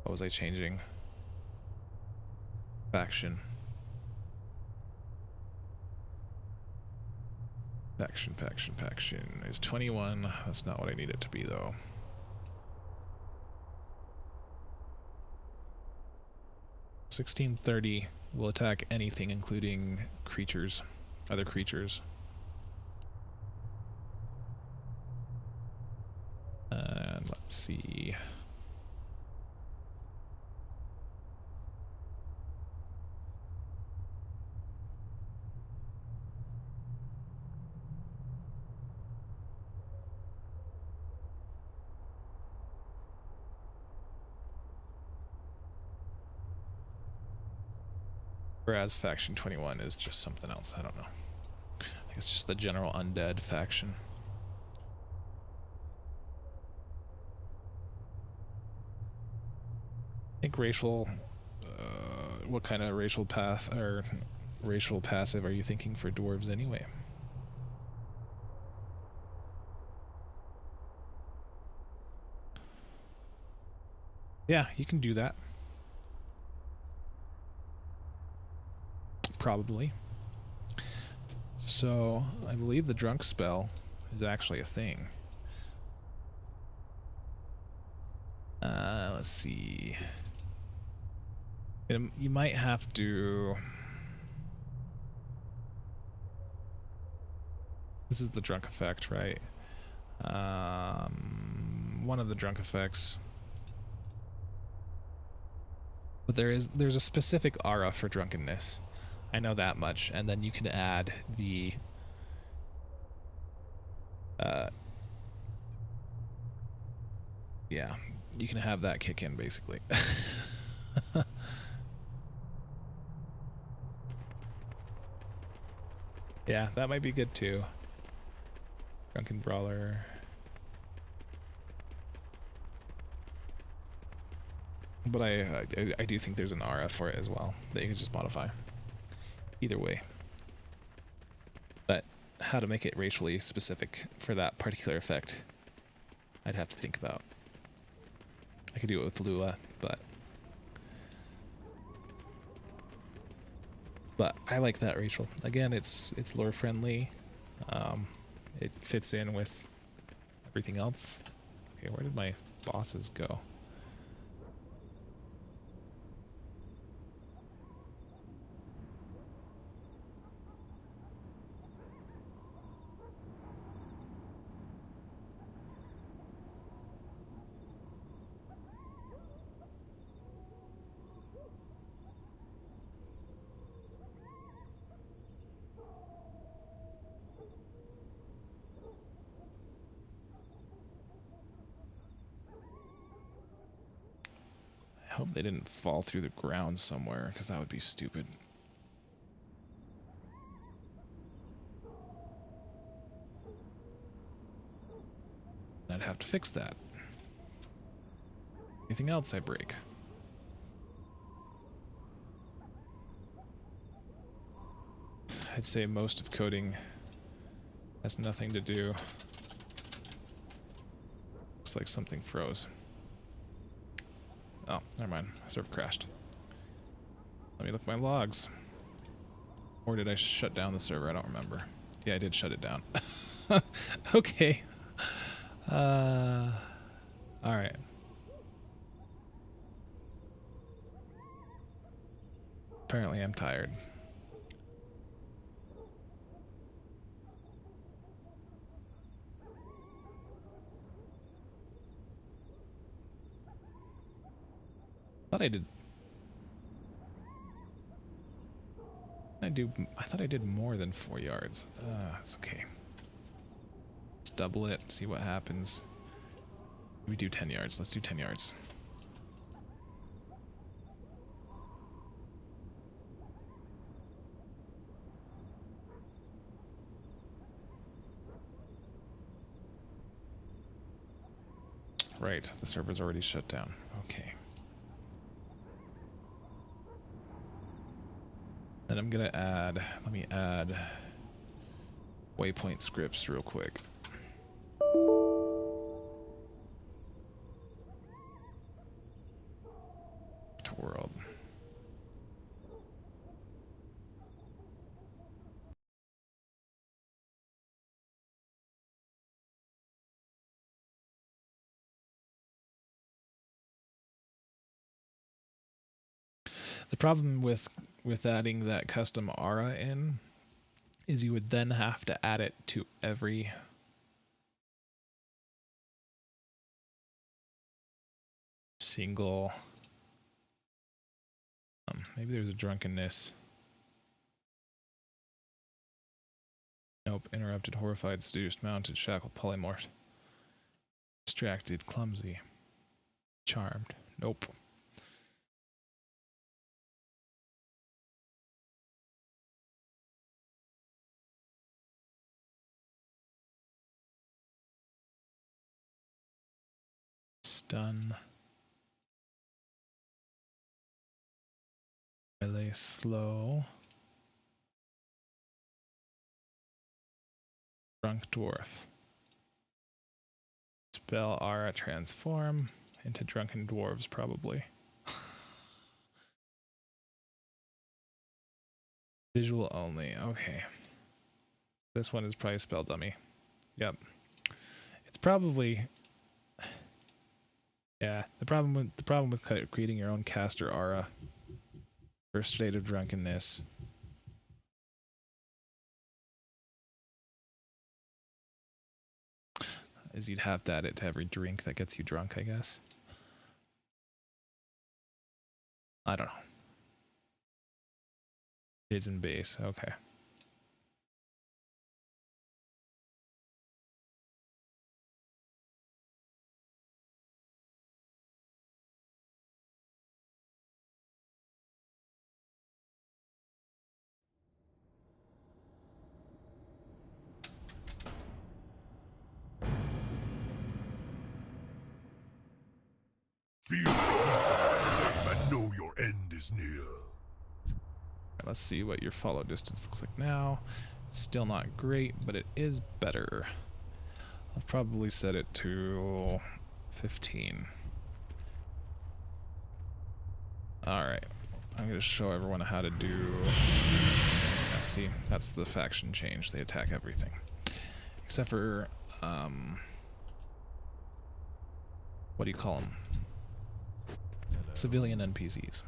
What was I changing? Faction. Faction is 21. That's not what I need it to be though. 1630 will attack anything including creatures, other creatures. And let's see. Whereas faction 21 is just something else. I don't know. I think it's just the general undead faction. I think racial. What kind of racial path or racial passive are you thinking for dwarves anyway? Yeah, you can do that. Probably. So, I believe the drunk spell is actually a thing. Let's see. You might have to... This is the drunk effect, right? One of the drunk effects. But there's a specific aura for drunkenness. I know that much, and then you can add the yeah, you can have that kick in basically. Yeah, that might be good too. Drunken Brawler. But I do think there's an aura for it as well that you can just modify. Either way. But how to make it racially specific for that particular effect, I'd have to think about. I could do it with Lua, but I like that racial. Again, it's lore friendly. It fits in with everything else. Okay, where did my bosses go? hope they didn't fall through the ground somewhere, because that would be stupid. I'd have to fix that. Anything else I break? I'd say most of coding has nothing to do. Looks like something froze. Oh, never mind. Server crashed. Let me look at my logs. Or did I shut down the server? I don't remember. Yeah, I did shut it down. Okay. Alright. Apparently I'm tired. I thought I did more than 4 yards. It's okay. Let's double it, see what happens. We do 10 yards. Let's do 10 yards. Right, the server's already shut down. Okay. Then I'm gonna add, let me add waypoint scripts real quick. To world. The problem with adding that custom aura in is you would then have to add it to every single maybe there's a drunkenness. Nope, interrupted, horrified, seduced, mounted, shackled, polymorphed, distracted, clumsy, charmed. Nope. Stun. Melee slow. Drunk dwarf. Spell aura transform into drunken dwarves probably. Visual only. Okay. This one is probably spell dummy. Yep. It's probably yeah. The problem with creating your own caster aura. First state of drunkenness. Is you'd have to add it to every drink that gets you drunk, I guess. I don't know. Is in base. Okay. Feel the heat of my flame and know your end is near. Let's see what your follow distance looks like now. It's still not great, but it is better. I'll probably set it to 15. Alright, I'm going to show everyone how to do... Yeah, see, that's the faction change. They attack everything. Except for, what do you call them? Civilian NPCs.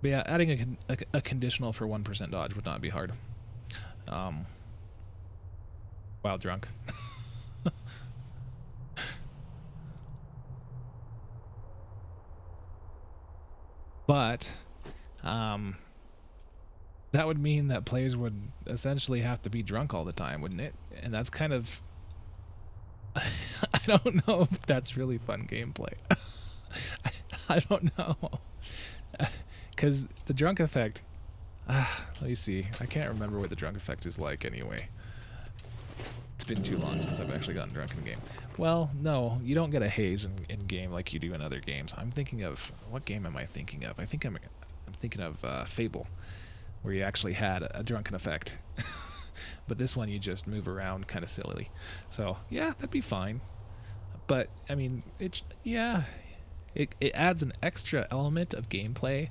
But yeah, adding a conditional for 1% dodge would not be hard. While drunk. But that would mean that players would essentially have to be drunk all the time, wouldn't it? And that's kind of I don't know if that's really fun gameplay. I don't know. Because the drunk effect... let me see. I can't remember what the drunk effect is like anyway. It's been too long since I've actually gotten drunk in a game. Well, no, you don't get a haze in game like you do in other games. I'm thinking of... What game am I thinking of? I think I'm thinking of Fable, where you actually had a drunken effect. But this one you just move around kind of sillily. So, yeah, that'd be fine. But, I mean, it adds an extra element of gameplay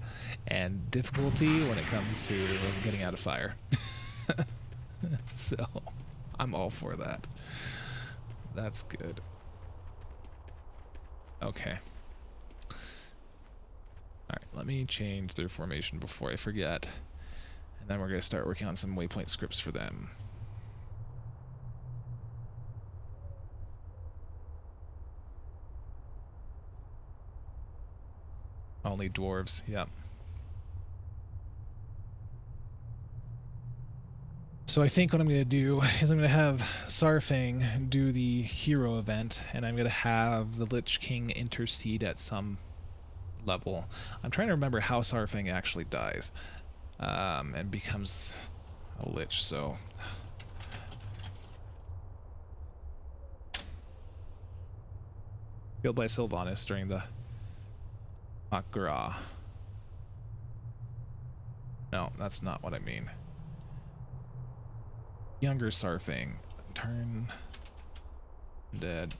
and difficulty when it comes to getting out of fire. So, I'm all for that. That's good. Okay. Alright, let me change their formation before I forget. And then we're going to start working on some waypoint scripts for them. Only dwarves, yep. So I think what I'm going to do is I'm going to have Sarfang do the hero event, and I'm going to have the Lich King intercede at some level. I'm trying to remember how Sarfang actually dies and becomes a Lich, so... Killed by Sylvanas during the Mak'gras. No, that's not what I mean. Younger Sarfang. Turn dead.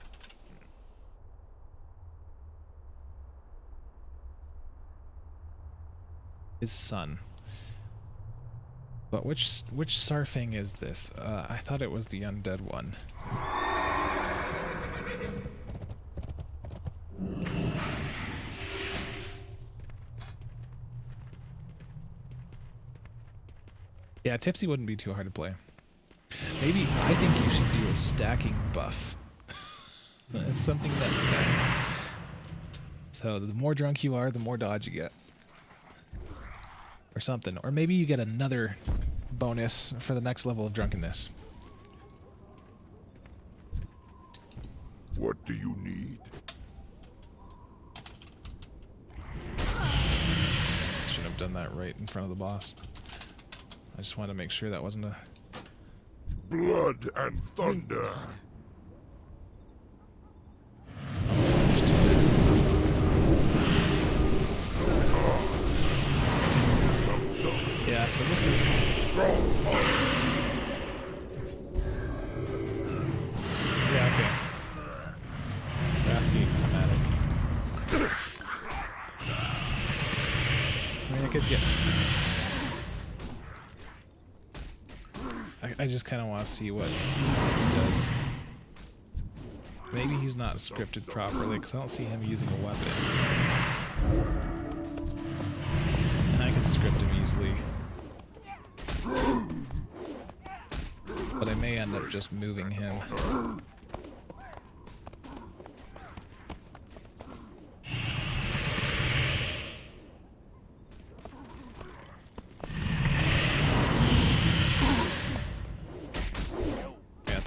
His son. But which Sarfang is this? I thought it was the undead one. Yeah, Tipsy wouldn't be too hard to play. Maybe I think you should do a stacking buff. It's something that stacks. So the more drunk you are, the more dodge you get. Or something. Or maybe you get another bonus for the next level of drunkenness. What do you need? Should have done that right in front of the boss. I just wanted to make sure that wasn't a... Blood and thunder. Yeah, so this is... Yeah, okay. Crafty schematic. I mean, I could get... I just kind of want to see what he does. Maybe he's not scripted properly, because I don't see him using a weapon. And I can script him easily. But I may end up just moving him.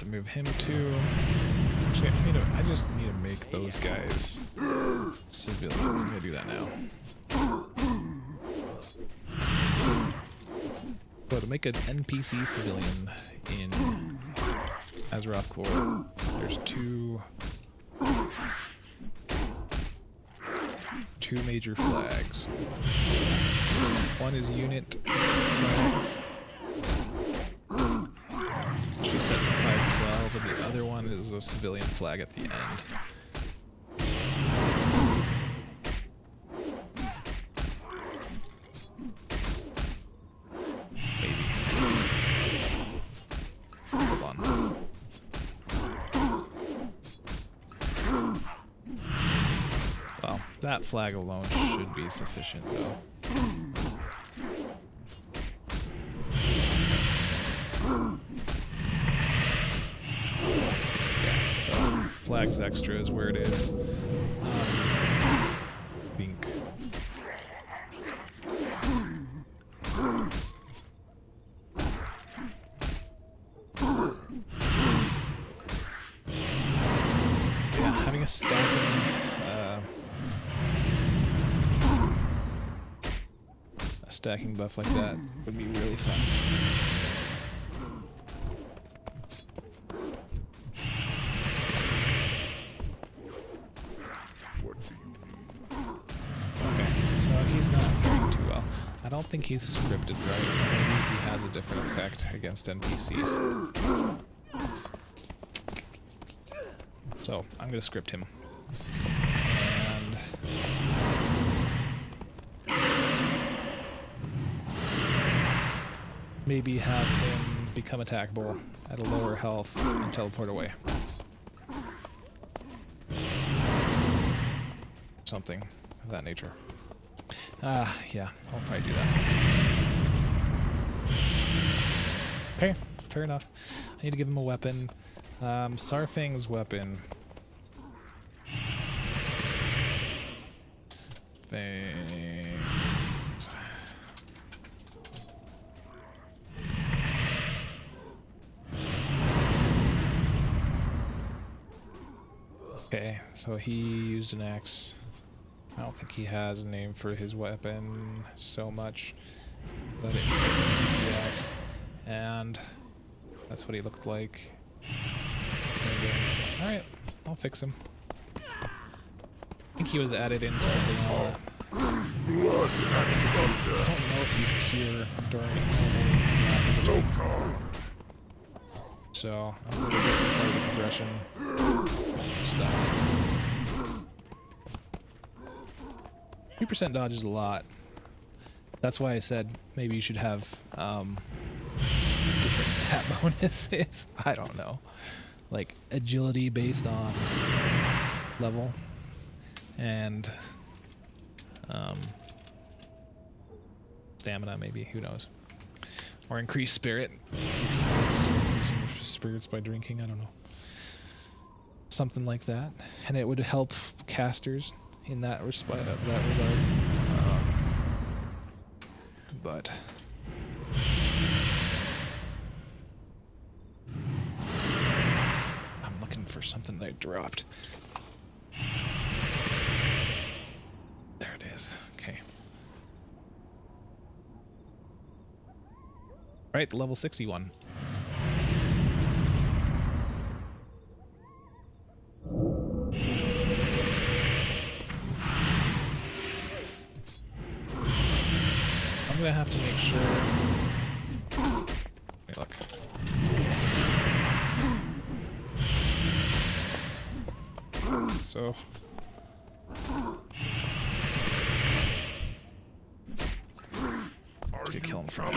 Move him too. Actually, I just need to make those guys civilians. I'm gonna do that now. So to make an NPC civilian in Azeroth Core, there's two major flags. One is unit flags. She's set to 512, and the other one is a civilian flag at the end. Maybe. Hold on. Well, that flag alone should be sufficient, though. Flags extra is where it is. Bink. Having a stacking buff like that would be really fun. Okay, so he's not faring too well. I don't think he's scripted right. Maybe he has a different effect against NPCs. So I'm gonna script him. And maybe have him become attackable at a lower health and teleport away. Something of that nature. Yeah, I'll probably do that. Okay, fair enough. I need to give him a weapon. Sarfang's weapon. Fangs. Okay, so he used an axe. I don't think he has a name for his weapon so much, but it the axe, and that's what he looked like. Alright, I'll fix him. I think he was added into vanilla. I don't know if he's pure during normal. So, I'm hoping this is part of the progression stuff. 3% dodge is a lot. That's why I said maybe you should have different stat bonuses. I don't know. Like agility based on level and stamina maybe, who knows. Or increase spirit, because you're increasing your spirits by drinking, I don't know. Something like that. And it would help casters in that regard. But I'm looking for something that I dropped. There it is. Okay. Right, the level 61. I'm gonna have to make sure. Hey, look. So. Where'd you kill him from?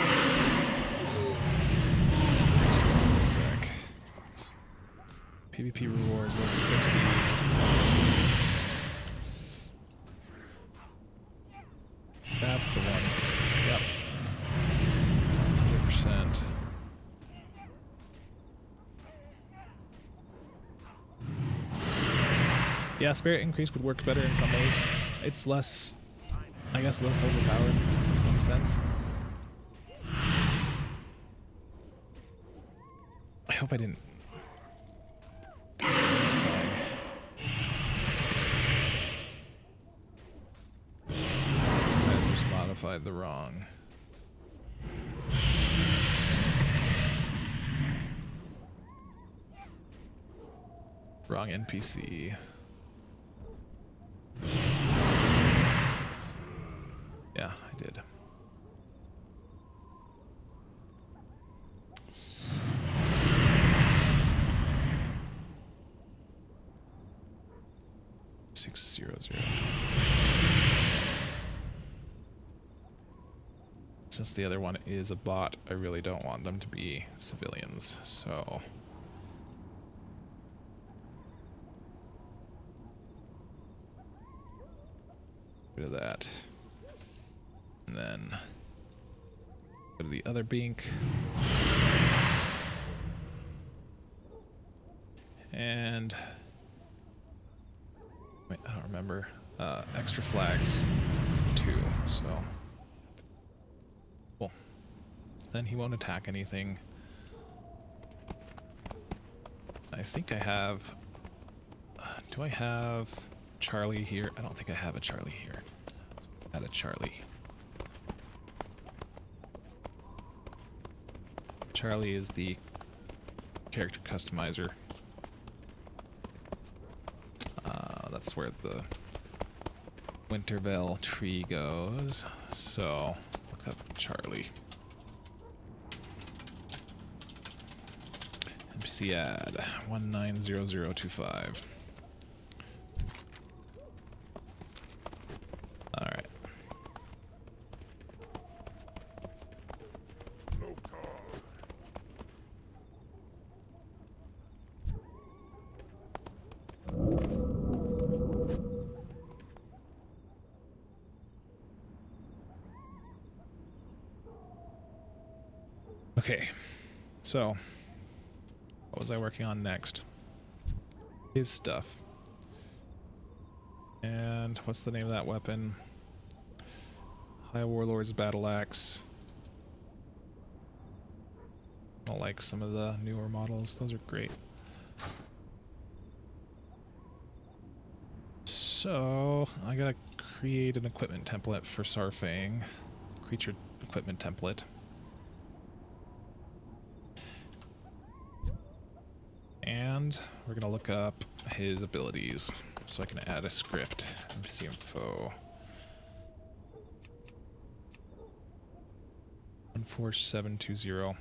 One sec. PvP rewards level 60. That's the one. Yep. 100%. Yeah, spirit increase would work better in some ways. It's less, I guess, less overpowered in some sense. I hope I didn't. I just modified the wrong. Wrong NPC. Yeah, I did. Since the other one is a bot, I really don't want them to be civilians, so... rid of that. And then go to the other Bink. And wait, I don't remember. Extra flags too, so cool. Then he won't attack anything. I think I have Do I have Charlie here? I don't think I have a Charlie here. Add a Charlie. Charlie is the character customizer. That's where the Wintervale tree goes. So look up Charlie. NPC add 190025. Alright. Okay, so what was I working on next? His stuff. And what's the name of that weapon? High Warlord's Battle Axe. I don't like some of the newer models, those are great. So I gotta create an equipment template for Sarfang. Creature equipment template. And we're gonna look up his abilities so I can add a script. NPC info. 14720.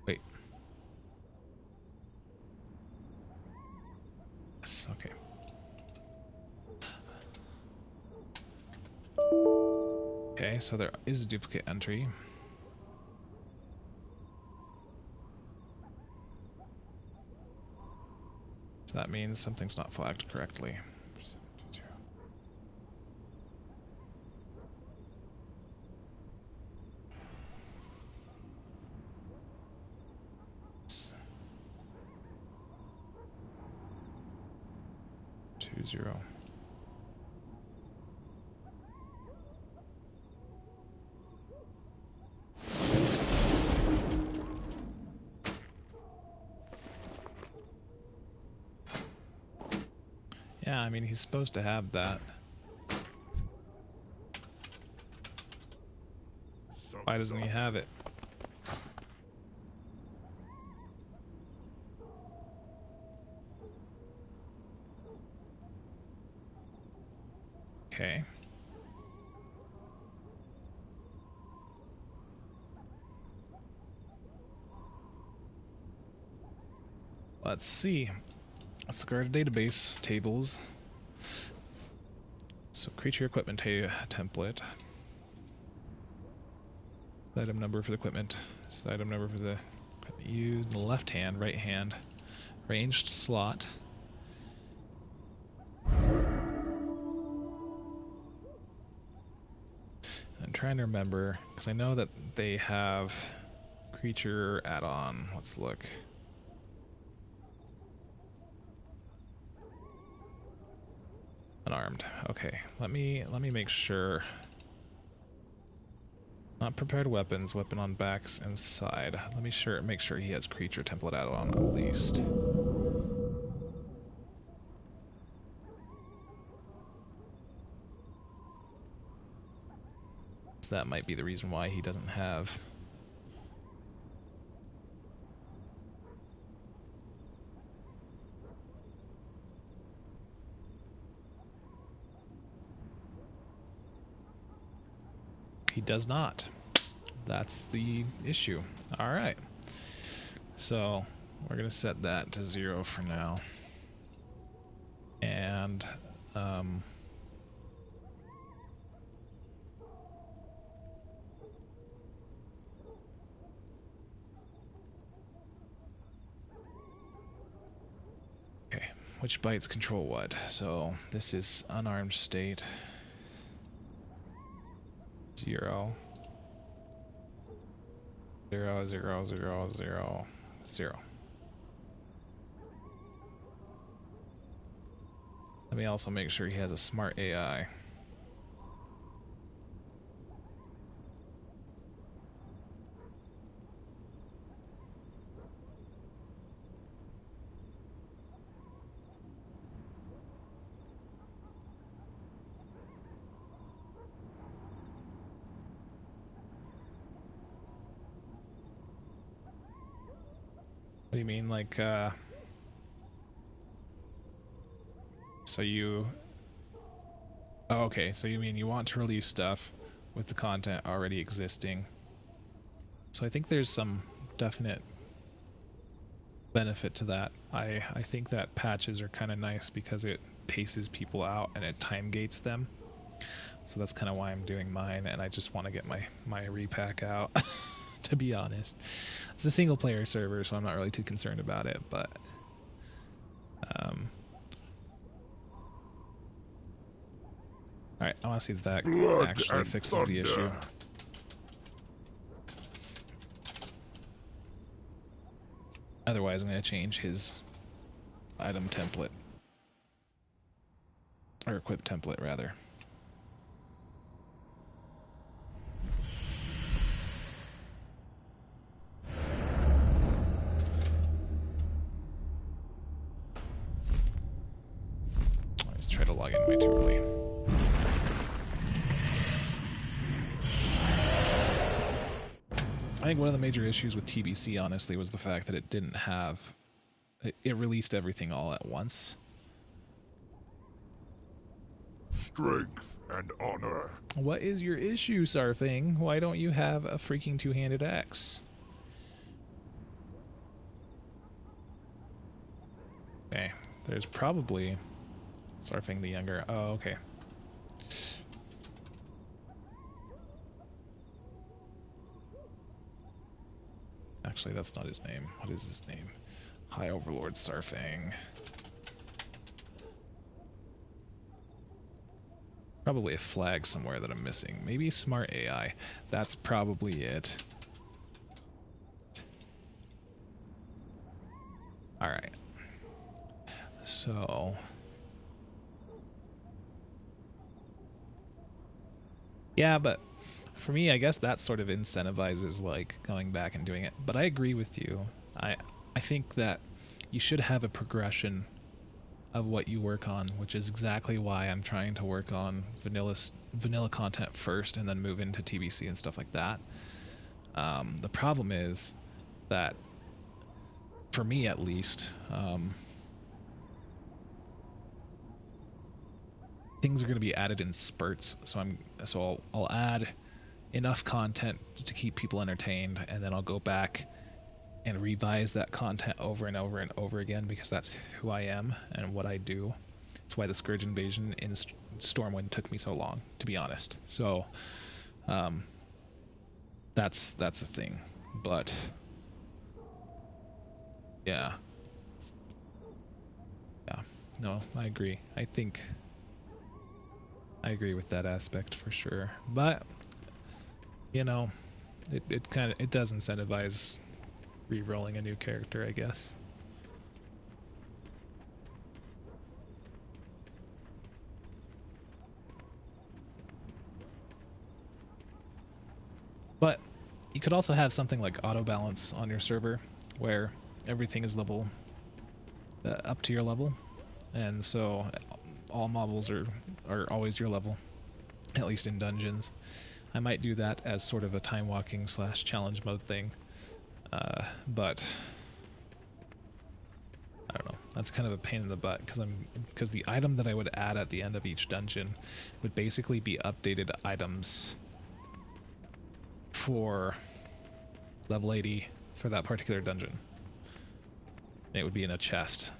Wait. Yes, okay. Okay, so there is a duplicate entry. So that means something's not flagged correctly. 720. Yeah, I mean, he's supposed to have that. Why doesn't he have it? Okay. Let's see. Let's go to database tables. So creature equipment template. Item number for the equipment. This item number for the equipment used. The left hand, right hand. Ranged slot. I'm trying to remember because I know that they have creature add-on. Let's look. Unarmed. Okay, let me make sure. Not prepared weapons, weapon on backs and side. Let me make sure he has creature template add-on at least. So that might be the reason why he doesn't have. He does not. That's the issue. Alright. So we're going to set that to 0 for now. And okay, which bytes control what? So this is unarmed state. 0 0 0 0 0 0. Let me also make sure he has a smart AI. mean like so you oh, okay, so you mean you want to release stuff with the content already existing. So I think there's some definite benefit to that. I think that patches are kind of nice because it paces people out and it time gates them. So that's kind of why I'm doing mine, and I just want to get my repack out. To be honest, it's a single player server, so I'm not really too concerned about it, but alright, I want to see if that Blood actually and fixes the issue. thunder. Otherwise, I'm going to change his item template. Or equip template, rather. Let's try to log in way too early. I think one of the major issues with TBC, honestly, was the fact that it didn't have... It released everything all at once. Strength and honor. What is your issue, Sarfing? Why don't you have a freaking two-handed axe? Okay, there's probably... Sarfing the Younger. Oh, okay. Actually, that's not his name. What is his name? High Overlord Sarfang. Probably a flag somewhere that I'm missing. Maybe Smart AI. That's probably it. Alright. So... yeah, but for me, I guess that sort of incentivizes like going back and doing it. But I agree with you. I think that you should have a progression of what you work on, which is exactly why I'm trying to work on vanilla content first and then move into TBC and stuff like that. The problem is that, for me at least, things are going to be added in spurts, so I'll add enough content to keep people entertained, and then I'll go back and revise that content over and over and over again, because that's who I am and what I do. It's why the Scourge invasion in Stormwind took me so long, to be honest. So that's the thing. But yeah, no, I agree. I think I agree with that aspect for sure. But you know, it does incentivize re-rolling a new character, I guess. But you could also have something like auto balance on your server, where everything is level up to your level, and so all mobs are always your level, at least in dungeons. I might do that as sort of a time walking / challenge mode thing, but I don't know. That's kind of a pain in the butt, because the item that I would add at the end of each dungeon would basically be updated items for level 80 for that particular dungeon. And it would be in a chest.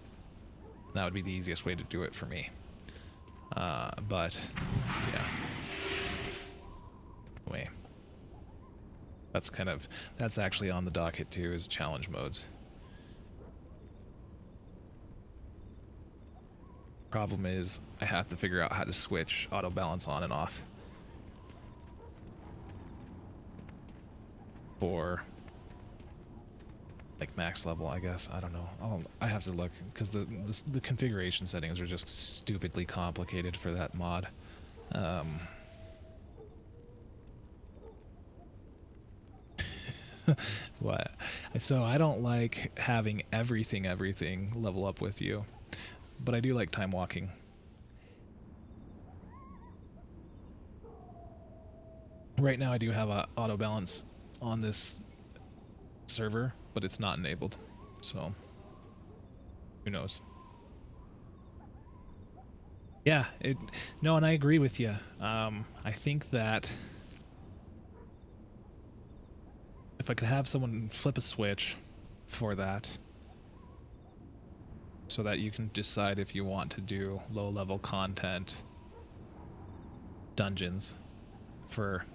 That would be the easiest way to do it for me. But yeah. Anyway, that's actually on the docket too, is challenge modes. Problem is, I have to figure out how to switch auto balance on and off for like max level, I guess. I don't know. I have to look, because the configuration settings are just stupidly complicated for that mod. What? So I don't like having everything level up with you, but I do like time walking. Right now I do have a auto balance on this server, but it's not enabled, so Who knows? Yeah, no, and I agree with you. I think that if I could have someone flip a switch for that, so that you can decide if you want to do low-level content dungeons for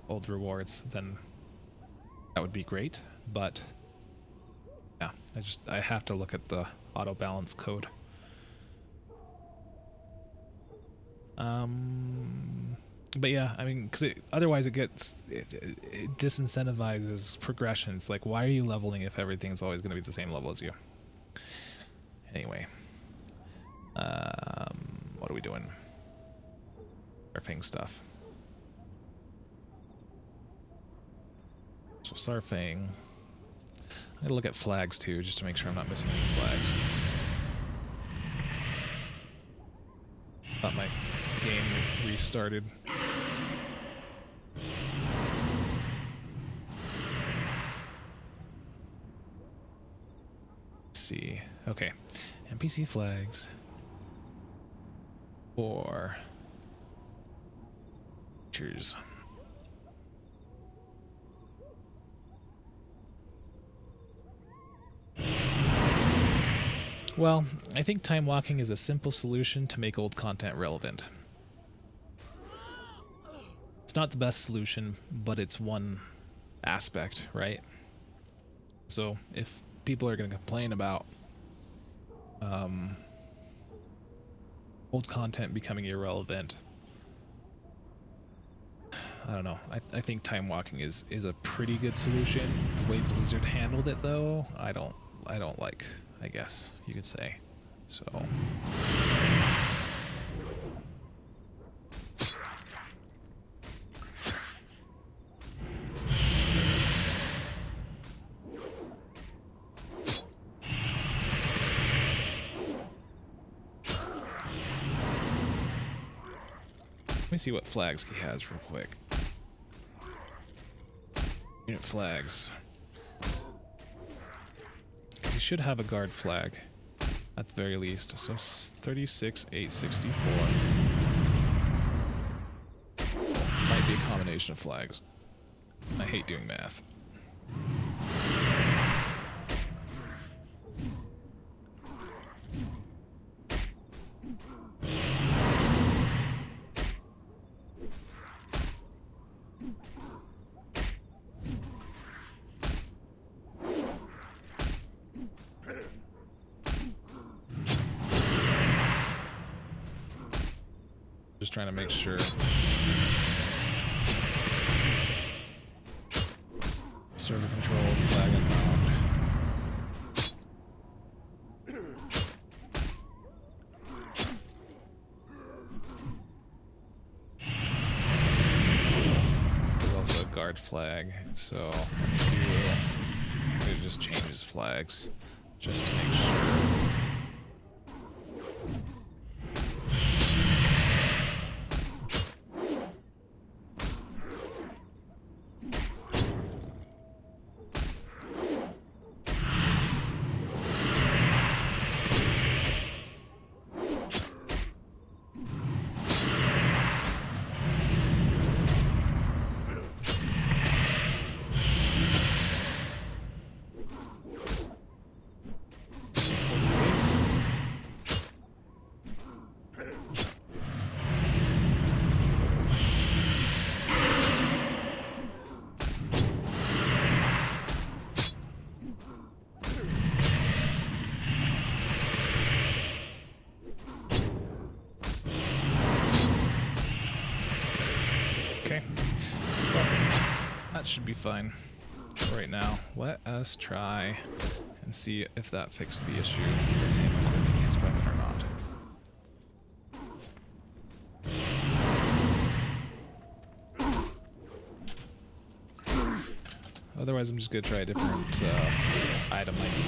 old rewards, then that would be great. But yeah, I have to look at the auto balance code. But yeah, I mean, because otherwise it disincentivizes progression. It's like, why are you leveling if everything's always going to be the same level as you? Anyway, what are we doing? Surfing stuff. So surfing. I'm gonna look at flags too, just to make sure I'm not missing any flags. Thought my game restarted. Let's see. Okay. NPC flags. For features. Well, I think time walking is a simple solution to make old content relevant. It's not the best solution, but it's one aspect, right? So if people are going to complain about old content becoming irrelevant, I don't know. I think time walking is a pretty good solution. The way Blizzard handled it, though, I don't like, I guess you could say. So let me see what flags he has real quick. Unit flags. Because he should have a guard flag, at the very least. So 36,864. Might be a combination of flags. I hate doing math. Just trying to make sure. Server control, flag unbound. There's also a guard flag, so I'm gonna just change his flags just to make sure. Should be fine right now. Let us try and see if that fixed the issue with him equipping his weapon or not. Otherwise, I'm just gonna try a different item ID.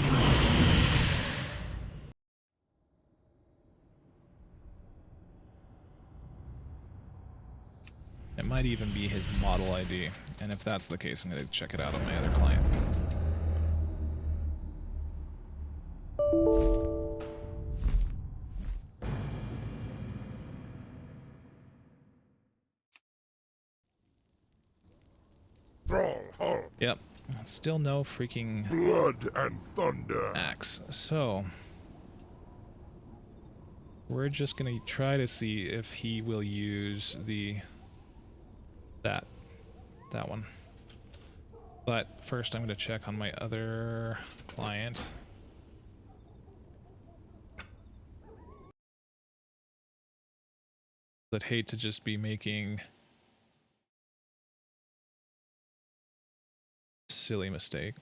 It might even be his model ID, and if that's the case, I'm going to check it out on my other client. Yep. Still no freaking Blood and thunder. axe. So we're just gonna try to see if he will use that one. But first I'm gonna check on my other client. I'd hate to just be making a silly mistake.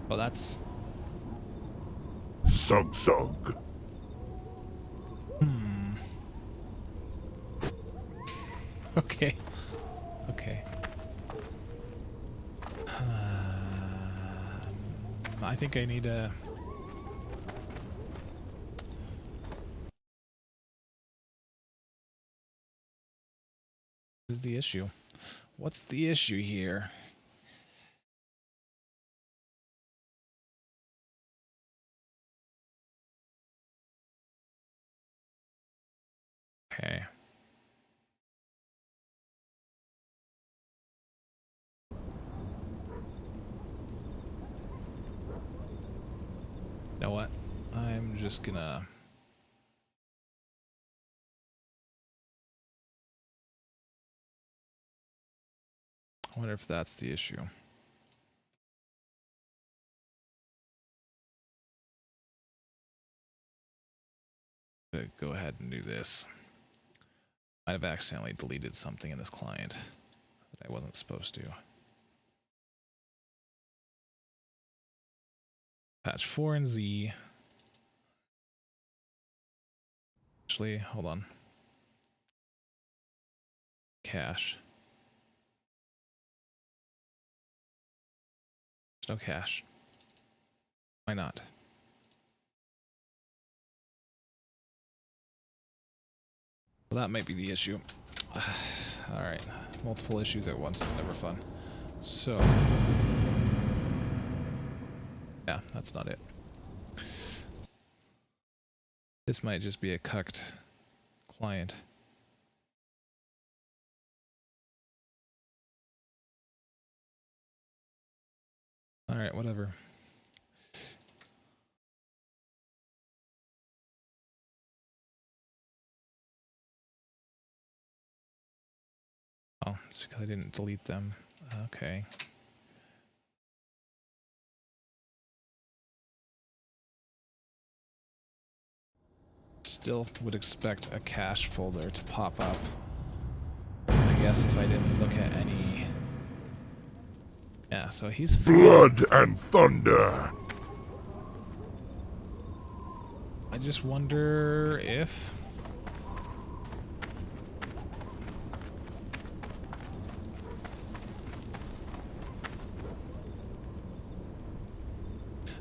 Well, that's... Sug. Okay. Okay. I think I need a... What is the issue? What's the issue here? Okay. You know what? I'm just gonna... I wonder if that's the issue. Go ahead and do this. Might have accidentally deleted something in this client that I wasn't supposed to. Patch 4 and Z. Actually, hold on. Cache. There's no cache. Why not? Well, that might be the issue. Alright. Multiple issues at once is never fun. So... yeah, that's not it. This might just be a cucked client. Alright, whatever. Oh, it's because I didn't delete them. Okay. Still would expect a cache folder to pop up. I guess if I didn't look at any... yeah, so he's free. Blood and thunder. I just wonder if...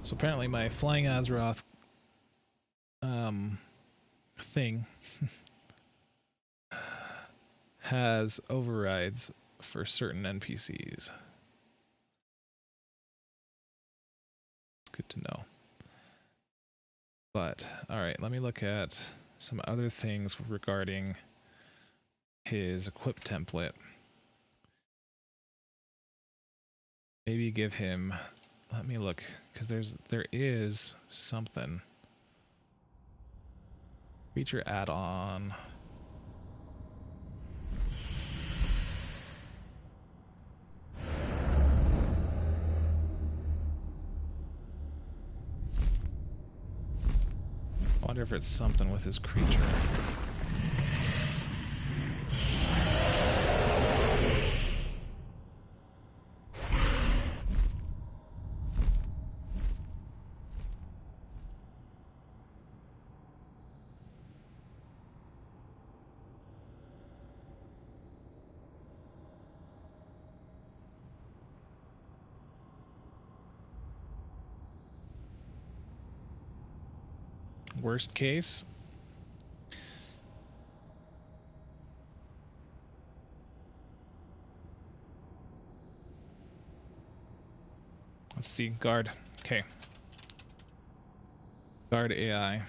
so apparently my Flying Azeroth thing has overrides for certain NPCs. It's good to know. But, alright, let me look at some other things regarding his equip template. Maybe give him... let me look, because there is something. Feature add-on. I wonder if it's something with his creature. Worst case, Let's see. Guard. Okay. Guard AI.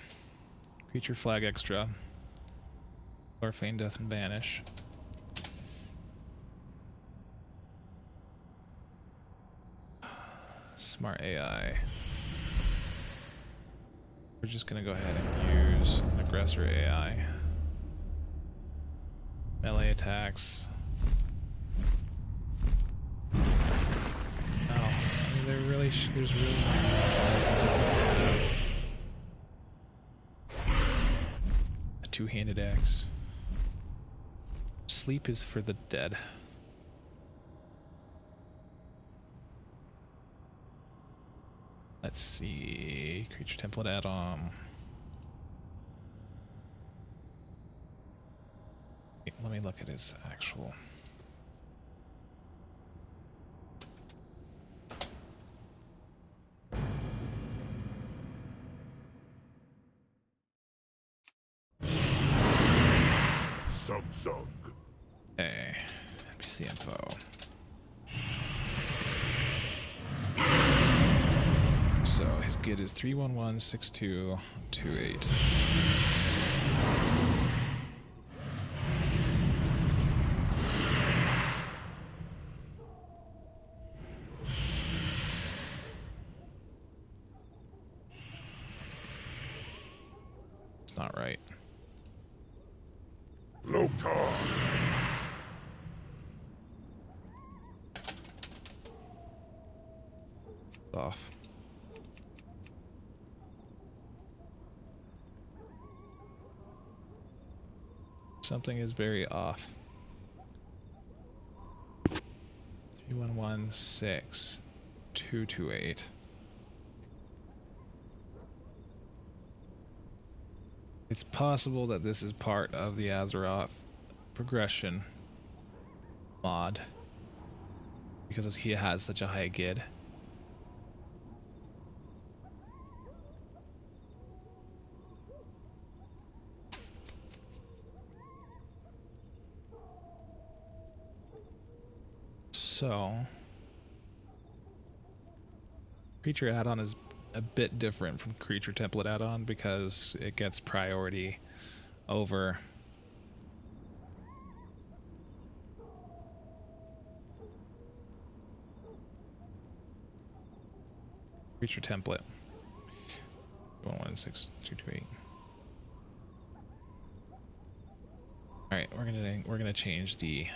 Creature flag extra. Or feign death and banish. Smart AI. We're just gonna go ahead and use aggressor AI. Melee attacks. Oh, I mean, there's really a two-handed axe. Sleep is for the dead. Let's see. Creature template add-on. Let me look at his actual. Samsung. Okay. NPC info. So his git is 3116228. It's not right. Loktar. Off. Something is very off. 3116228. It's possible that this is part of the Azeroth progression mod because he has such a high gid. So, creature add-on is a bit different from creature template add-on because it gets priority over creature template. 116228. All right, we're gonna change the.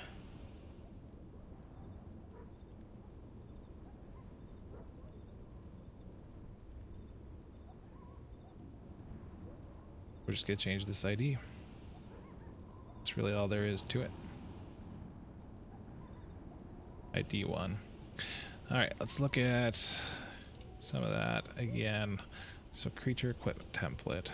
We're just gonna change this ID. That's really all there is to it. ID 1. Alright, let's look at some of that again. So creature equipment template.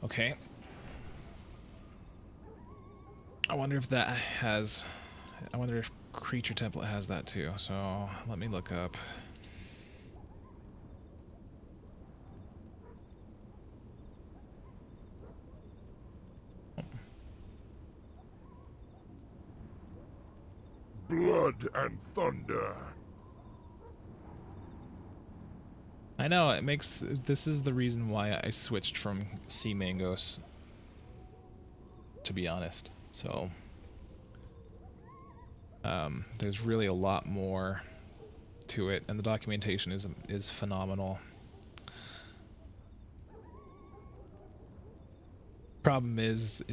Okay. I wonder if that has. I wonder if creature template has that too. So let me look up. Blood and thunder. I know it makes. This is the reason why I switched from Sea Mangos. To be honest, so there's really a lot more to it, and the documentation is phenomenal. Problem is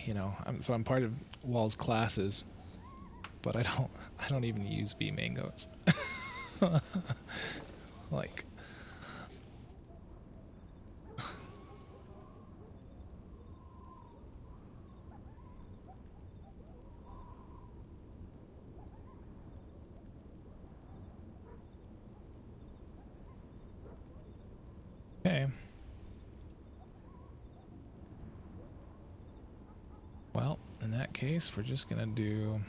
you know, I'm part of WoW's classes, but I don't even use bee mangoes. Like, okay. case, we're just gonna do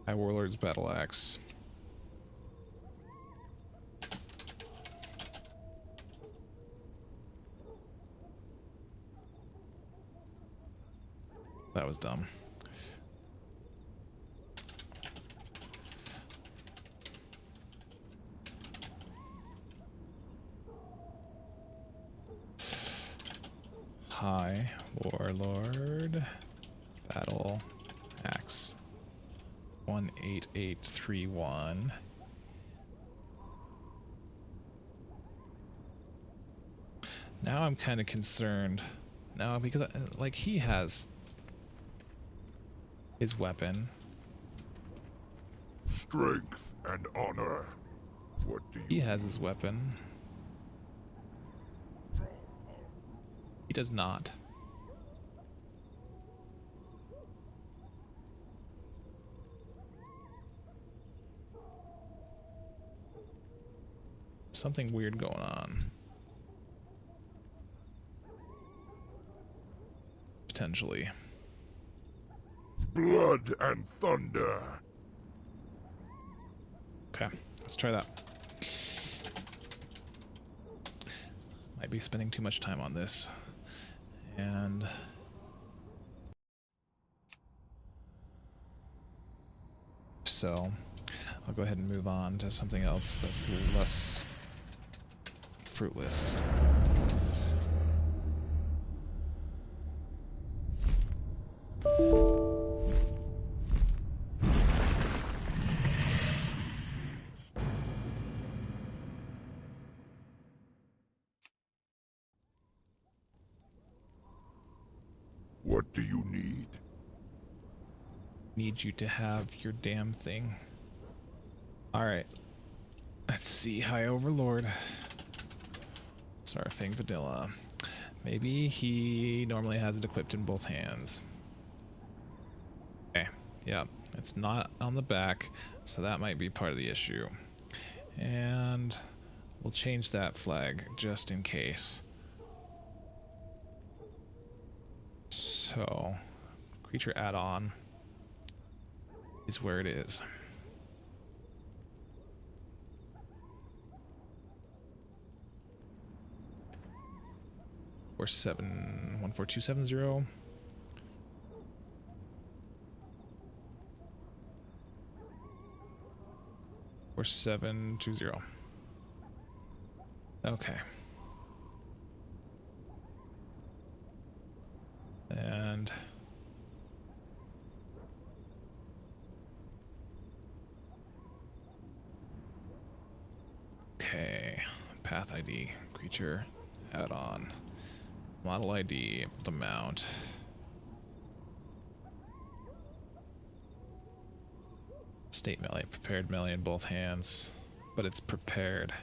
High Warlord's Battle Axe. That was dumb. High Warlord Battle Axe 18831. Now I'm kind of concerned. No, because like he has his weapon. Strength and honor. What do you He has his weapon. He does not. Something weird going on. Potentially. Blood and thunder. Okay, let's try that. Might be spending too much time on this. And so I'll go ahead and move on to something else that's less fruitless. What do you need? Need you to have your damn thing. Alright. Let's see. High Overlord. Sarfang Vanilla. Maybe he normally has it equipped in both hands. Okay. Yep. It's not on the back, so that might be part of the issue. And we'll change that flag just in case. So, creature add-on is where it is. Or 14270. Or 720. Okay. And okay, path ID, creature, add-on, model ID, able to mount. State melee, prepared melee in both hands, but it's prepared.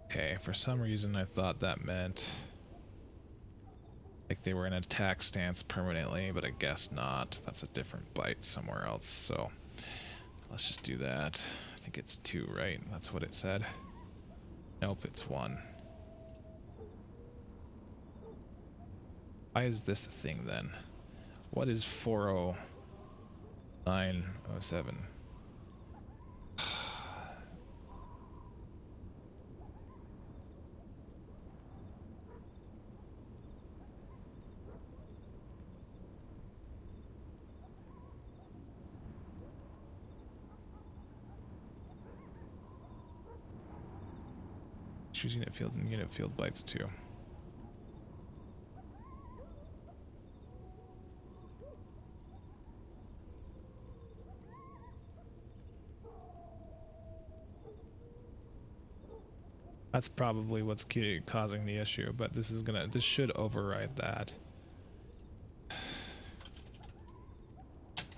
Okay, for some reason I thought that meant like they were in an attack stance permanently, but I guess not. That's a different bite somewhere else, so let's just do that. I think it's 2, right? That's what it said. Nope, it's 1. Why is this a thing then? What is 40907? Choose unit field and unit field bites too. That's probably what's causing the issue, but this should override that.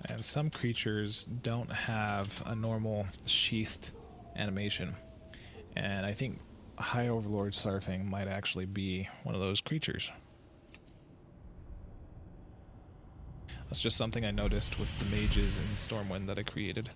And some creatures don't have a normal sheathed animation, and I think High Overlord Sarfang might actually be one of those creatures. That's just something I noticed with the mages in Stormwind that I created.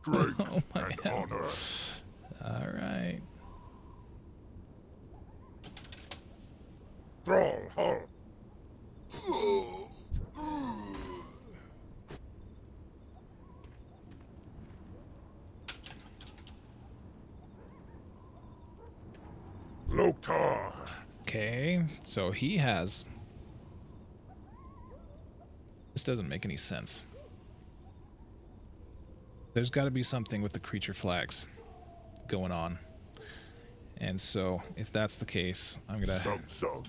Strength Oh my and heavens. honor. Alright. Thrall, huh? Loktar. Okay, so he has... This doesn't make any sense. There's got to be something with the creature flags going on. And so, if that's the case, I'm going to Sug.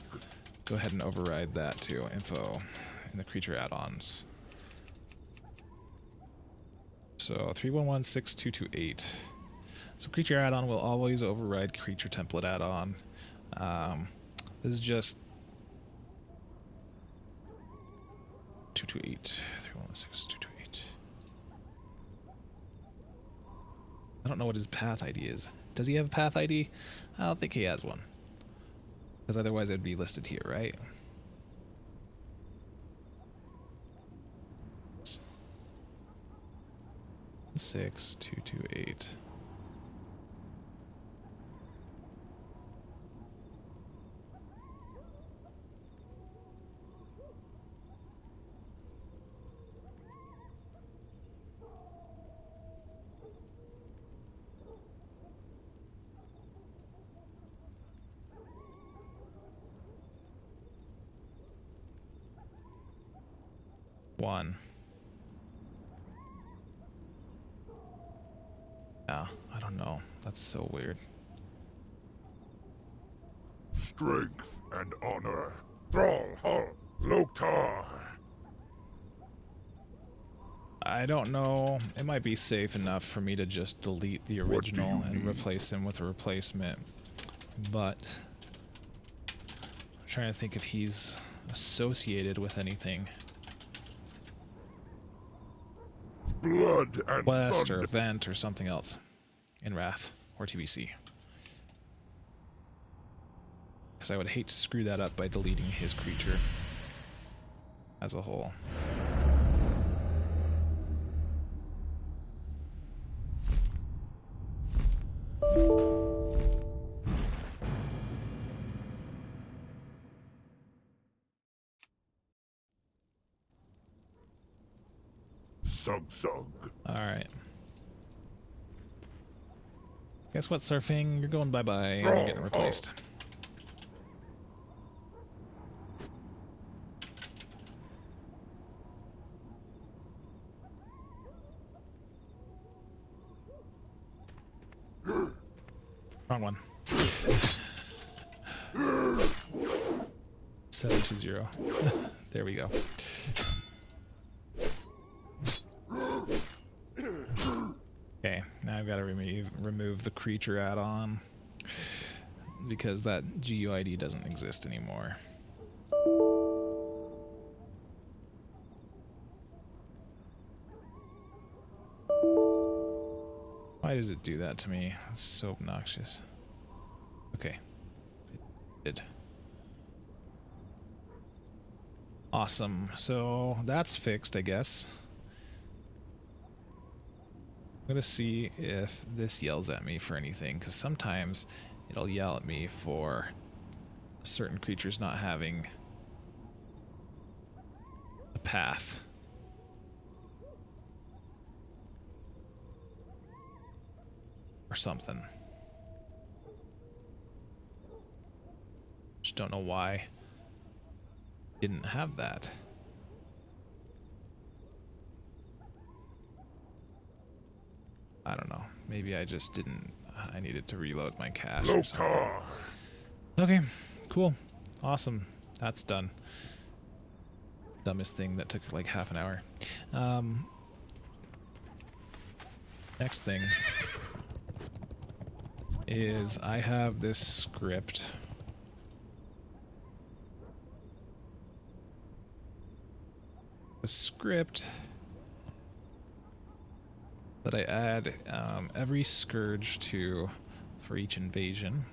go ahead and override that to info in the creature add-ons. So 3116228. So creature add-on will always override creature template add-on. This is just 228. 316228. I don't know what his path ID is. Does he have a path ID? I don't think he has one. Because otherwise it'd be listed here, right? Six, 228. One. Yeah, I don't know. That's so weird. Strength and honor. Thrall, huh? Loktar. I don't know. It might be safe enough for me to just delete the What do original you and need? replace him with a replacement. But I'm trying to think if he's associated with anything. Blood and Quest or thunder. event or something else in Wrath or TBC. Because I would hate to screw that up by deleting his creature as a whole. Sug. Alright. Guess what, Surfing? You're going bye-bye and you're getting replaced. Wrong one. 720. There we go. Okay, now I've got to remove the creature add-on because that GUID doesn't exist anymore. Why does it do that to me? It's so obnoxious. Okay. It did. Awesome. So that's fixed, I guess. I'm gonna see if this yells at me for anything, because sometimes it'll yell at me for certain creatures not having a path. Or something. Just don't know why I didn't have that. I don't know. Maybe I just didn't. I needed to reload my cache or something. Loktar. Okay, cool. Awesome. That's done. Dumbest thing that took like half an hour. Next thing is I have this script. A script that I add every Scourge to for each invasion.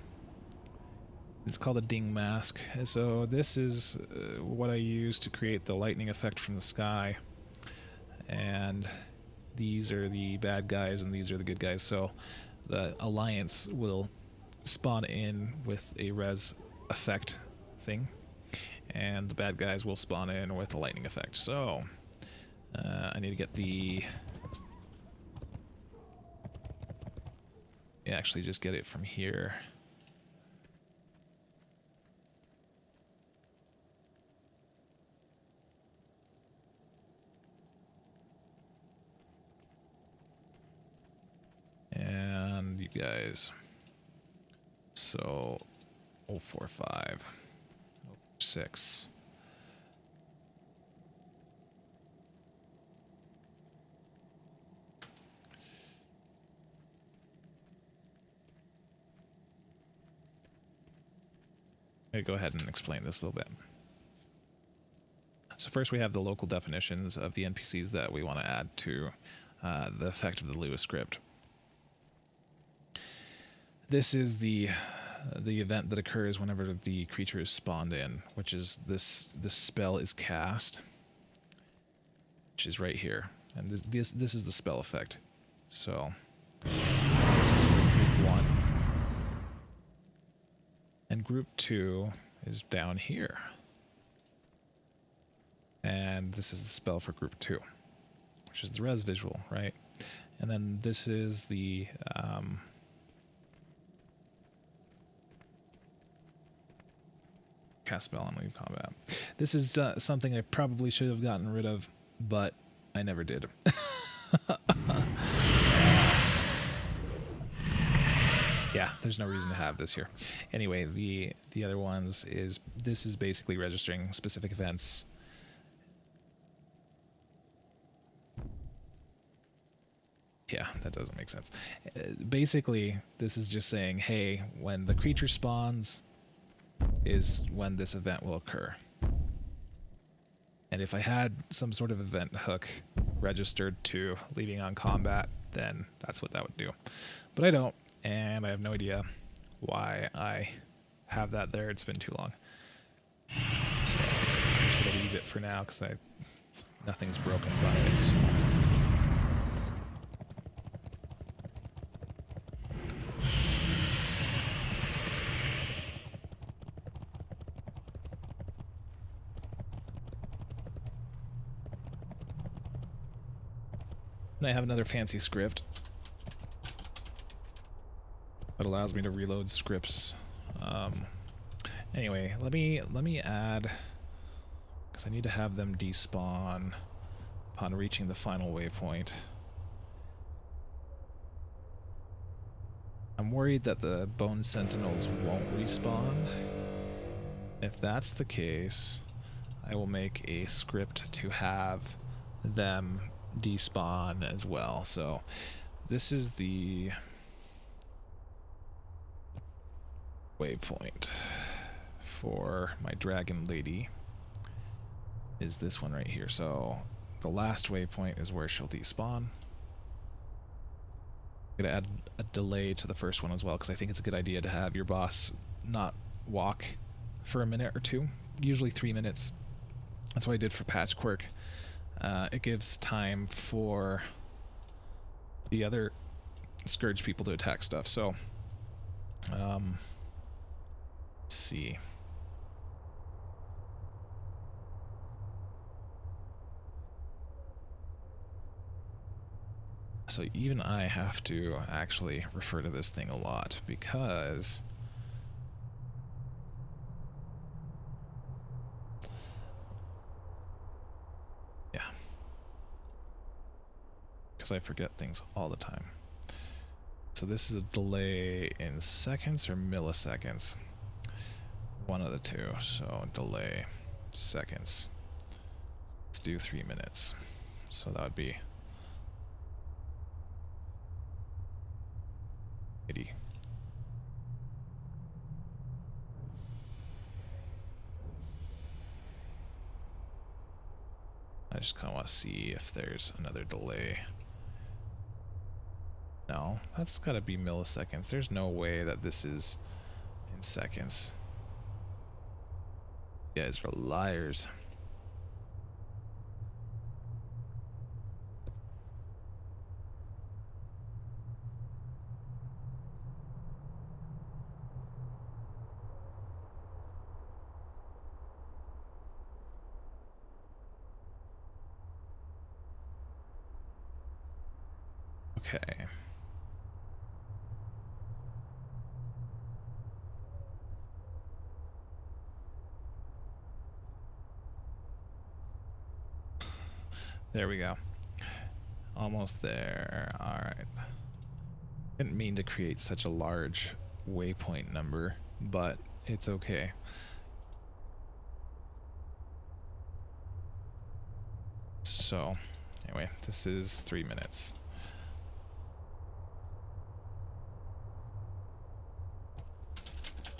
It's called a ding mask. So this is what I use to create the lightning effect from the sky. And these are the bad guys and these are the good guys. So the Alliance will spawn in with a res effect thing, and the bad guys will spawn in with a lightning effect. So I need to get the... actually just get it from here. And you guys, so 045, 046. I'm gonna go ahead and explain this a little bit. So first we have the local definitions of the NPCs that we want to add to the effect of the Lewis script. This is the event that occurs whenever the creature is spawned in, which is this spell is cast, which is right here, and this is the spell effect. So this is for group 1, and group 2 is down here, and this is the spell for group 2, which is the res visual, right? And then this is the cast spell on leave combat. This is something I probably should have gotten rid of, but I never did. Yeah, there's no reason to have this here. Anyway, the other ones is, this is basically registering specific events. Yeah, that doesn't make sense. Basically, this is just saying, hey, when the creature spawns is when this event will occur. And if I had some sort of event hook registered to leaving on combat, then that's what that would do. But I don't, and I have no idea why I have that there. It's been too long. So I'm just gonna leave it for now because nothing's broken by it. So. And I have another fancy script that allows me to reload scripts. Anyway, let me add, because I need to have them despawn upon reaching the final waypoint. I'm worried that the Bone Sentinels won't respawn. If that's the case, I will make a script to have them despawn as well. So this is the waypoint for my dragon lady, is this one right here. So the last waypoint is where she'll despawn. I'm gonna add a delay to the first one as well, because I think it's a good idea to have your boss not walk for a minute or two, usually 3 minutes. That's what I did for Patchwork. It gives time for the other Scourge people to attack stuff. So, let's see. So even I have to actually refer to this thing a lot, because I forget things all the time. So this is a delay in seconds or milliseconds? One of the two. So delay seconds. Let's do 3 minutes. So that would be 80. I just kind of want to see if there's another delay. No, that's gotta be milliseconds. There's no way that this is in seconds. You guys are liars. Okay. There we go. Almost there. Alright. Didn't mean to create such a large waypoint number, but it's okay. So, anyway, this is 3 minutes.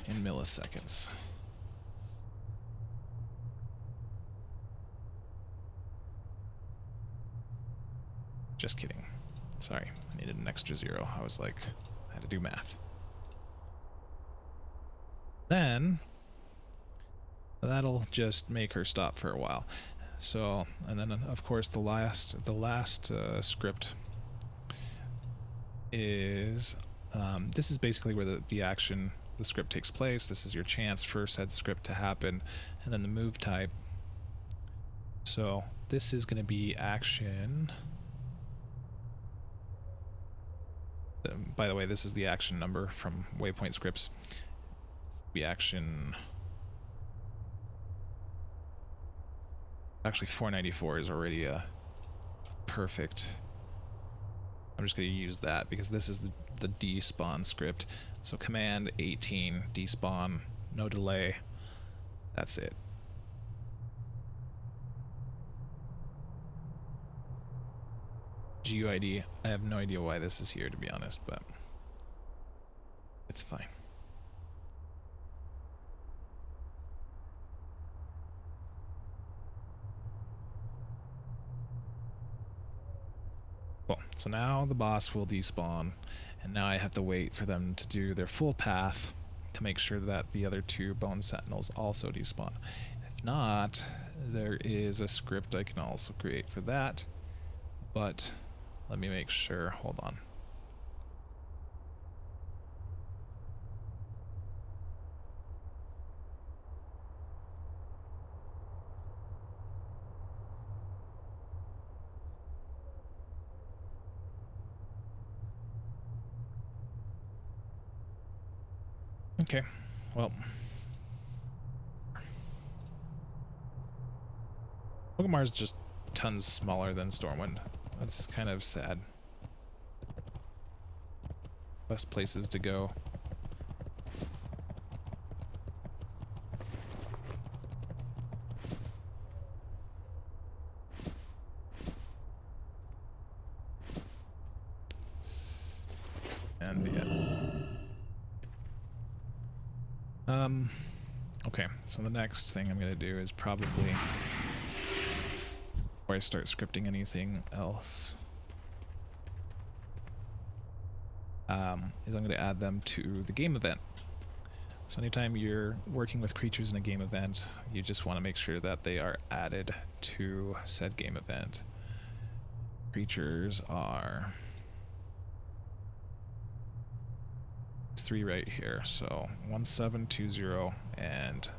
In milliseconds. Just kidding. Sorry, I needed an extra 0. I was like, I had to do math. Then, that'll just make her stop for a while. So, and then of course the last script is, this is basically where the action, the script takes place. This is your chance for said script to happen, and then the move type. So this is going to be action. By the way, this is the action number from Waypoint scripts. The action. Actually, 494 is already a perfect. I'm just going to use that because this is the despawn script. So command 18 despawn, no delay. That's it. GUID. I have no idea why this is here, to be honest, but it's fine. Cool. So now the boss will despawn, and now I have to wait for them to do their full path to make sure that the other 2 bone sentinels also despawn. If not, there is a script I can also create for that, but let me make sure. Hold on. Okay, well, Orgrimmar's just tons smaller than Stormwind. That's kind of sad. Less places to go. And yeah. Okay, so the next thing I'm gonna do is probably, before I start scripting anything else, is I'm going to add them to the game event. So anytime you're working with creatures in a game event, you just want to make sure that they are added to said game event. Creatures are 3 right here, so 1720 and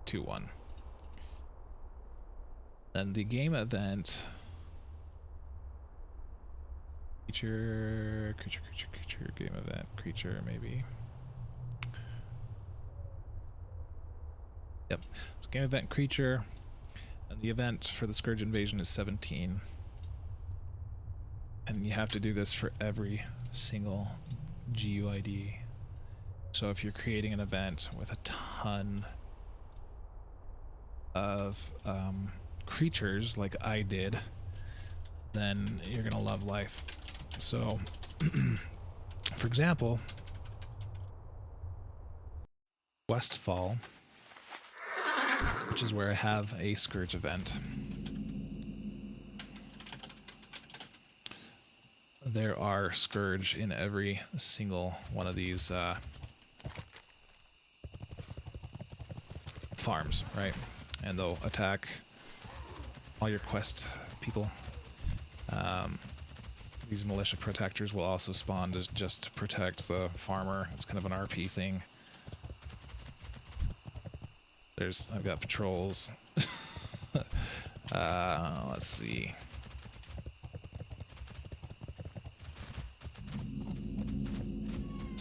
21. Then the game event creature, game event, creature, maybe. Yep, so game event creature, and the event for the Scourge invasion is 17. And you have to do this for every single GUID. So if you're creating an event with a ton of creatures like I did, then you're gonna love life. So for example, Westfall, which is where I have a Scourge event, there are Scourge in every single one of these farms, right? And they'll attack all your quest people. These militia protectors will also spawn just to protect the farmer. It's kind of an RP thing. I've got patrols. Let's see.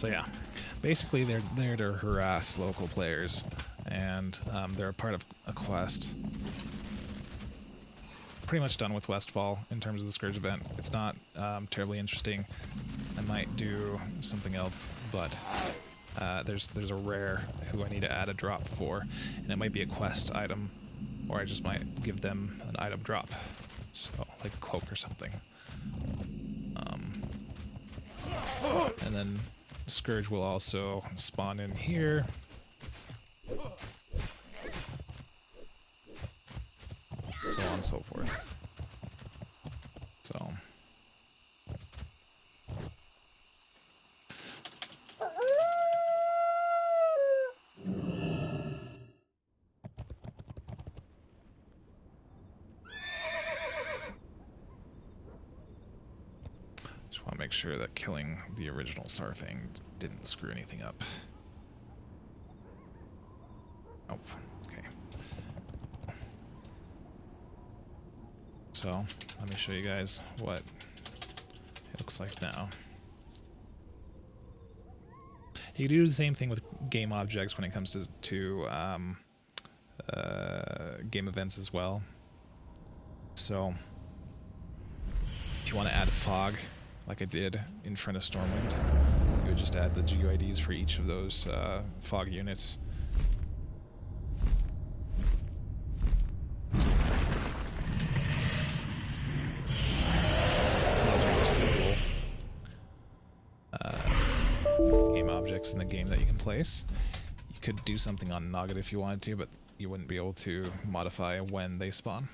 So yeah, basically they're there to harass local players, and they're a part of a quest. Pretty much done with Westfall in terms of the Scourge event. It's not terribly interesting. I might do something else, but there's a rare who I need to add a drop for, and it might be a quest item, or I just might give them an item drop, so like a cloak or something. And then Scourge will also spawn in here. So on and so forth. So just want to make sure that killing the original Sarfang didn't screw anything up. Nope. Okay. So let me show you guys what it looks like now. You can do the same thing with game objects when it comes to game events as well. So if you want to add a fog, like I did in front of Stormwind, you would just add the GUIDs for each of those fog units. Those are just simple game objects in the game that you can place. You could do something on Nugget if you wanted to, but you wouldn't be able to modify when they spawn.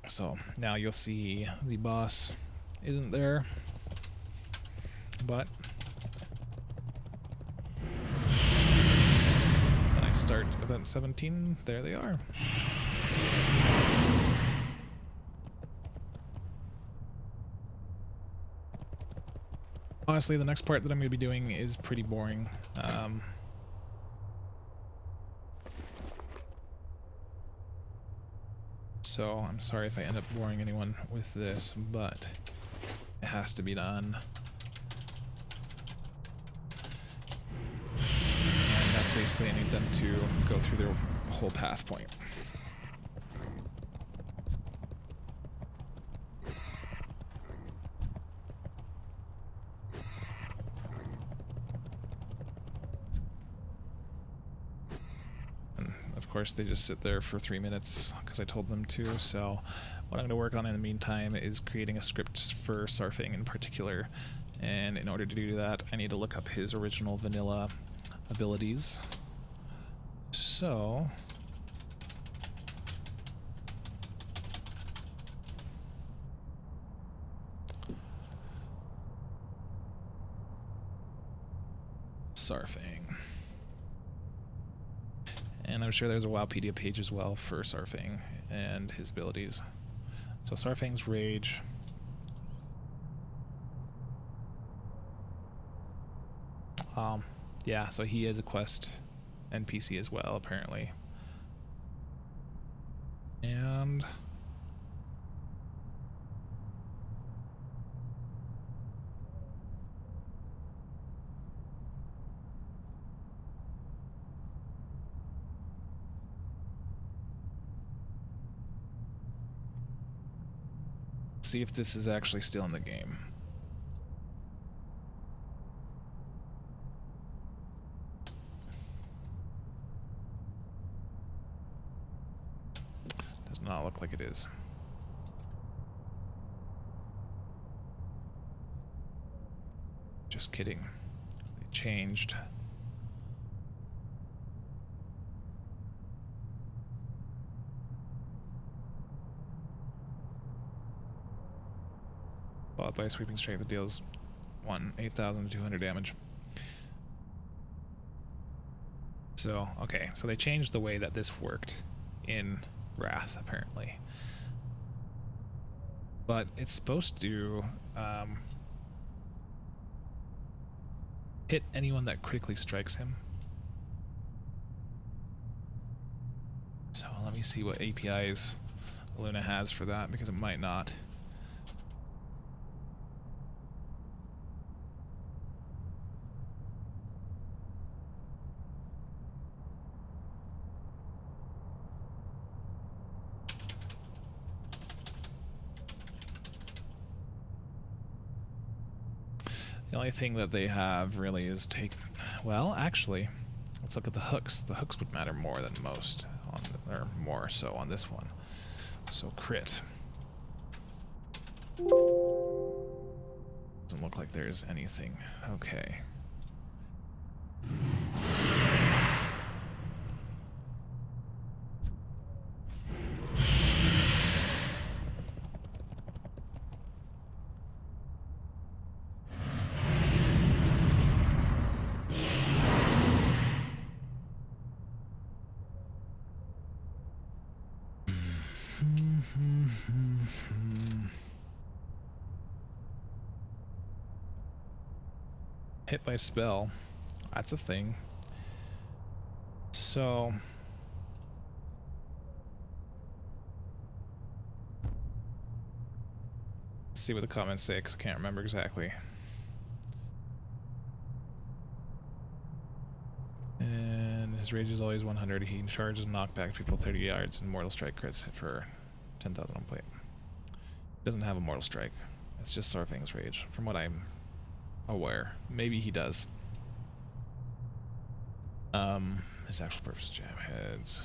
So now you'll see the boss isn't there, but when I start event 17, there they are. Honestly, the next part that I'm going to be doing is pretty boring. So I'm sorry if I end up boring anyone with this, but it has to be done. And that's basically I need them to go through their whole path point. Of course, they just sit there for 3 minutes because I told them to. So what I'm going to work on in the meantime is creating a script for Sarfang in particular, and in order to do that I need to look up his original vanilla abilities. So Sarfang. And I'm sure there's a Wowpedia page as well for Sarfang and his abilities. So Sarfang's Rage. Yeah, so he is a quest NPC as well, apparently. And see if this is actually still in the game. Does not look like it is. Just kidding. They changed. Followed by a sweeping strike that deals 8,200 damage. So, okay, so they changed the way that this worked. in Wrath, apparently. But it's supposed to hit anyone that critically strikes him. So let me see what APIs Luna has for that, because it might not. The only thing that they have really is take. Well, actually, let's look at the hooks. The hooks would matter more than most, or more so on this one. So crit. Doesn't look like there's anything. Okay. Hit by spell. That's a thing. So let's see what the comments say, because I can't remember exactly. And his rage is always 100. He charges and knockback people 30 yards, and mortal strike crits for 10,000 on plate. Doesn't have a mortal strike. It's just Sarfang's rage, from what I'm aware. Maybe he does. His actual purpose is jam heads.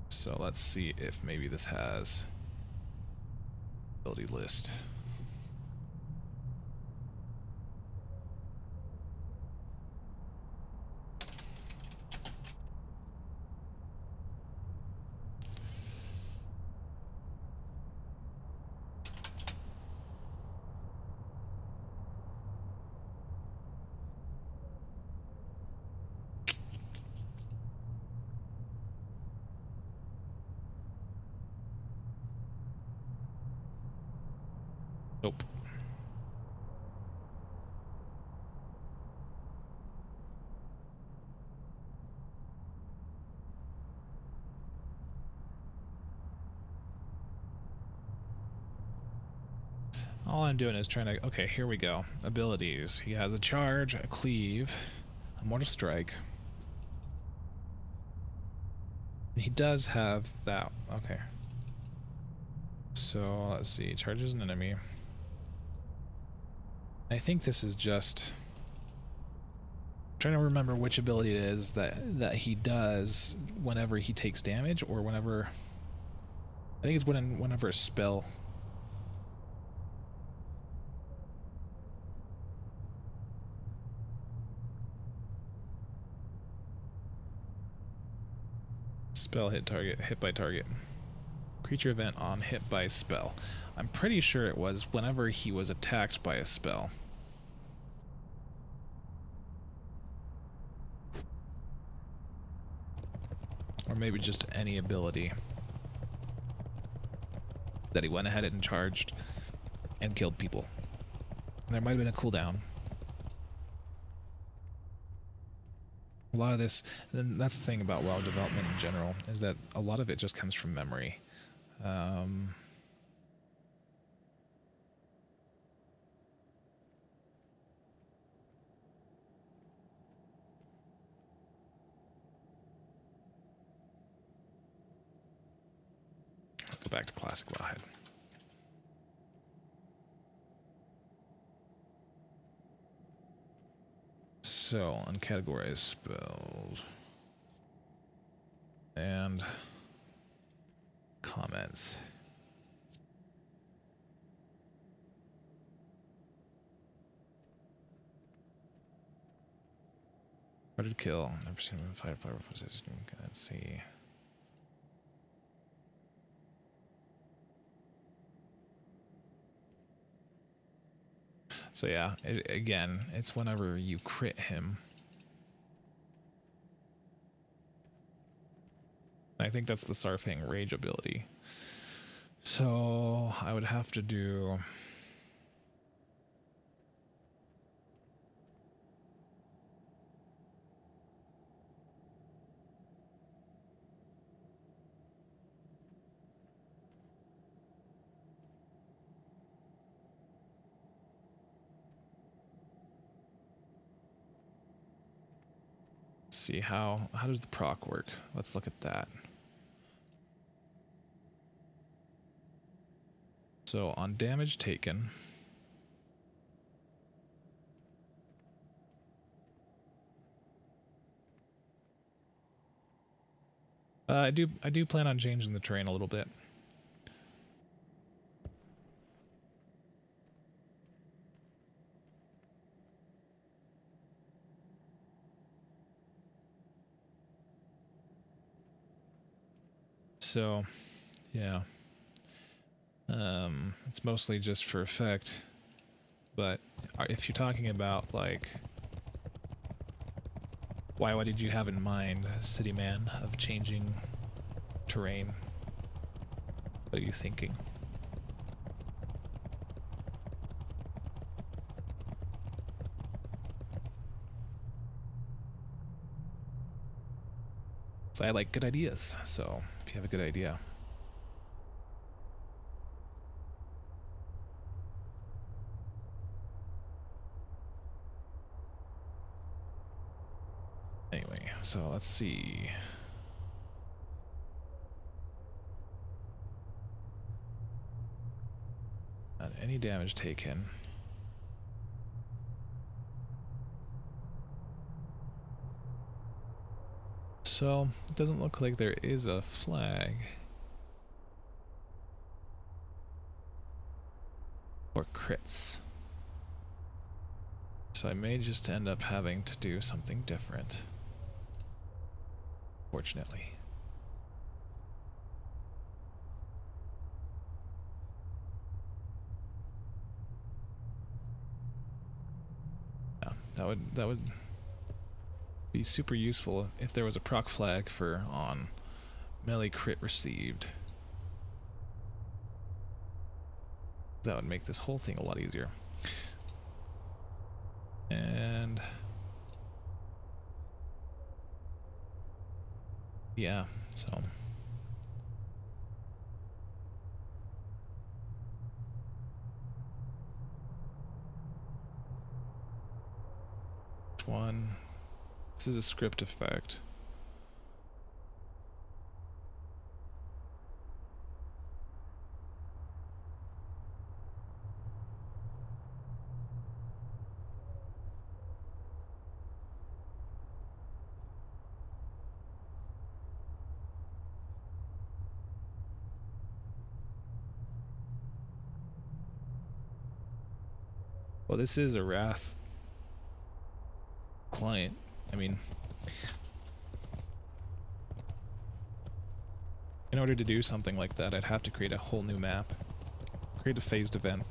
So let's see if maybe this has ability list. Nope. All I'm doing is trying to... Okay, here we go. Abilities. He has a charge, a cleave, a mortal strike. He does have that. Okay. So, let's see. Charges an enemy. I think this is just... I'm trying to remember which ability it is that he does whenever he takes damage, or whenever... I think it's whenever a spell... Spell hit target, hit by target. Creature event on hit by spell. I'm pretty sure it was whenever he was attacked by a spell. Or maybe just any ability that he went ahead and charged and killed people. And there might have been a cooldown. A lot of this, and that's the thing about WoW development in general, is that a lot of it just comes from memory. Go back to classic Wowhead. So, uncategorized spells. And comments. Hard to kill. Never seen him fight fire position. Let's see. So yeah, again, it's whenever you crit him. I think that's the Sarfang Rage ability. So I would have to do... see how does the proc work? Let's look at that. So on damage taken, I do plan on changing the terrain a little bit. So, yeah. It's mostly just for effect, but if you're talking about, like, what did you have in mind, City Man, of changing terrain? What are you thinking? So I like good ideas, so if you have a good idea. Anyway, so let's see. Not any damage taken. So it doesn't look like there is a flag. Or crits. So I may just end up having to do something different. Fortunately. Yeah, that would be super useful if there was a proc flag for on melee crit received. That would make this whole thing a lot easier. And yeah, so one. This is a script effect. Well, this is a Wrath client. I mean, in order to do something like that, I'd have to create a whole new map. Create a phased event.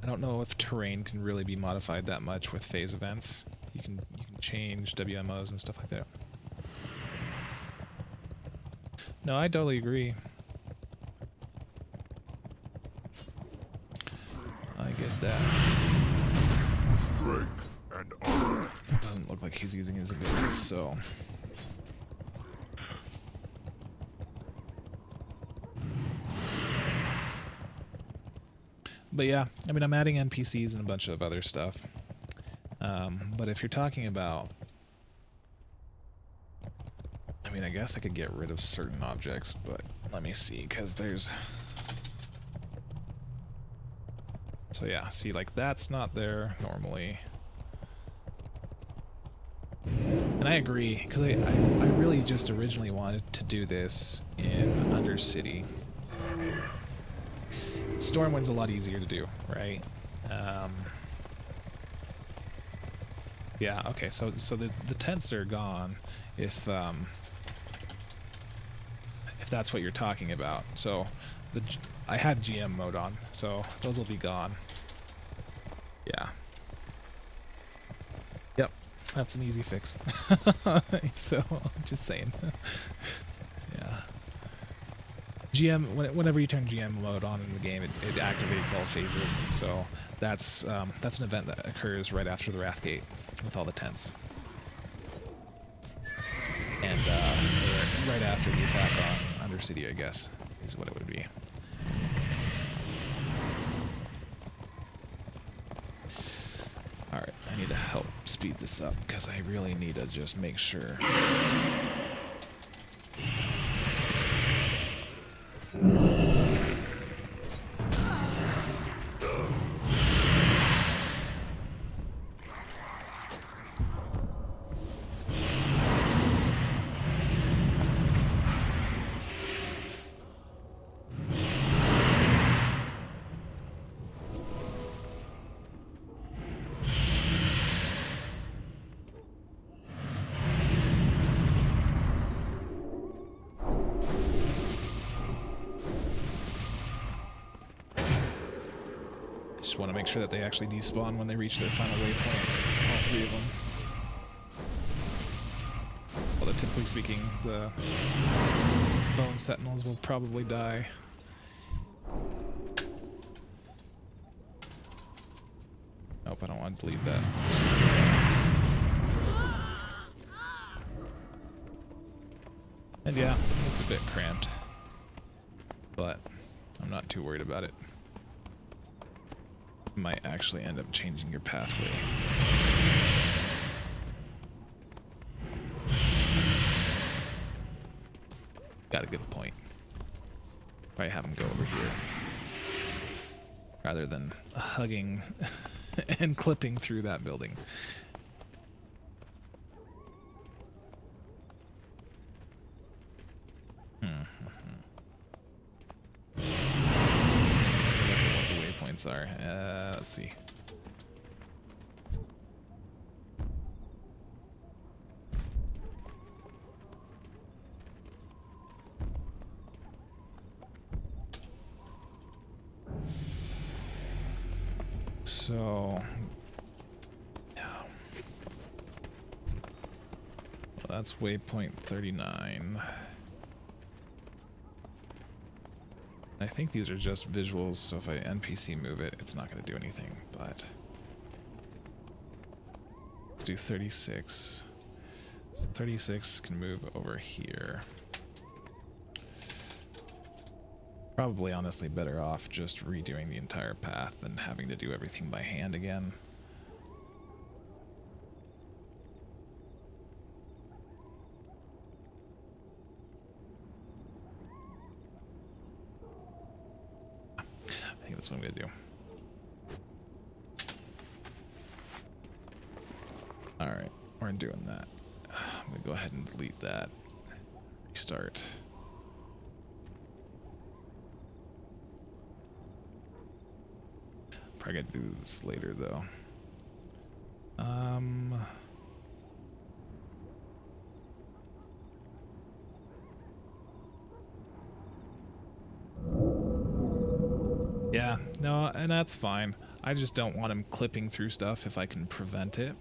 I don't know if terrain can really be modified that much with phase events. You can change WMOs and stuff like that. No, I totally agree. I get that. Strength and honor. It doesn't look like he's using his abilities, so... But yeah, I mean, I'm adding NPCs and a bunch of other stuff. But if you're talking about... I mean, I guess I could get rid of certain objects, but let me see, because there's... So yeah, see, like, that's not there normally. And I agree, because I really just originally wanted to do this in Undercity. Stormwind's a lot easier to do, right? Yeah, okay, so the tents are gone if that's what you're talking about. So I had GM mode on, so those will be gone. Yeah. Yep. That's an easy fix. So, just saying. Yeah. GM, whenever you turn GM mode on in the game, it activates all phases. So that's an event that occurs right after the Wrathgate with all the tents, and right after the attack on Undercity, I guess, is what it would be. All right, I need to help speed this up because I really need to just make sure. Just want to make sure that they actually despawn when they reach their final waypoint, all three of them. Although typically speaking, the Bone Sentinels will probably die. Nope, I don't want to delete that. And yeah, it's a bit cramped, but I'm not too worried about it. Might actually end up changing your pathway. Got a good point. Probably have him go over here rather than hugging and clipping through that building. Are. Let's see. So, yeah. Well, that's waypoint 39. I think these are just visuals, so if I NPC move it, it's not going to do anything, but let's do 36. So 36 can move over here. Probably honestly better off just redoing the entire path than having to do everything by hand again. I think that's what I'm gonna do. Alright, we're doing that. I'm gonna go ahead and delete that. Restart. Probably gonna do this later though. Yeah, no, and that's fine. I just don't want him clipping through stuff if I can prevent it.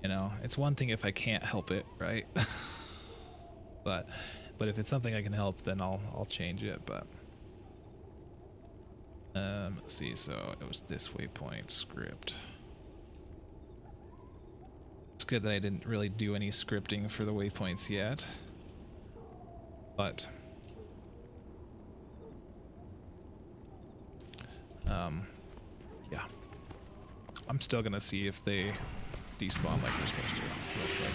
You know, it's one thing if I can't help it, right? but if it's something I can help, then I'll change it. But let's see. So it was this waypoint script. It's good that I didn't really do any scripting for the waypoints yet, but yeah, I'm still gonna see if they despawn like they're supposed to real quick.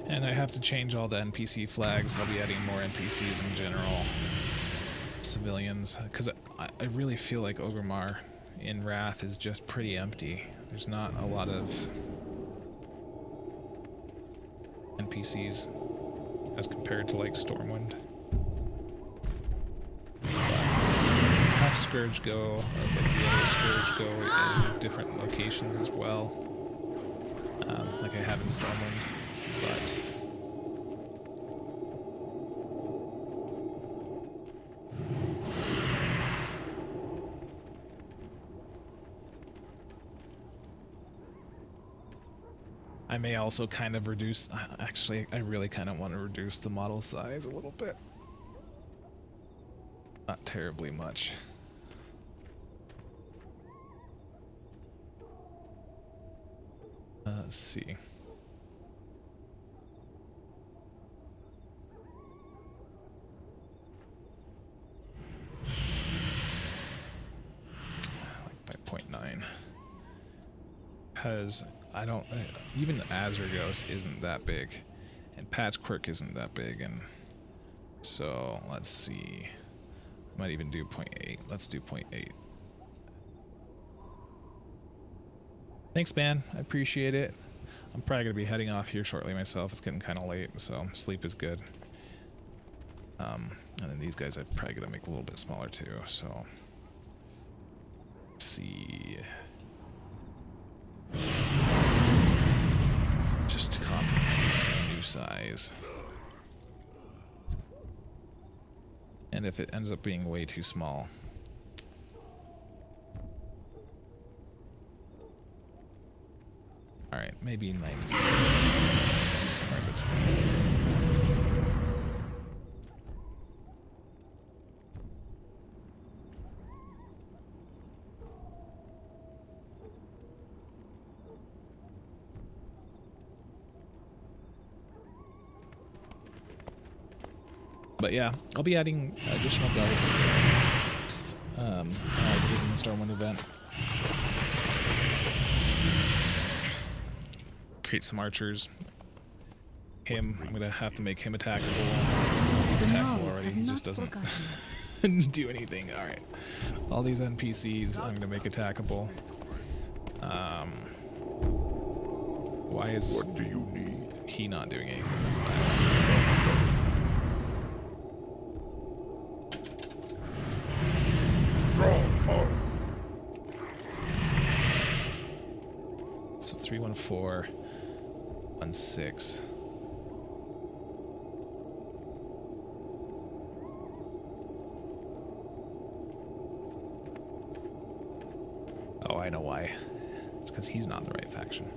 And I have to change all the NPC flags. I'll be adding more NPCs in general. Civilians, because I really feel like Orgrimmar in Wrath is just pretty empty. There's not a lot of NPCs as compared to like Stormwind. But I have Scourge go, as like the other Scourge go in different locations as well, like I have in Stormwind, but I may also kind of reduce, actually I really kind of want to reduce the model size a little bit. Not terribly much. Let's see. Like by 0.9. Because I don't, even Azergos isn't that big, and Patchquirk isn't that big, and so let's see. Might even do 0.8. Let's do 0.8. Thanks, man. I appreciate it. I'm probably gonna be heading off here shortly myself. It's getting kind of late, so sleep is good. And then these guys I'm probably gonna make a little bit smaller too. So let's see. Just to compensate for a new size. And if it ends up being way too small, alright, maybe 90. Let's do somewhere in between. But yeah, I'll be adding additional guards during the Stormwind event. Create some archers. I'm gonna have to make him attackable. He's attackable already, he just doesn't do anything. Alright. All these NPCs I'm gonna make attackable. Why is What do you need? he not doing anything? That's bad. So 31416. Oh, I know why. It's because he's not the right faction.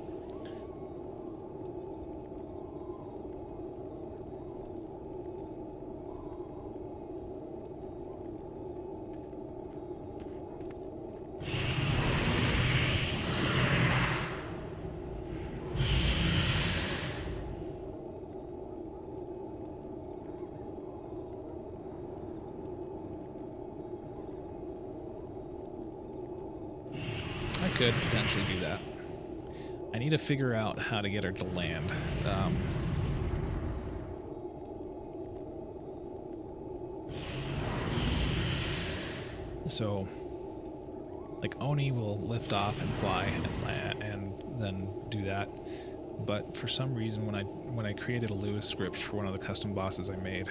Could potentially do that. I need to figure out how to get her to land. So, like Oni will lift off and fly and land, and then do that. But for some reason, when I created a Lewis script for one of the custom bosses I made,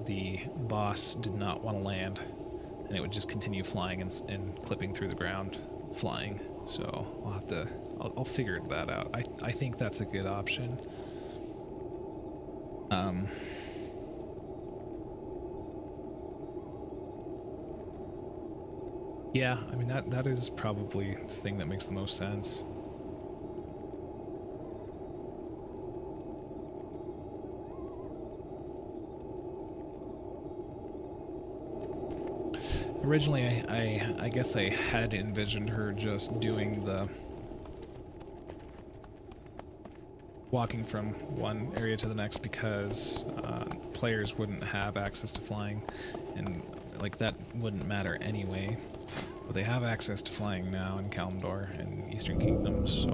the boss did not want to land, and it would just continue flying and clipping through the ground, flying. So I'll have to, I'll figure that out. I think that's a good option. Yeah, I mean that is probably the thing that makes the most sense. Originally, I guess I had envisioned her just doing the walking from one area to the next because players wouldn't have access to flying, and like that wouldn't matter anyway. But they have access to flying now in Kalimdor and Eastern Kingdoms, so.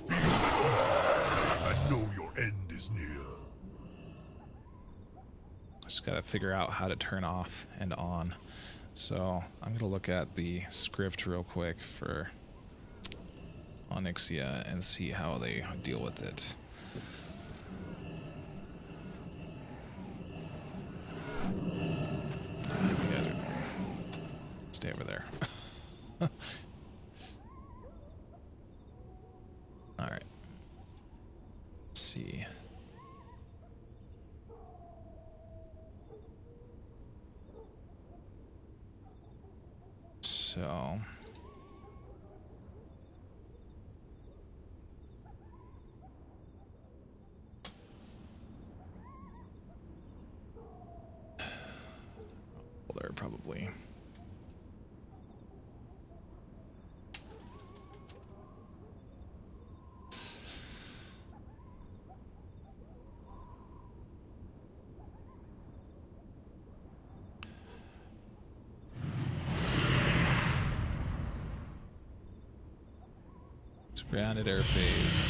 I know your end is near. Just gotta figure out how to turn off and on. So I'm gonna look at the script real quick for Onyxia and see how they deal with it. You guys are stay over there. All right. Let's see. So. There probably. It's grounded air phase.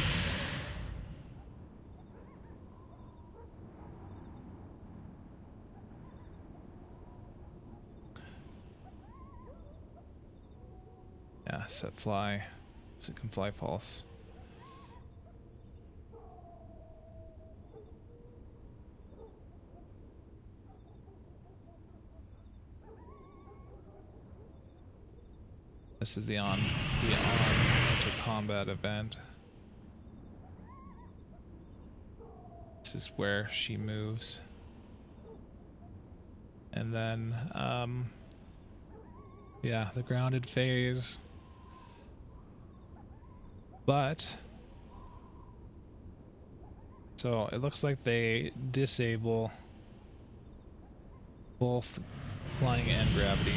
Yeah, set fly. So it can fly false. This is the on to combat event. This is where she moves. And then yeah, the grounded phase. But so it looks like they disable both flying and gravity.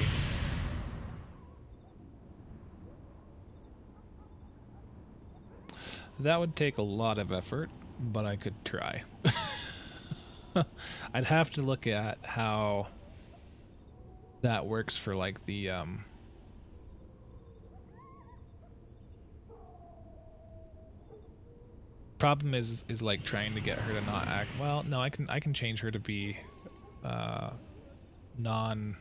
That would take a lot of effort, but I could try. I'd have to look at how that works for like the problem is like trying to get her to not act. Well, no, I can change her to be non.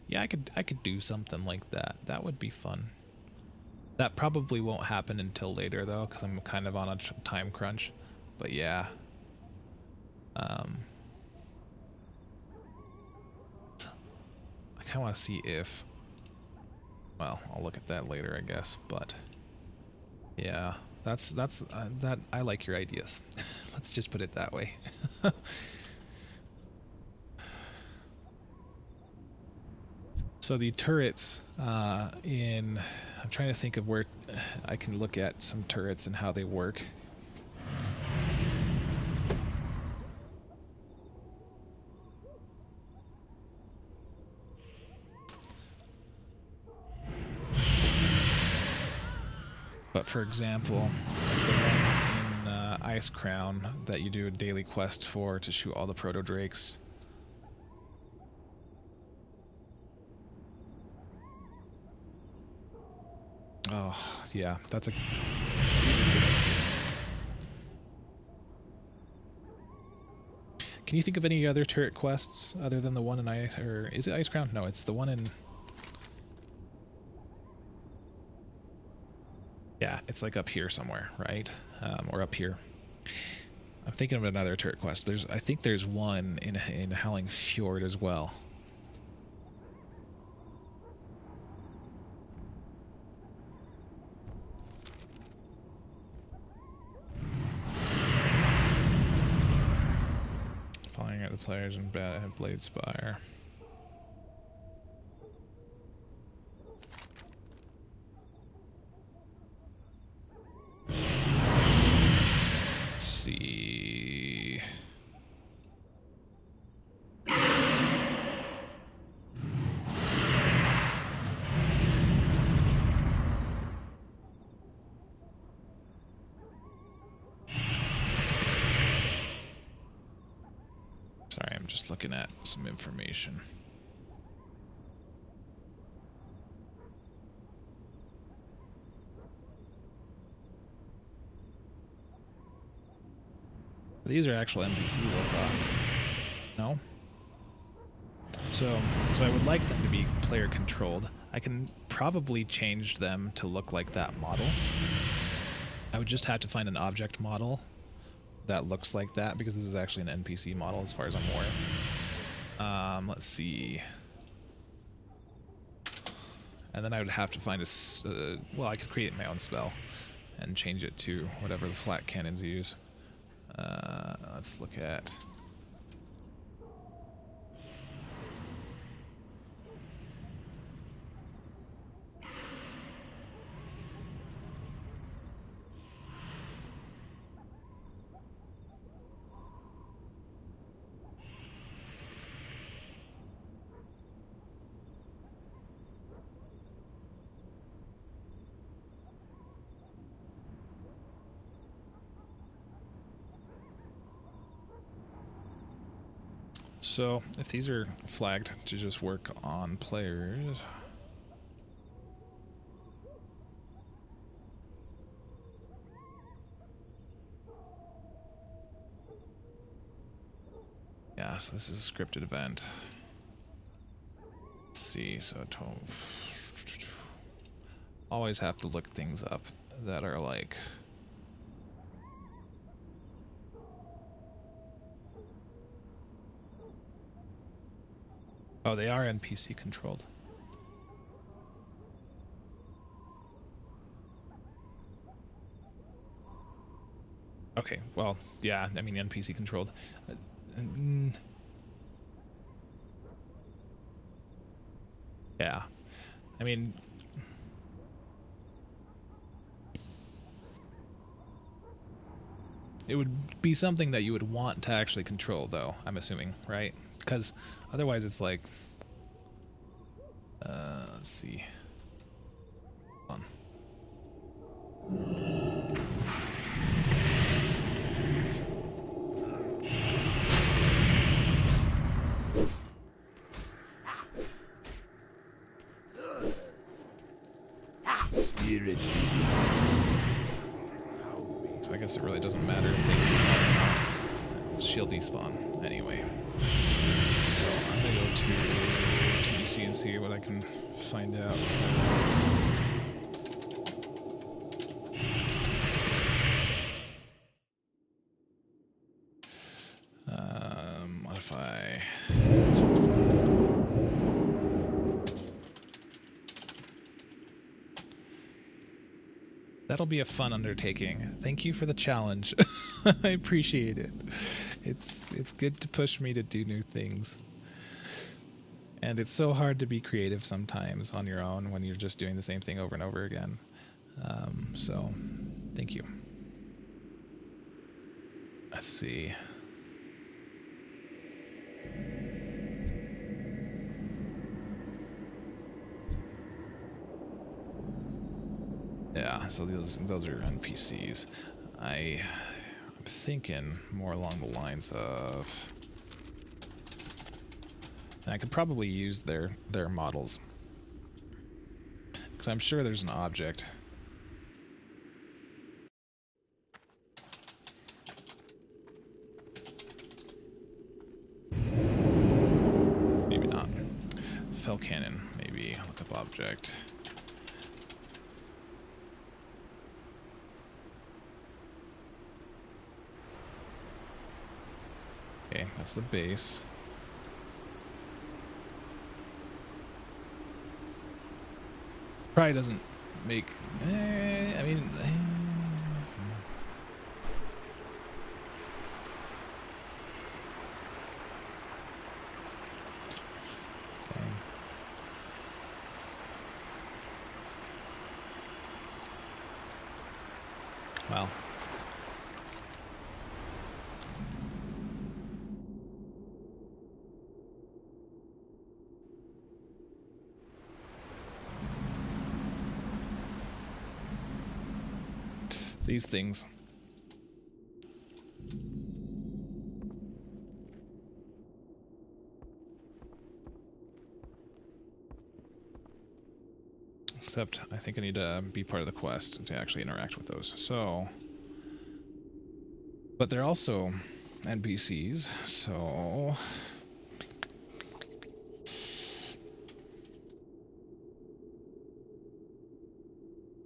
Yeah, I could do something like that. That would be fun. That probably won't happen until later though, because I'm kind of on a time crunch. But yeah. I kind of want to see if. Well, I'll look at that later, I guess. But yeah, that's that. I like your ideas. Let's just put it that way. So the turrets I'm trying to think of where I can look at some turrets and how they work. But for example, the ones in Ice Crown that you do a daily quest for to shoot all the proto drakes. Oh, yeah, these are good ideas. Can you think of any other turret quests other than the one in Ice, or is it Ice Crown? No, it's the one in... Yeah, it's like up here somewhere, right? Or up here. I'm thinking of another turret quest. I think there's one in Howling Fjord as well. Flying at the players in Blade Spire. Let's see. Sorry, I'm just looking at some information. These are actual NPCs, I thought. No? So I would like them to be player controlled. I can probably change them to look like that model. would just have to find an object model that looks like that, because this is actually an NPC model as far as I'm aware. Let's see. And then I would have to find a... well, I could create my own spell and change it to whatever the flat cannons use. Let's look at... So, if these are flagged to just work on players... Yeah, so this is a scripted event. Let's see, so always have to look things up that are like... Oh, they are NPC controlled. Okay, well, yeah, I mean NPC controlled. Yeah, I mean... It would be something that you would want to actually control, though, I'm assuming, right? Because otherwise it's like... let's see. Hold on. Spirits be So I guess it really doesn't matter if they despawn or not. Shield despawn, anyway. So I'm gonna go to TBC and see what I can find out. Modify. That'll be a fun undertaking. Thank you for the challenge. I appreciate it. It's good to push me to do new things. And it's so hard to be creative sometimes on your own when you're just doing the same thing over and over again. So, thank you. Let's see. Yeah, so those are NPCs. I'm thinking more along the lines of... And I could probably use their models. Because I'm sure there's an object. Maybe not. Fell cannon, maybe. Look up object. Okay, that's the base. Probably doesn't make... I mean... Okay. Well... These things. Except I think I need to be part of the quest to actually interact with those. So, but they're also NPCs, so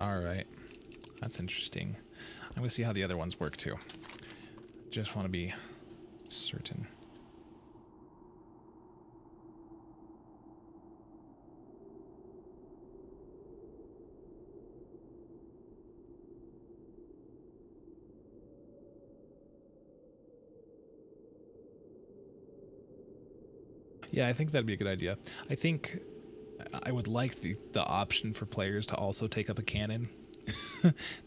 all right, that's interesting. I'm going to see how the other ones work too. Just want to be certain. Yeah, I think that'd be a good idea. I think I would like the option for players to also take up a cannon.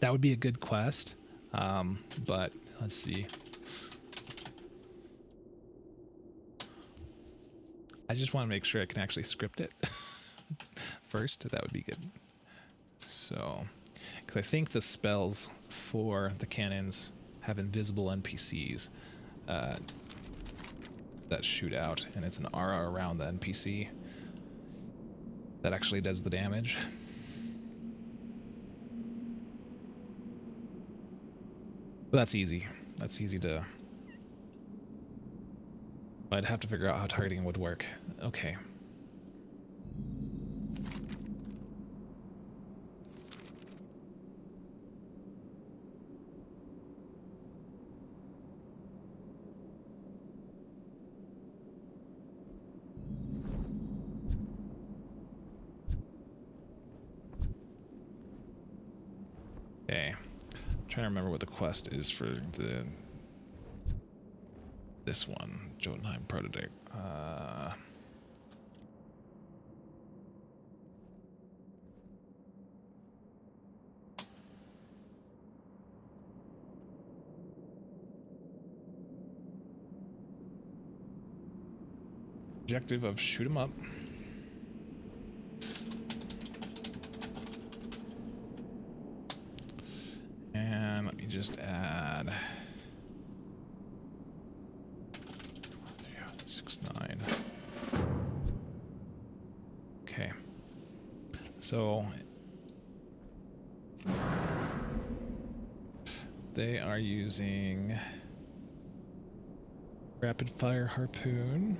That would be a good quest. But let's see. I just want to make sure I can actually script it first. That would be good. So, because I think the spells for the cannons have invisible NPCs that shoot out, and it's an aura around the NPC that actually does the damage. But that's easy. That's easy to... I'd have to figure out how targeting would work. Okay. Okay. I'm trying to remember what the quest is for this one, Jotunheim Prototype. Objective of shoot 'em up. And let me just add 6-9. Okay. So they are using rapid fire harpoon.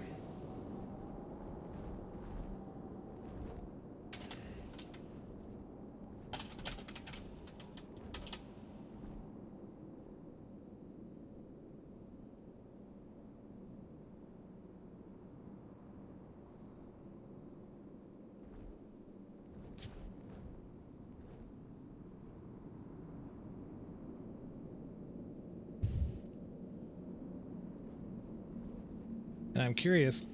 And I'm curious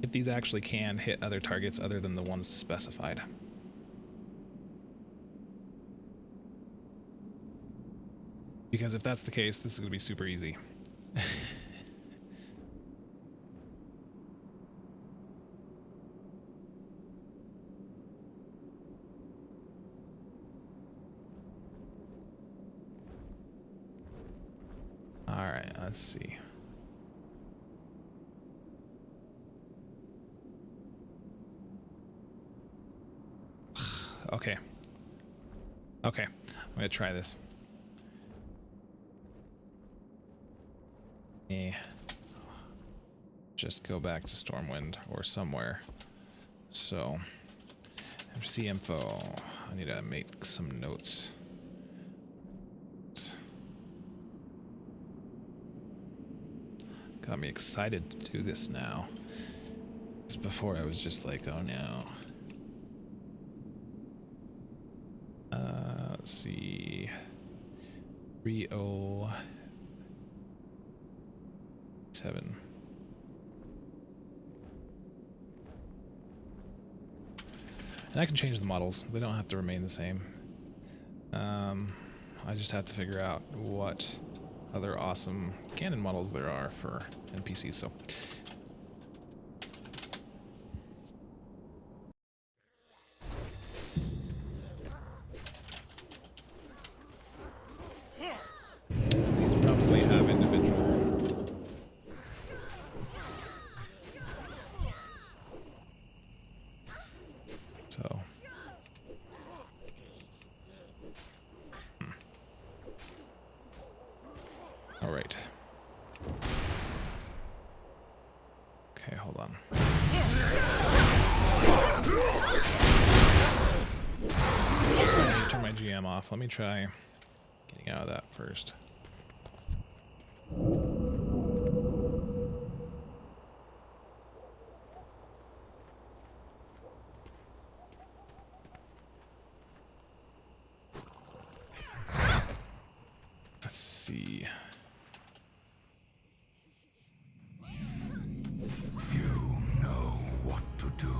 if these actually can hit other targets other than the ones specified. Because if that's the case, this is going to be super easy. Alright, let's see. Okay. Okay, I'm gonna try this. Just go back to Stormwind or somewhere. So, MC info. I need to make some notes. Got me excited to do this now. Because before I was just like, oh no. Let's see. 307. And I can change the models. They don't have to remain the same. I just have to figure out what other awesome cannon models there are for NPCs. So. These probably have individual. So. All right. Okay, hold on. I need to turn my GM off. Let me try Getting out of that first. Let's see. You know what to do.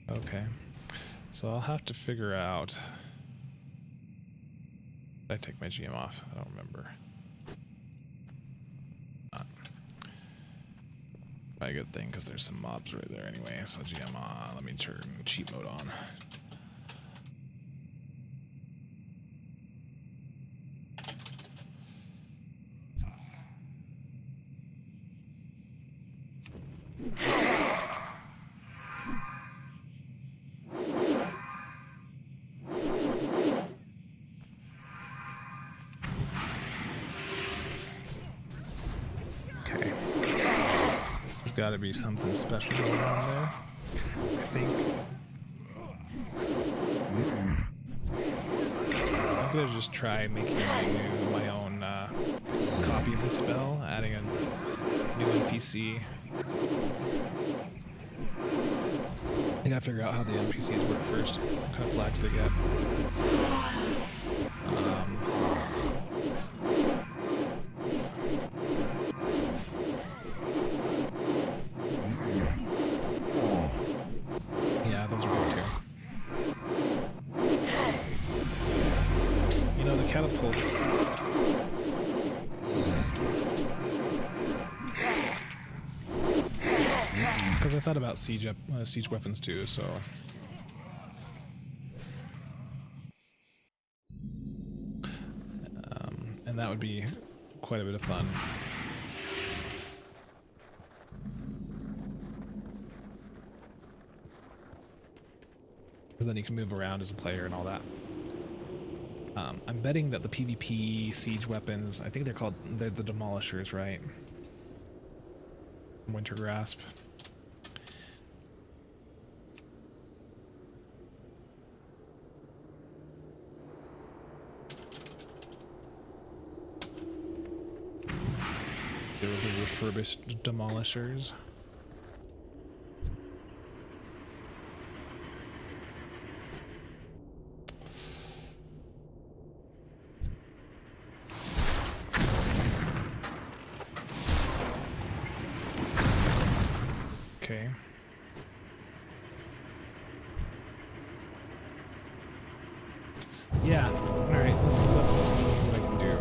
Okay. So I'll have to figure out. Did I take my GM off? I don't remember. A good thing because there's some mobs right there anyway. So GM on. Let me turn cheat mode on. Okay. There's got to be something special going on there. I think. I'm gonna just try making my own copy of the spell, adding a new NPC. I gotta figure out how the NPCs work first. What kind of flags they get. Yeah, those are good too. You know, the catapults. Because I thought about siege weapons too, so. And that would be quite a bit of fun. Because then you can move around as a player and all that. I'm betting that the PvP siege weapons, I think they're the demolishers, right? Winter Grasp. They're the refurbished demolishers. Okay. Yeah. All right. Let's see what I can do.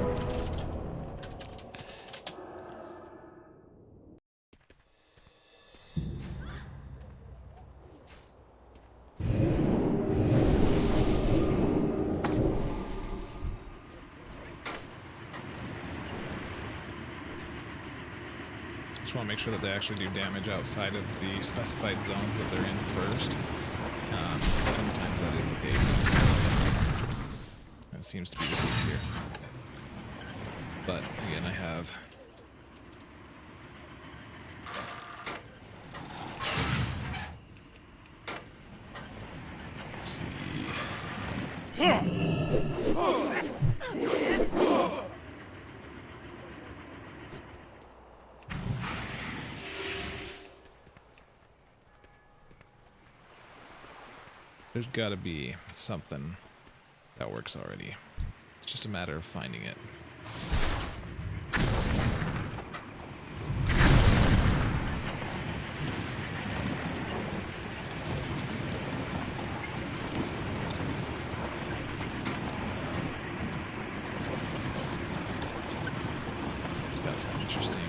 Just want to make sure that they actually do damage outside of the specified zones that they're in first. Sometimes that is the case. That seems to be the case here. But again, I have. Let's see. There's got to be something that works already. It's just a matter of finding it. It's got some interesting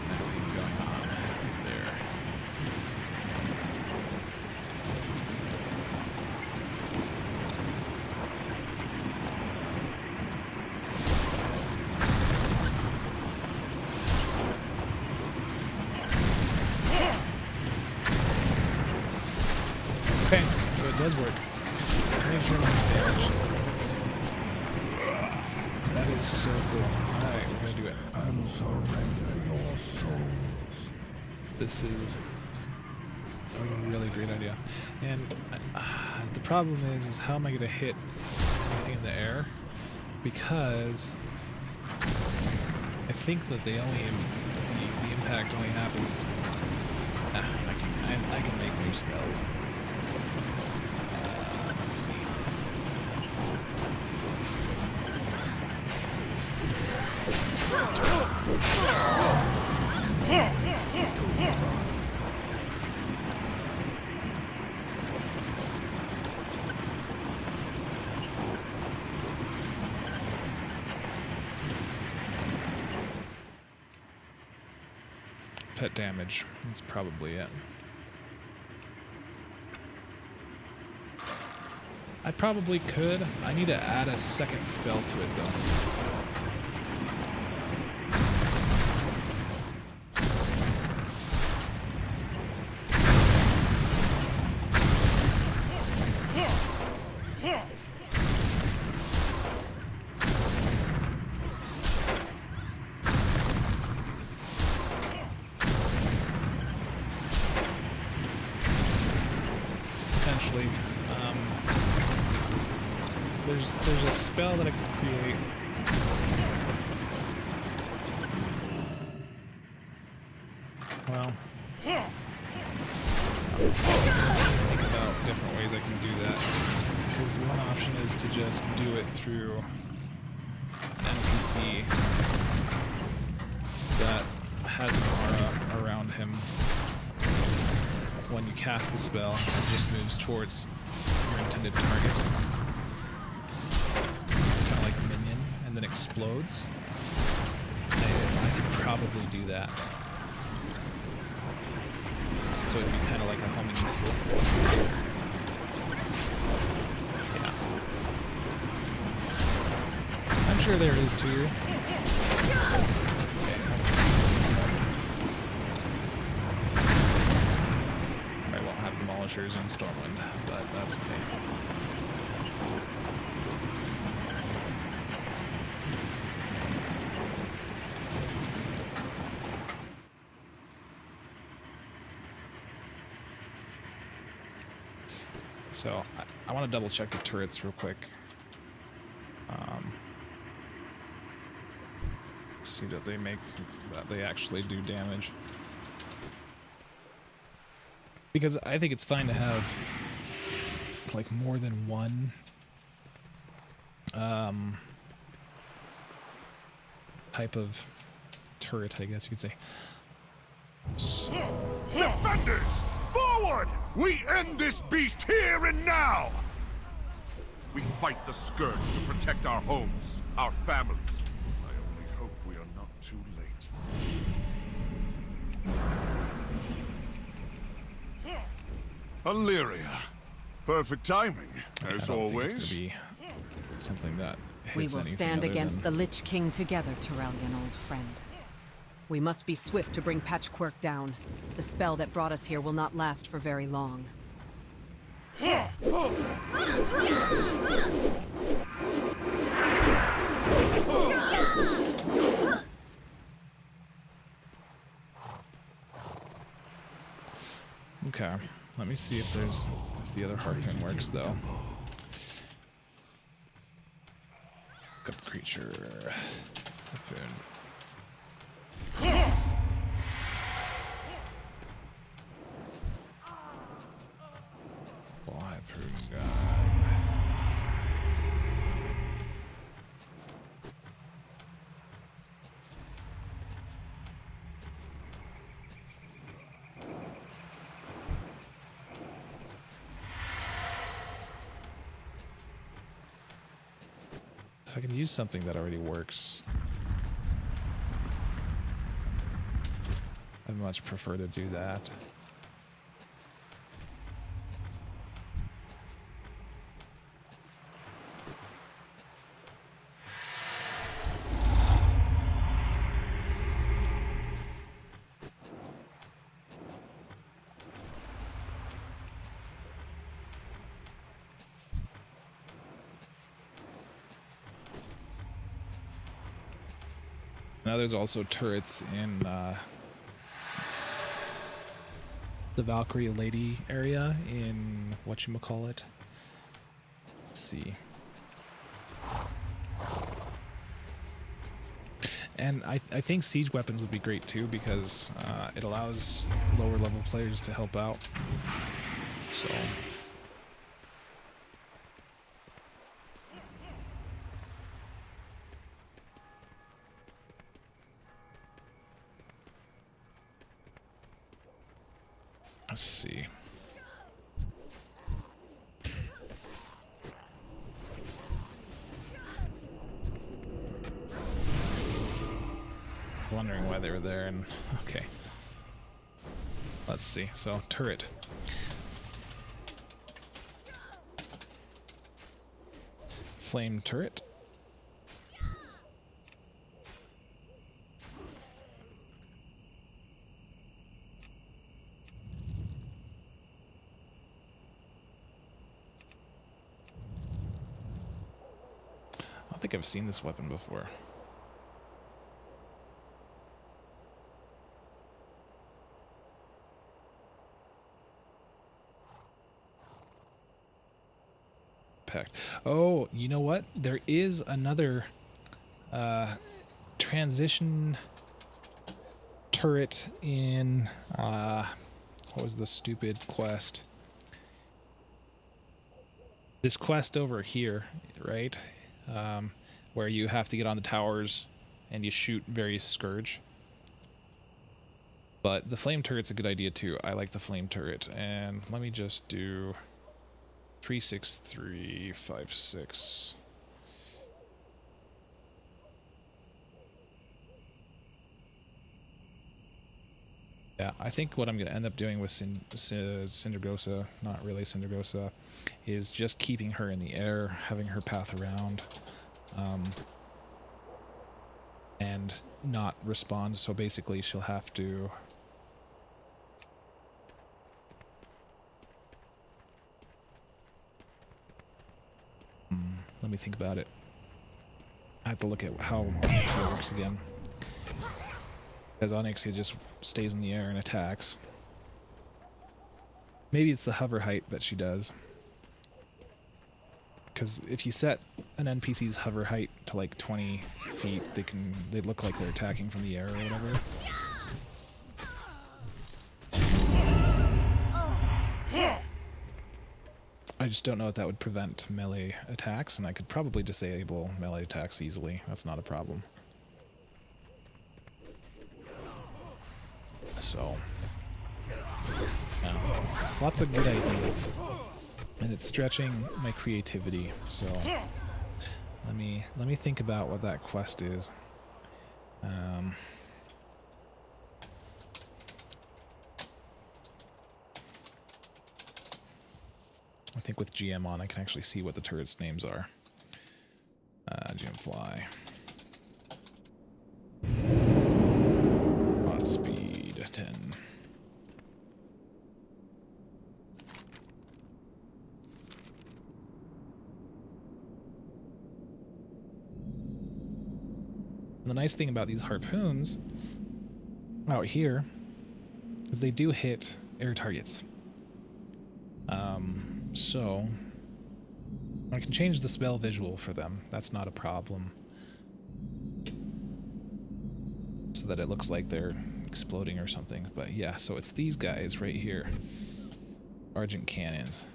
meddling going on there. Okay, so it does work. Damage. That is so cool. Alright, we're gonna do it. And surrender your souls. This is a really great idea. And the problem is how am I gonna hit anything in the air? Because I think that they only the impact only happens. I can make new spells. Let's see. Pet damage. That's probably it. I probably could. I need to add a second spell to it though. Potentially. There's a spell that I can create. Well, think about different ways I can do that. Because one option is to just do it through an NPC that has an aura around him when you cast the spell and just moves towards your intended target. Kind of like a minion, and then explodes. I could probably do that. So it'd be kind of like a homing missile. Yeah. I'm sure there is too. Okay, that's I won't have Demolishers and Stormwind, but that's okay. So I want to double check the turrets real quick. See that they actually do damage. Because I think it's fine to have like more than one type of turret, I guess you could say. So, Defenders, forward! We end this beast here and now! We fight the Scourge to protect our homes, our families. I only hope we are not too late. Illyria. Perfect timing, as I don't always. think it's gonna be something that hits We will anything stand other against than- the Lich King together, Tyrellian, old friend. We must be swift to bring Patchquark down. The spell that brought us here will not last for very long. Okay, let me see if the other Harpoon works though. Cup creature Harpoon. Harpoon gun. If I can use something that already works, I'd much prefer to do that. Now there's also turrets in the Valkyrie Lady area in whatchamacallit. Let's see. And I think siege weapons would be great too, because it allows lower level players to help out. So let's see. Wondering why they were there, and okay. Let's see. So, turret. Flame turret. I don't think I've seen this weapon before. Oh, you know what? There is another transition turret in what was the stupid quest? This quest over here, right? Where you have to get on the towers and you shoot various Scourge. But the flame turret's a good idea too. I like the flame turret. And let me just do 36356. Yeah, I think what I'm going to end up doing with Sindragosa, not really Sindragosa, is just keeping her in the air, having her path around, and not respond. So basically she'll have to... let me think about it. I have to look at how Onyxia works again. Because Onyxia just stays in the air and attacks. Maybe it's the hover height that she does. Because if you set an NPC's hover height to like 20 feet, they look like they're attacking from the air or whatever. I just don't know if that would prevent melee attacks, and I could probably disable melee attacks easily. That's not a problem. So, yeah, lots of good ideas, and it's stretching my creativity. So, let me think about what that quest is. I think with GM on, I can actually see what the turrets' names are. GM fly. Hot speed 10. And the nice thing about these harpoons out here is they do hit air targets. So I can change the spell visual for them. That's not a problem. So that it looks like they're exploding or something. But yeah, so it's these guys right here. Argent cannons.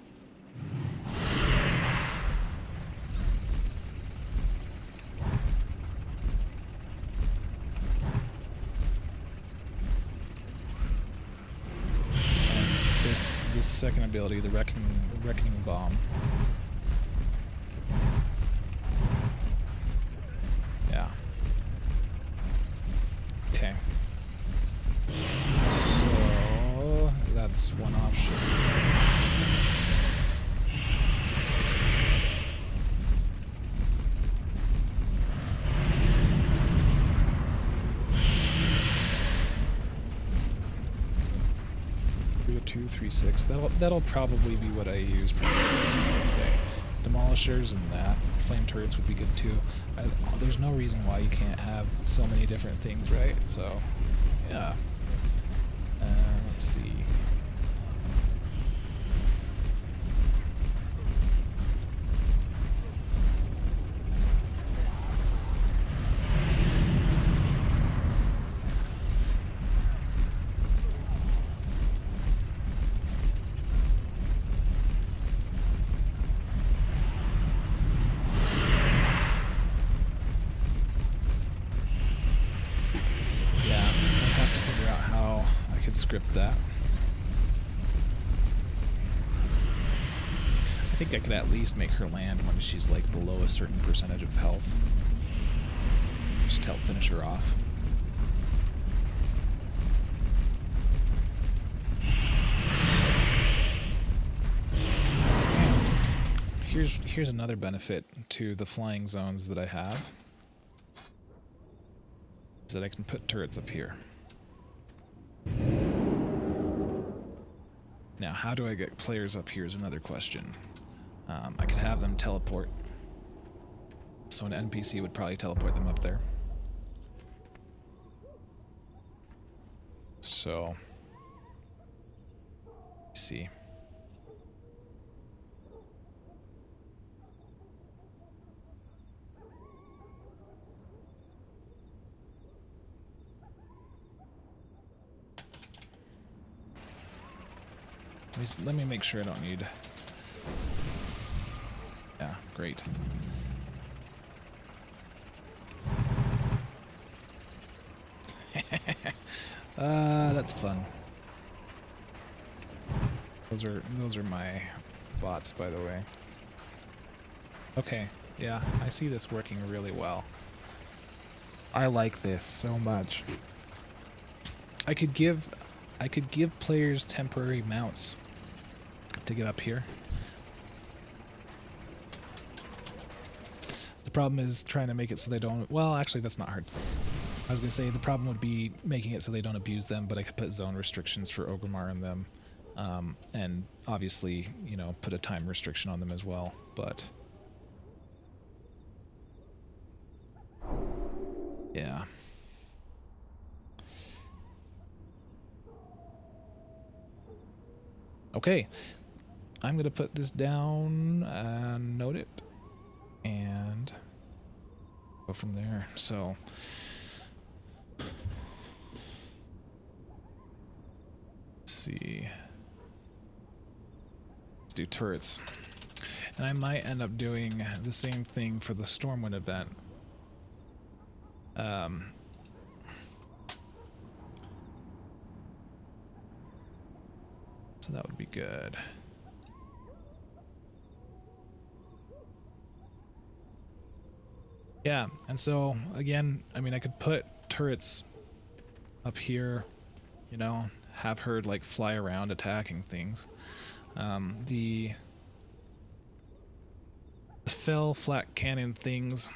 This second ability, the Reckoning Bomb. Yeah. Okay. So that's one option. Three, 2, 3, 6. That'll probably be what I use. I'd say, demolishers and that. Flame turrets would be good too. There's no reason why you can't have so many different things, right? So, yeah. Let's see. Script that. I think I could at least make her land when she's like below a certain percentage of health. Just to help finish her off. Here's another benefit to the flying zones that I have. Is that I can put turrets up here. Now, how do I get players up here is another question. I could have them teleport. So an NPC would probably teleport them up there. So, let's see. Let me make sure I don't need... Yeah, great. That's fun. Those are my bots, by the way. Okay, yeah, I see this working really well. I like this so much. I could give players temporary mounts to get up here. The problem is trying to make it so they don't... Well, actually, that's not hard. I was going to say the problem would be making it so they don't abuse them, but I could put zone restrictions for Orgrimmar in them. And obviously, you know, put a time restriction on them as well, but... Yeah. Okay. I'm going to put this down and note it and go from there. So let's see. Let's do turrets. And I might end up doing the same thing for the Stormwind event. So that would be good. Yeah, and so again, I mean, I could put turrets up here, you know, have her like fly around attacking things. The fell flat cannon things.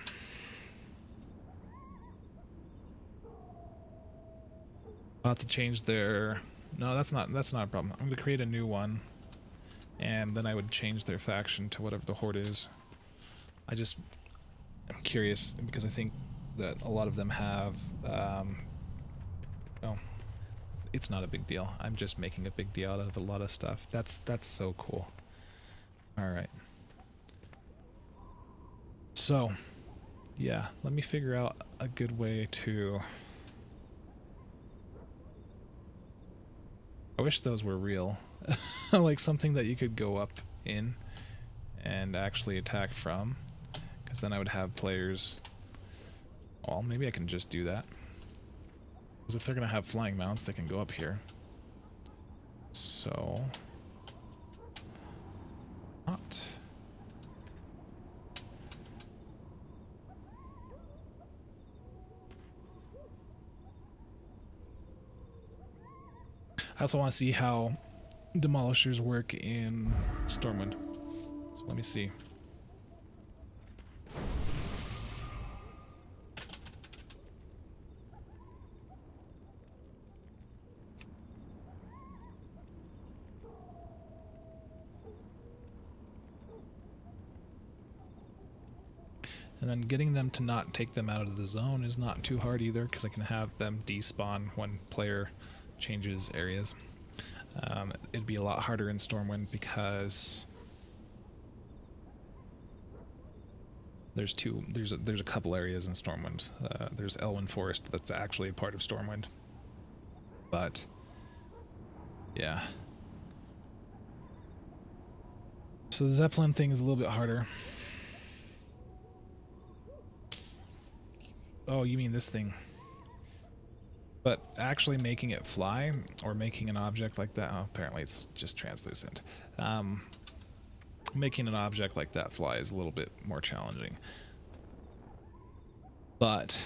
I'll have to change their... No, that's not a problem. I'm going to create a new one, and then I would change their faction to whatever the horde is. I'm curious because I think that a lot of them have... oh, it's not a big deal. I'm just making a big deal out of a lot of stuff. That's so cool. All right. So, yeah, let me figure out a good way to... I wish those were real. Like something that you could go up in and actually attack from. Because then I would have players... Well, maybe I can just do that. Because if they're going to have flying mounts, they can go up here. So... Not... I also want to see how demolishers work in Stormwind. So let me see. then getting them to not take them out of the zone is not too hard either, because I can have them despawn when player changes areas. It'd be a lot harder in Stormwind because there's a couple areas in Stormwind. There's Elwyn Forest that's actually a part of Stormwind, but yeah. So the Zeppelin thing is a little bit harder. Oh, you mean this thing? But actually making it fly, or making an object like that, oh, apparently it's just translucent. Making an object like that fly is a little bit more challenging. But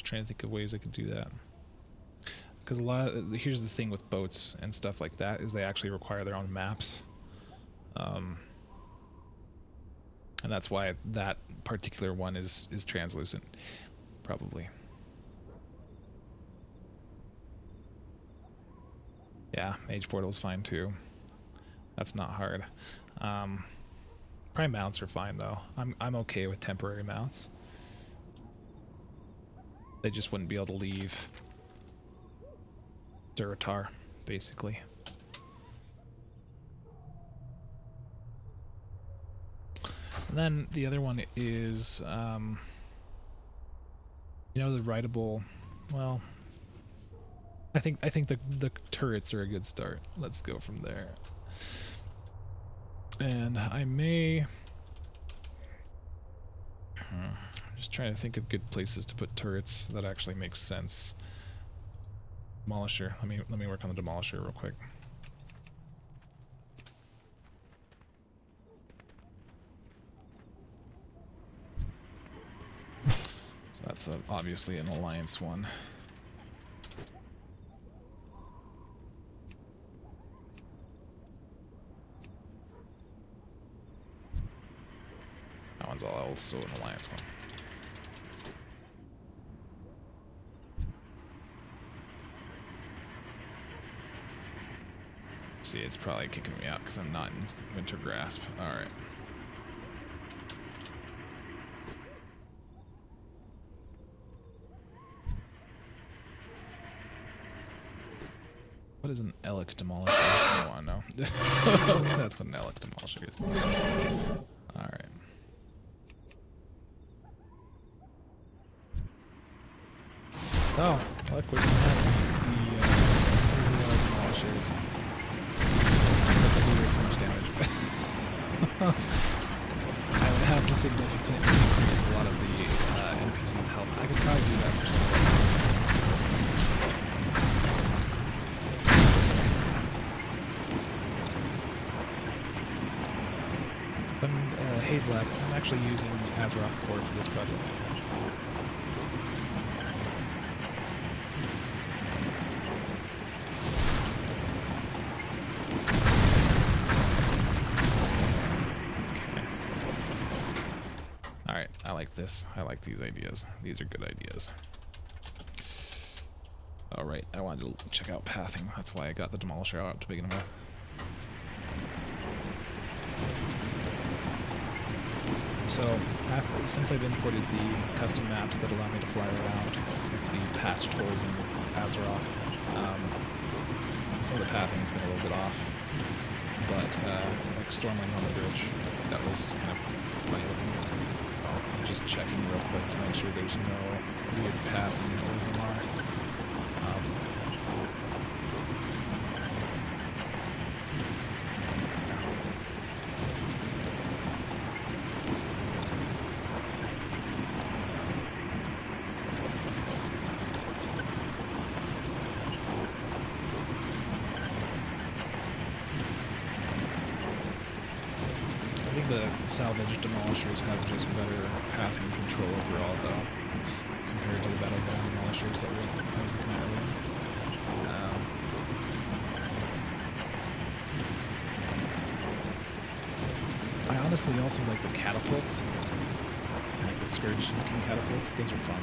trying to think of ways I could do that. Because here's the thing with boats and stuff like that, is they actually require their own maps. And that's why that particular one is translucent, probably. Yeah, Mage Portal's fine too. That's not hard. Prime mounts are fine though. I'm okay with temporary mounts. They just wouldn't be able to leave Durotar, basically. And then the other one is, you know, the rideable. Well, I think the turrets are a good start. Let's go from there. And I may. I'm just trying to think of good places to put turrets that actually make sense. Demolisher. Let me work on the Demolisher real quick. So that's obviously an Alliance one. That one's also an Alliance one. See, it's probably kicking me out because I'm not in Winter Grasp. Alright. What is an Elec Demolisher? I don't want to know. That's what an Elec Demolisher is. Alright. Oh, look, we can have the Demolishers. They do way too much damage. I would have to significantly increase a lot of the NPC's health. I could probably do that for some. Hey Vlad, I'm actually using Azeroth Core for this project. Okay. Alright, I like this. I like these ideas. These are good ideas. Alright, I wanted to check out pathing. That's why I got the Demolisher out to begin with. So, since I've imported the custom maps that allow me to fly around with the patched holes in Azeroth, some of the pathing has been a little bit off, but like Stormwind on the bridge, that was kind of funny looking. So I'm just checking real quick to make sure there's no weird path in Orgrimmar. Salvage Demolishers have just better pathing control overall, though, compared to the Battleground Demolishers that I was looking at earlier. I honestly also like the catapults, like the Scourge-looking catapults. Those are fun.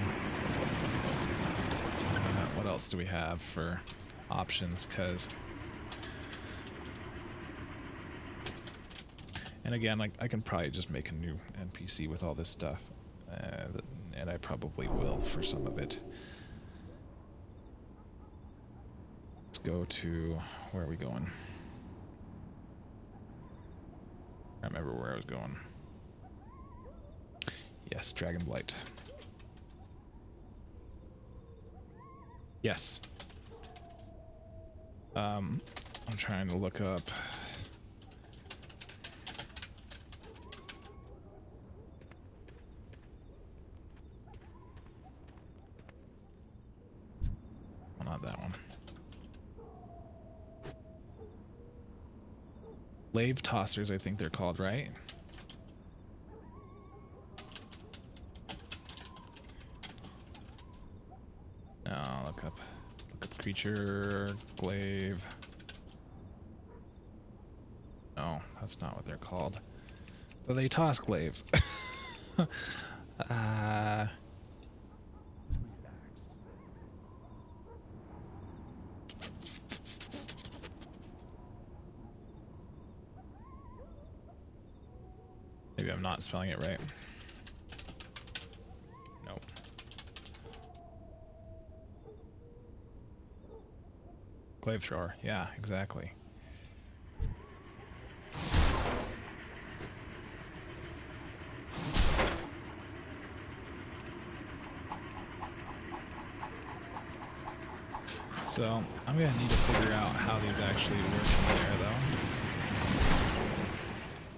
What else do we have for options? Because And again, like I can probably just make a new NPC with all this stuff, and I probably will for some of it. Let's go to, where are we going? I remember where I was going. Yes, Dragonblight. Yes. I'm trying to look up. Well, not that one. Glaive tossers, I think they're called, right? No, look up creature glaive. No, that's not what they're called. But they toss glaives. Maybe I'm not spelling it right. Nope. Glaive thrower. Yeah, exactly. So, I'm gonna need to figure out how these actually work in there, though.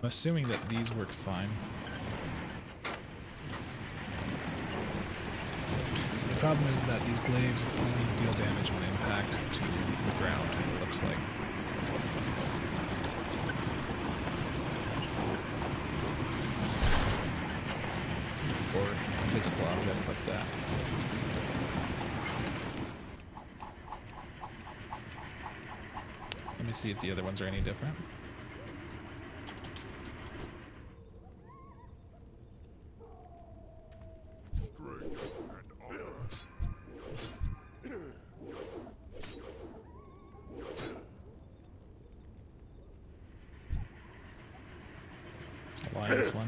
I'm assuming that these work fine. So the problem is that these glaives only deal damage on impact to the ground, it looks like. Or a physical object like that. Let me see if the other ones are any different. Alliance one.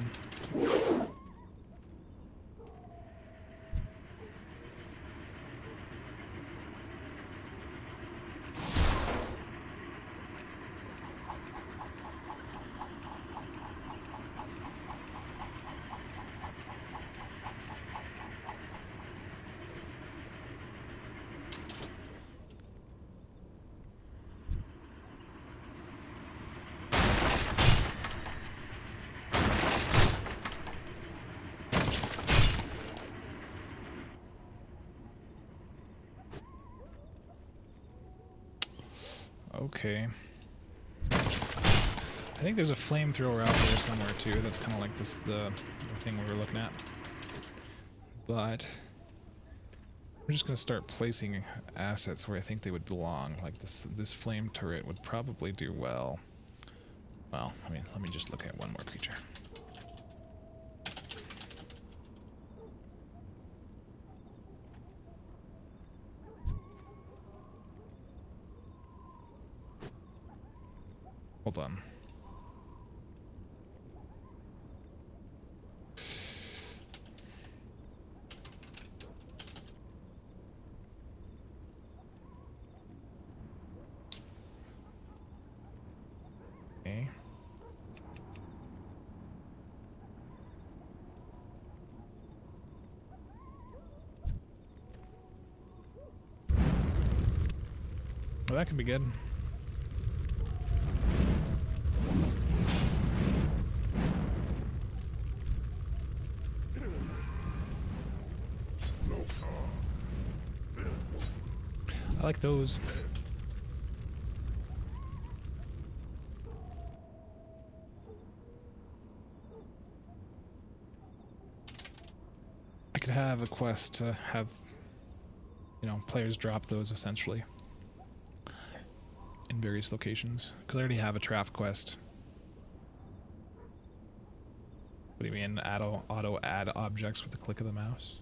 Okay. I think there's a flamethrower out there somewhere too. That's kind of like this the thing we were looking at. But I'm just gonna start placing assets where I think they would belong. Like this flame turret would probably do well. Well, I mean, let me just look at one more creature. Hold on. Okay. Well, that could be good. I like those. I could have a quest to have, you know, players drop those essentially in various locations. Because I already have a trap quest. What do you mean, auto add objects with the click of the mouse?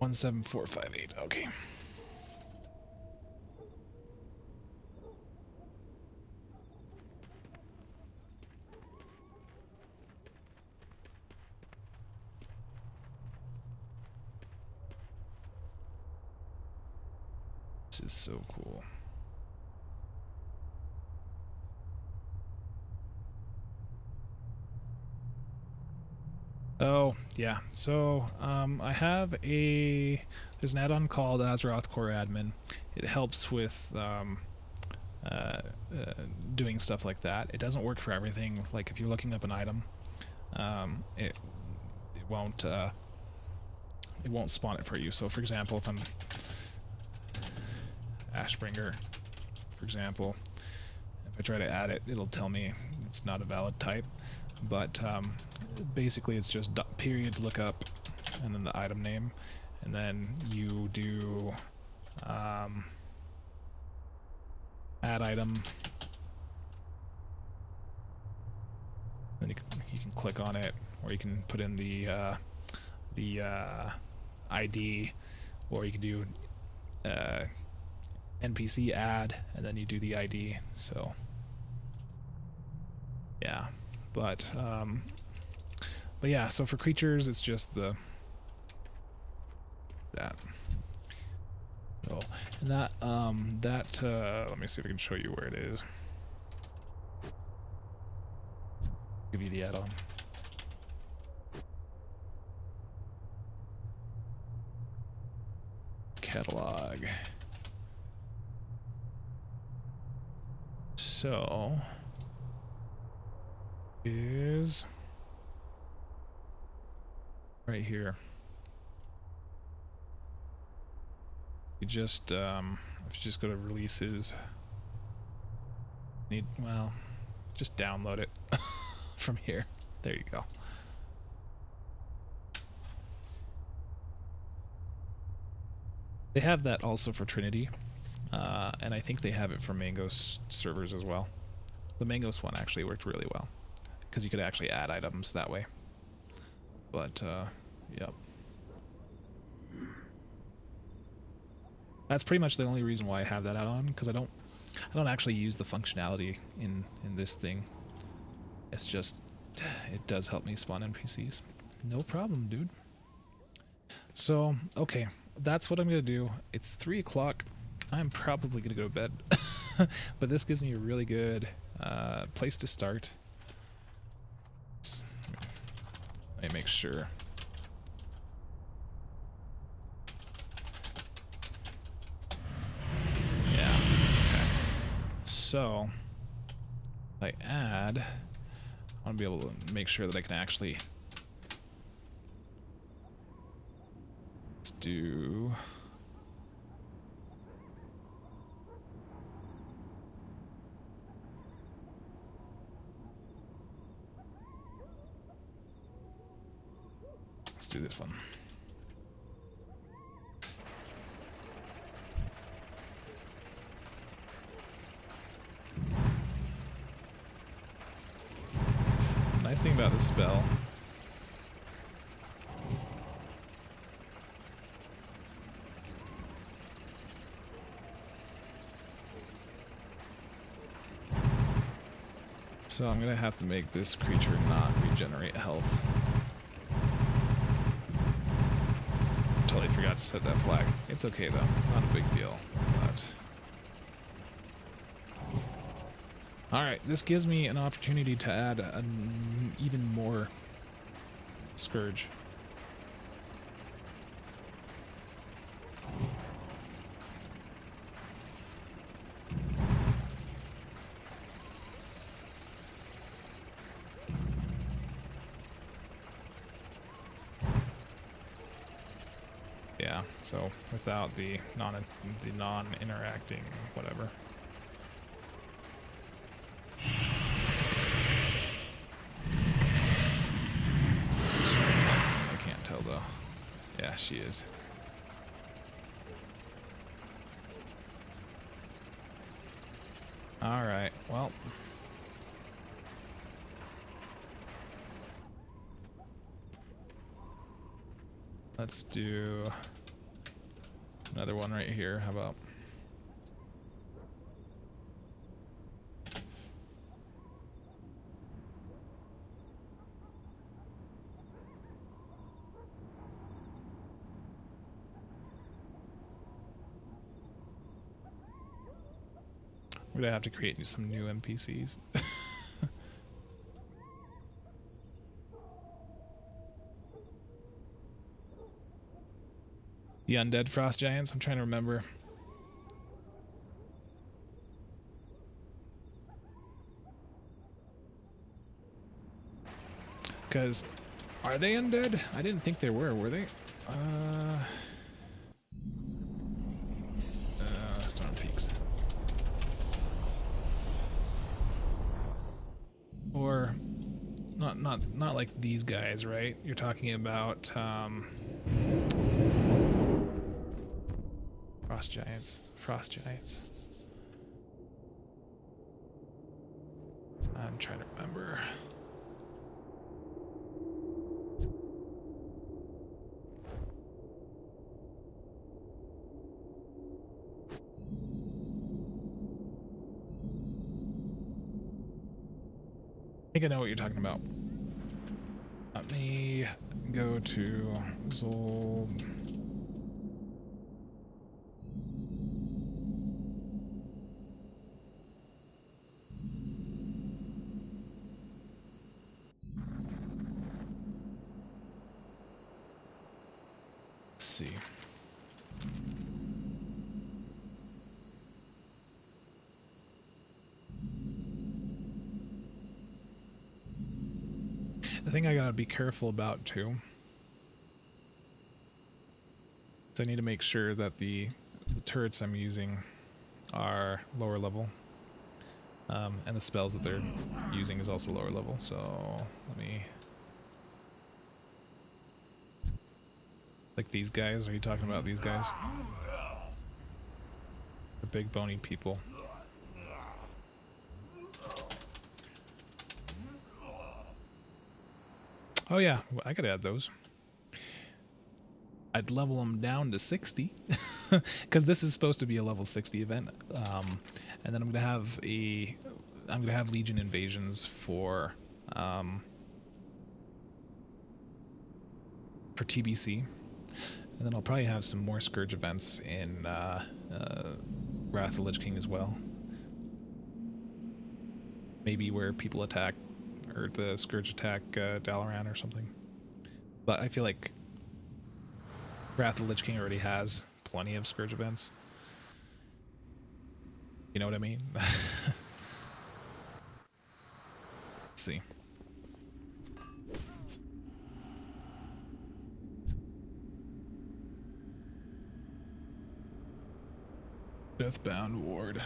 17458. Okay. This is so cool. Oh, yeah. So, I have there's an add-on called Azeroth Core Admin. It helps with doing stuff like that. It doesn't work for everything. Like if you're looking up an item, it won't spawn it for you. So, for example, if I'm Ashbringer, for example, if I try to add it, it'll tell me it's not a valid type. But basically it's just period lookup and then the item name, and then you do add item, then you can click on it, or you can put in the ID, or you can do NPC add, and then you do the ID. So yeah, but yeah, so for creatures it's just that. Oh, and that let me see if I can show you where it is. Give you the add-on. Catalog. So is right here. You just if you just go to releases, just download it from here. There you go. They have that also for Trinity, and I think they have it for Mango's servers as well. The Mango's one actually worked really well because you could actually add items that way. But yep. That's pretty much the only reason why I have that add-on, because I don't actually use the functionality in this thing. It's just it does help me spawn NPCs. No problem, dude. So okay, that's what I'm gonna do. It's 3 o'clock. I'm probably gonna go to bed, but this gives me a really good place to start. Let me make sure. So, if I add, I want to be able to make sure that I can actually. Let's do. Let's do this one. Nice thing about this spell so I'm gonna have to make this creature not regenerate health. Totally forgot to set that flag. It's okay though, not a big deal. But alright, this gives me an opportunity to add even more Scourge. Yeah, so without the non-interacting whatever. Though. Yeah, she is. Alright, well. Let's do Another one right here. How about? We're gonna have to create some new NPCs. The undead frost giants, I'm trying to remember. Because, are they undead? I didn't think they were they? Storm Peaks. Or, not like these guys, right? You're talking about, Frost giants. I'm trying to remember. I think I know what you're talking about. Let me go to Zold. See. The thing I gotta be careful about too is I need to make sure that the turrets I'm using are lower level, and the spells that they're using is also lower level. So let me. Like these guys? Are you talking about these guys? The big bony people. Oh yeah, I could add those. I'd level them down to 60 because this is supposed to be a level 60 event, and then I'm gonna have Legion invasions for TBC. And then I'll probably have some more Scourge events in Wrath of the Lich King as well. Maybe where people attack, or the Scourge attack Dalaran or something. But I feel like Wrath of the Lich King already has plenty of Scourge events. You know what I mean? Let's see. Deathbound Ward.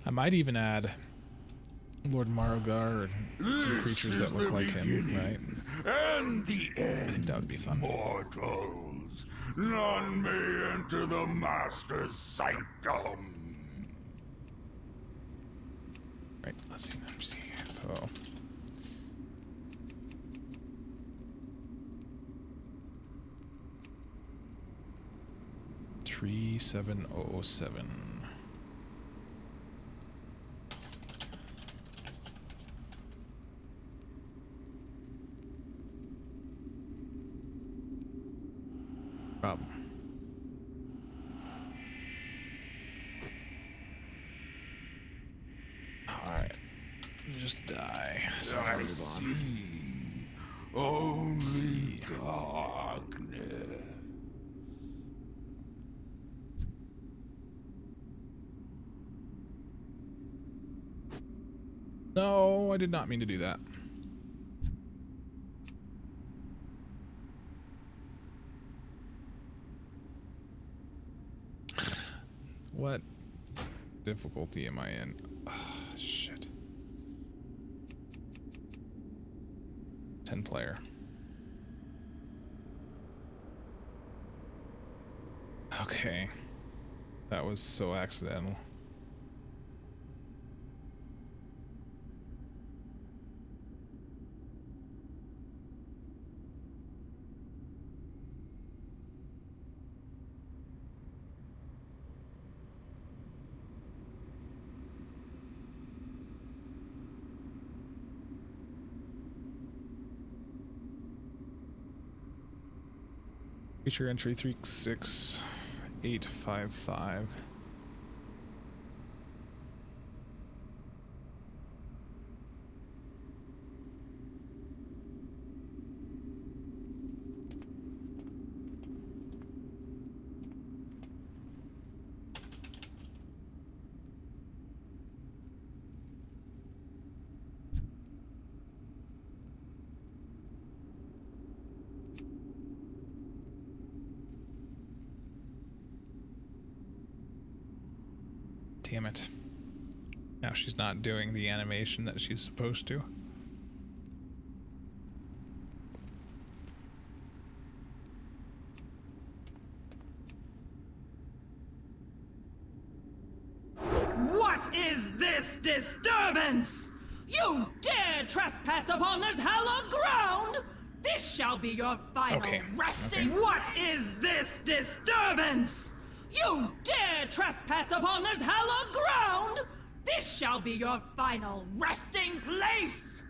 I might even add Lord Marogar or some creatures that look like him, right? And the end. I think that would be fun. Mortals, none may enter the Master's sanctum. Right, let's see. Oh. $3707. Problem. Alright. Just die. So I'll move on. Only darkness. No, I did not mean to do that. What difficulty am I in? Oh, shit. 10 player. Okay. That was so accidental. Creature entry 36855. Damn it. Now she's not doing the animation that she's supposed to. What is this disturbance? You dare trespass upon this hallowed ground? This shall be your final resting. Okay. What is this disturbance? You dare trespass upon this hallowed ground? This shall be your final resting place!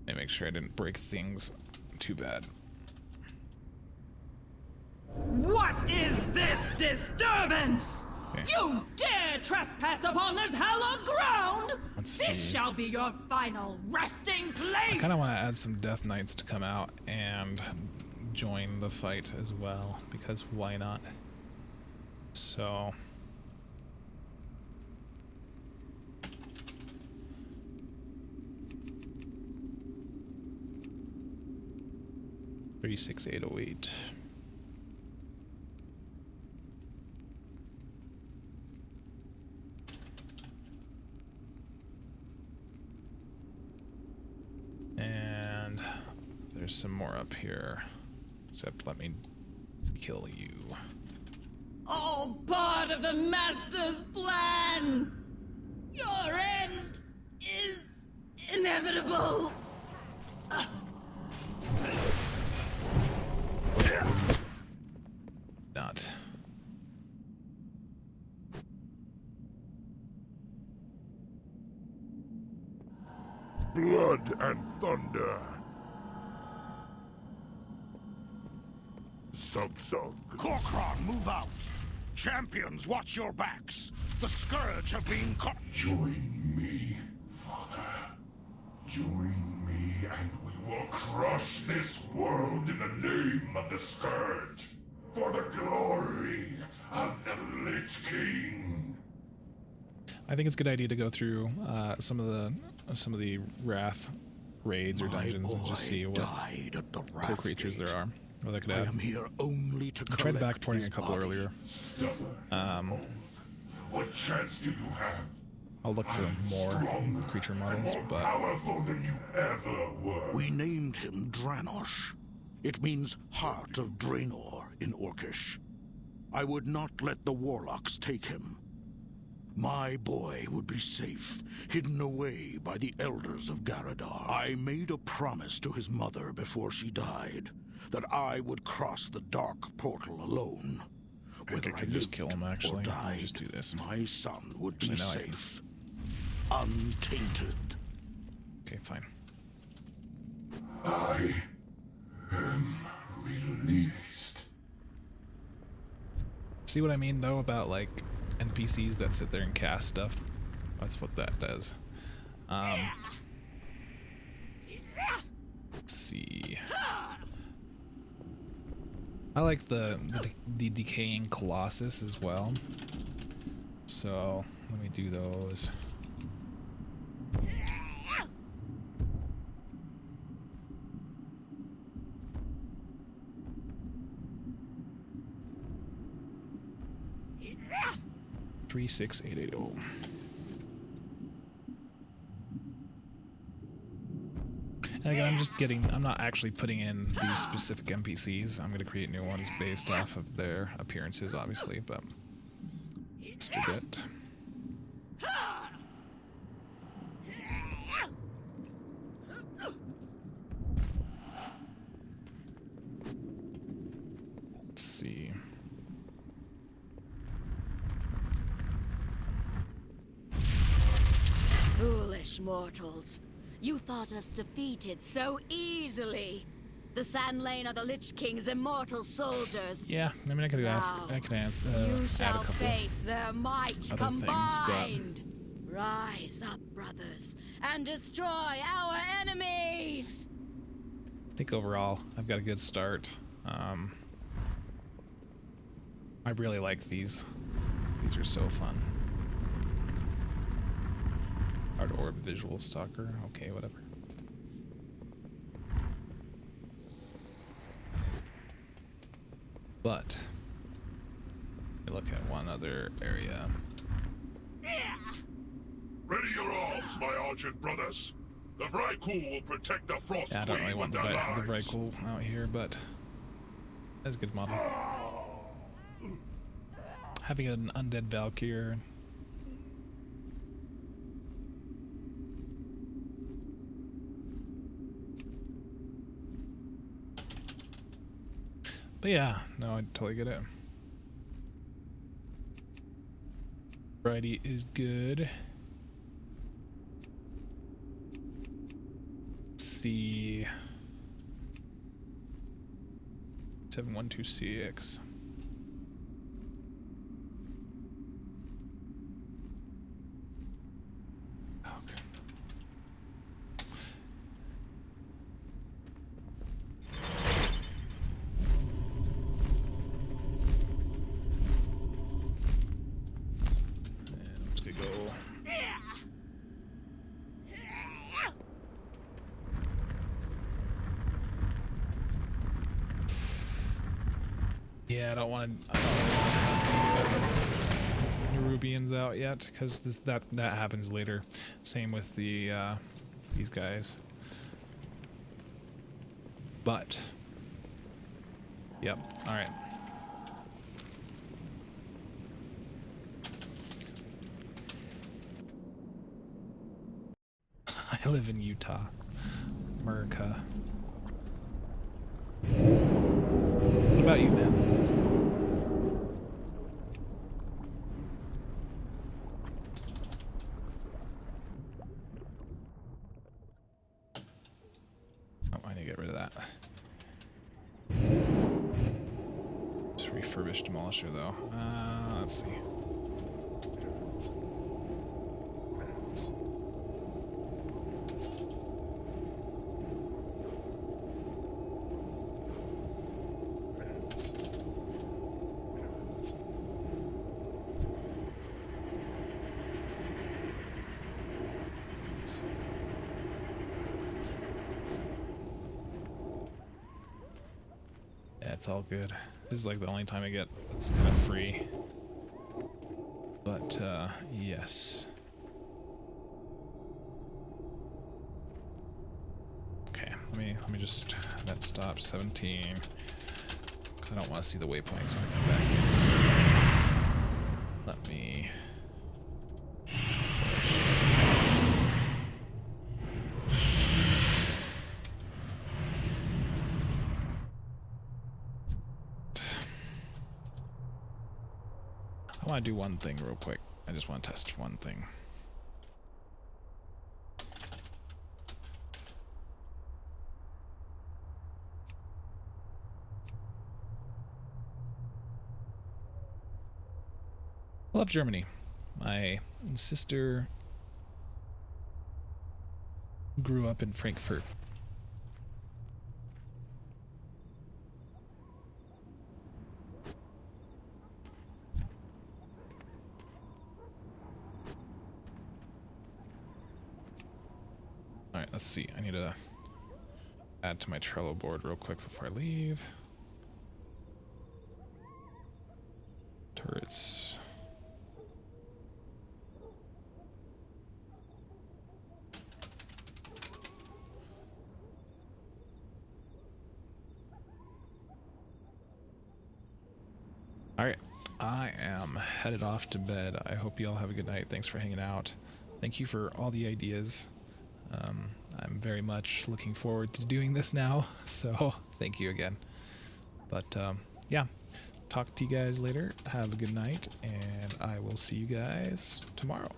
Let me make sure I didn't break things too bad. What is this disturbance? Okay. You dare trespass upon this hallowed ground? Let's This see. shall be your final resting place! I kind of want to add some Death Knights to come out and join the fight as well, because why not? So... $36,808. And there's some more up here. Except let me kill you. All part of the Master's plan! Your end is inevitable! Not. Blood and thunder. Sub-sug. Corkron, move out! Champions, watch your backs! The Scourge have been caught! Join me, Father. Join me, and we will crush this world in the name of the Scourge, for the glory of the Lich King. I think it's a good idea to go through some of the Wrath raids or dungeons and just see what died at the cool creatures there are. What I could I add. am here only to I tried collect backporting his a couple body. earlier. Stubborn. What chance do you have? I'll look for more creature models, More but powerful than you ever were. We named him Dranosh. It means Heart of Draenor in Orcish. I would not let the warlocks take him. My boy would be safe, hidden away by the elders of Garadar. I made a promise to his mother before she died, that I would cross the dark portal alone. I think I can just kill him, actually. Or died, I'll just do this. my son would be Actually, no, I- safe. Untainted. okay, fine. I am released. See what I mean though about like NPCs that sit there and cast stuff? That's what that does. Let's see. I like the decaying Colossus as well. So let me do those. $36,880. And again, I'm not actually putting in these specific NPCs. I'm going to create new ones based off of their appearances, obviously, but just a bit. Let's see. Foolish mortals. You thought us defeated so easily. The Sand Lane are the Lich King's immortal soldiers. Yeah, I mean, I could ask. Now, I could add you a shall couple face their might other combined. things, Rise up, brothers, and destroy our enemies! I think overall I've got a good start. I really like these. These are so fun. Hard orb visual stalker. Okay, whatever. But let me look at one other area. Ready your arms, my argent brothers. The Vrykul will protect the Frost Yeah, I don't really Queen want with the their lives. Vrykul out here, but that's a good model. Having an undead Valkyr. But yeah, no, I totally get it. Variety is good. Let's see. 7126. Okay. Yeah, I don't want to have the Nerubians out yet, because that happens later. Same with the these guys. But yep, all right. I live in Utah, America. What about you, man? Oh, I need to get rid of that. Just refurbished demolisher, though. Let's see. It's all good. This is like the only time I get it's kind of free. But yes. Okay, let me just that stop 17. Cause I don't want to see the waypoints when I come back in. So let me I want to do one thing real quick. I just want to test one thing. I love Germany. My sister grew up in Frankfurt. Alright, let's see. I need to add to my Trello board real quick before I leave. Turrets. Alright, I am headed off to bed. I hope you all have a good night. Thanks for hanging out. Thank you for all the ideas. I'm very much looking forward to doing this now, so thank you again. But yeah, talk to you guys later. Have a good night, and I will see you guys tomorrow.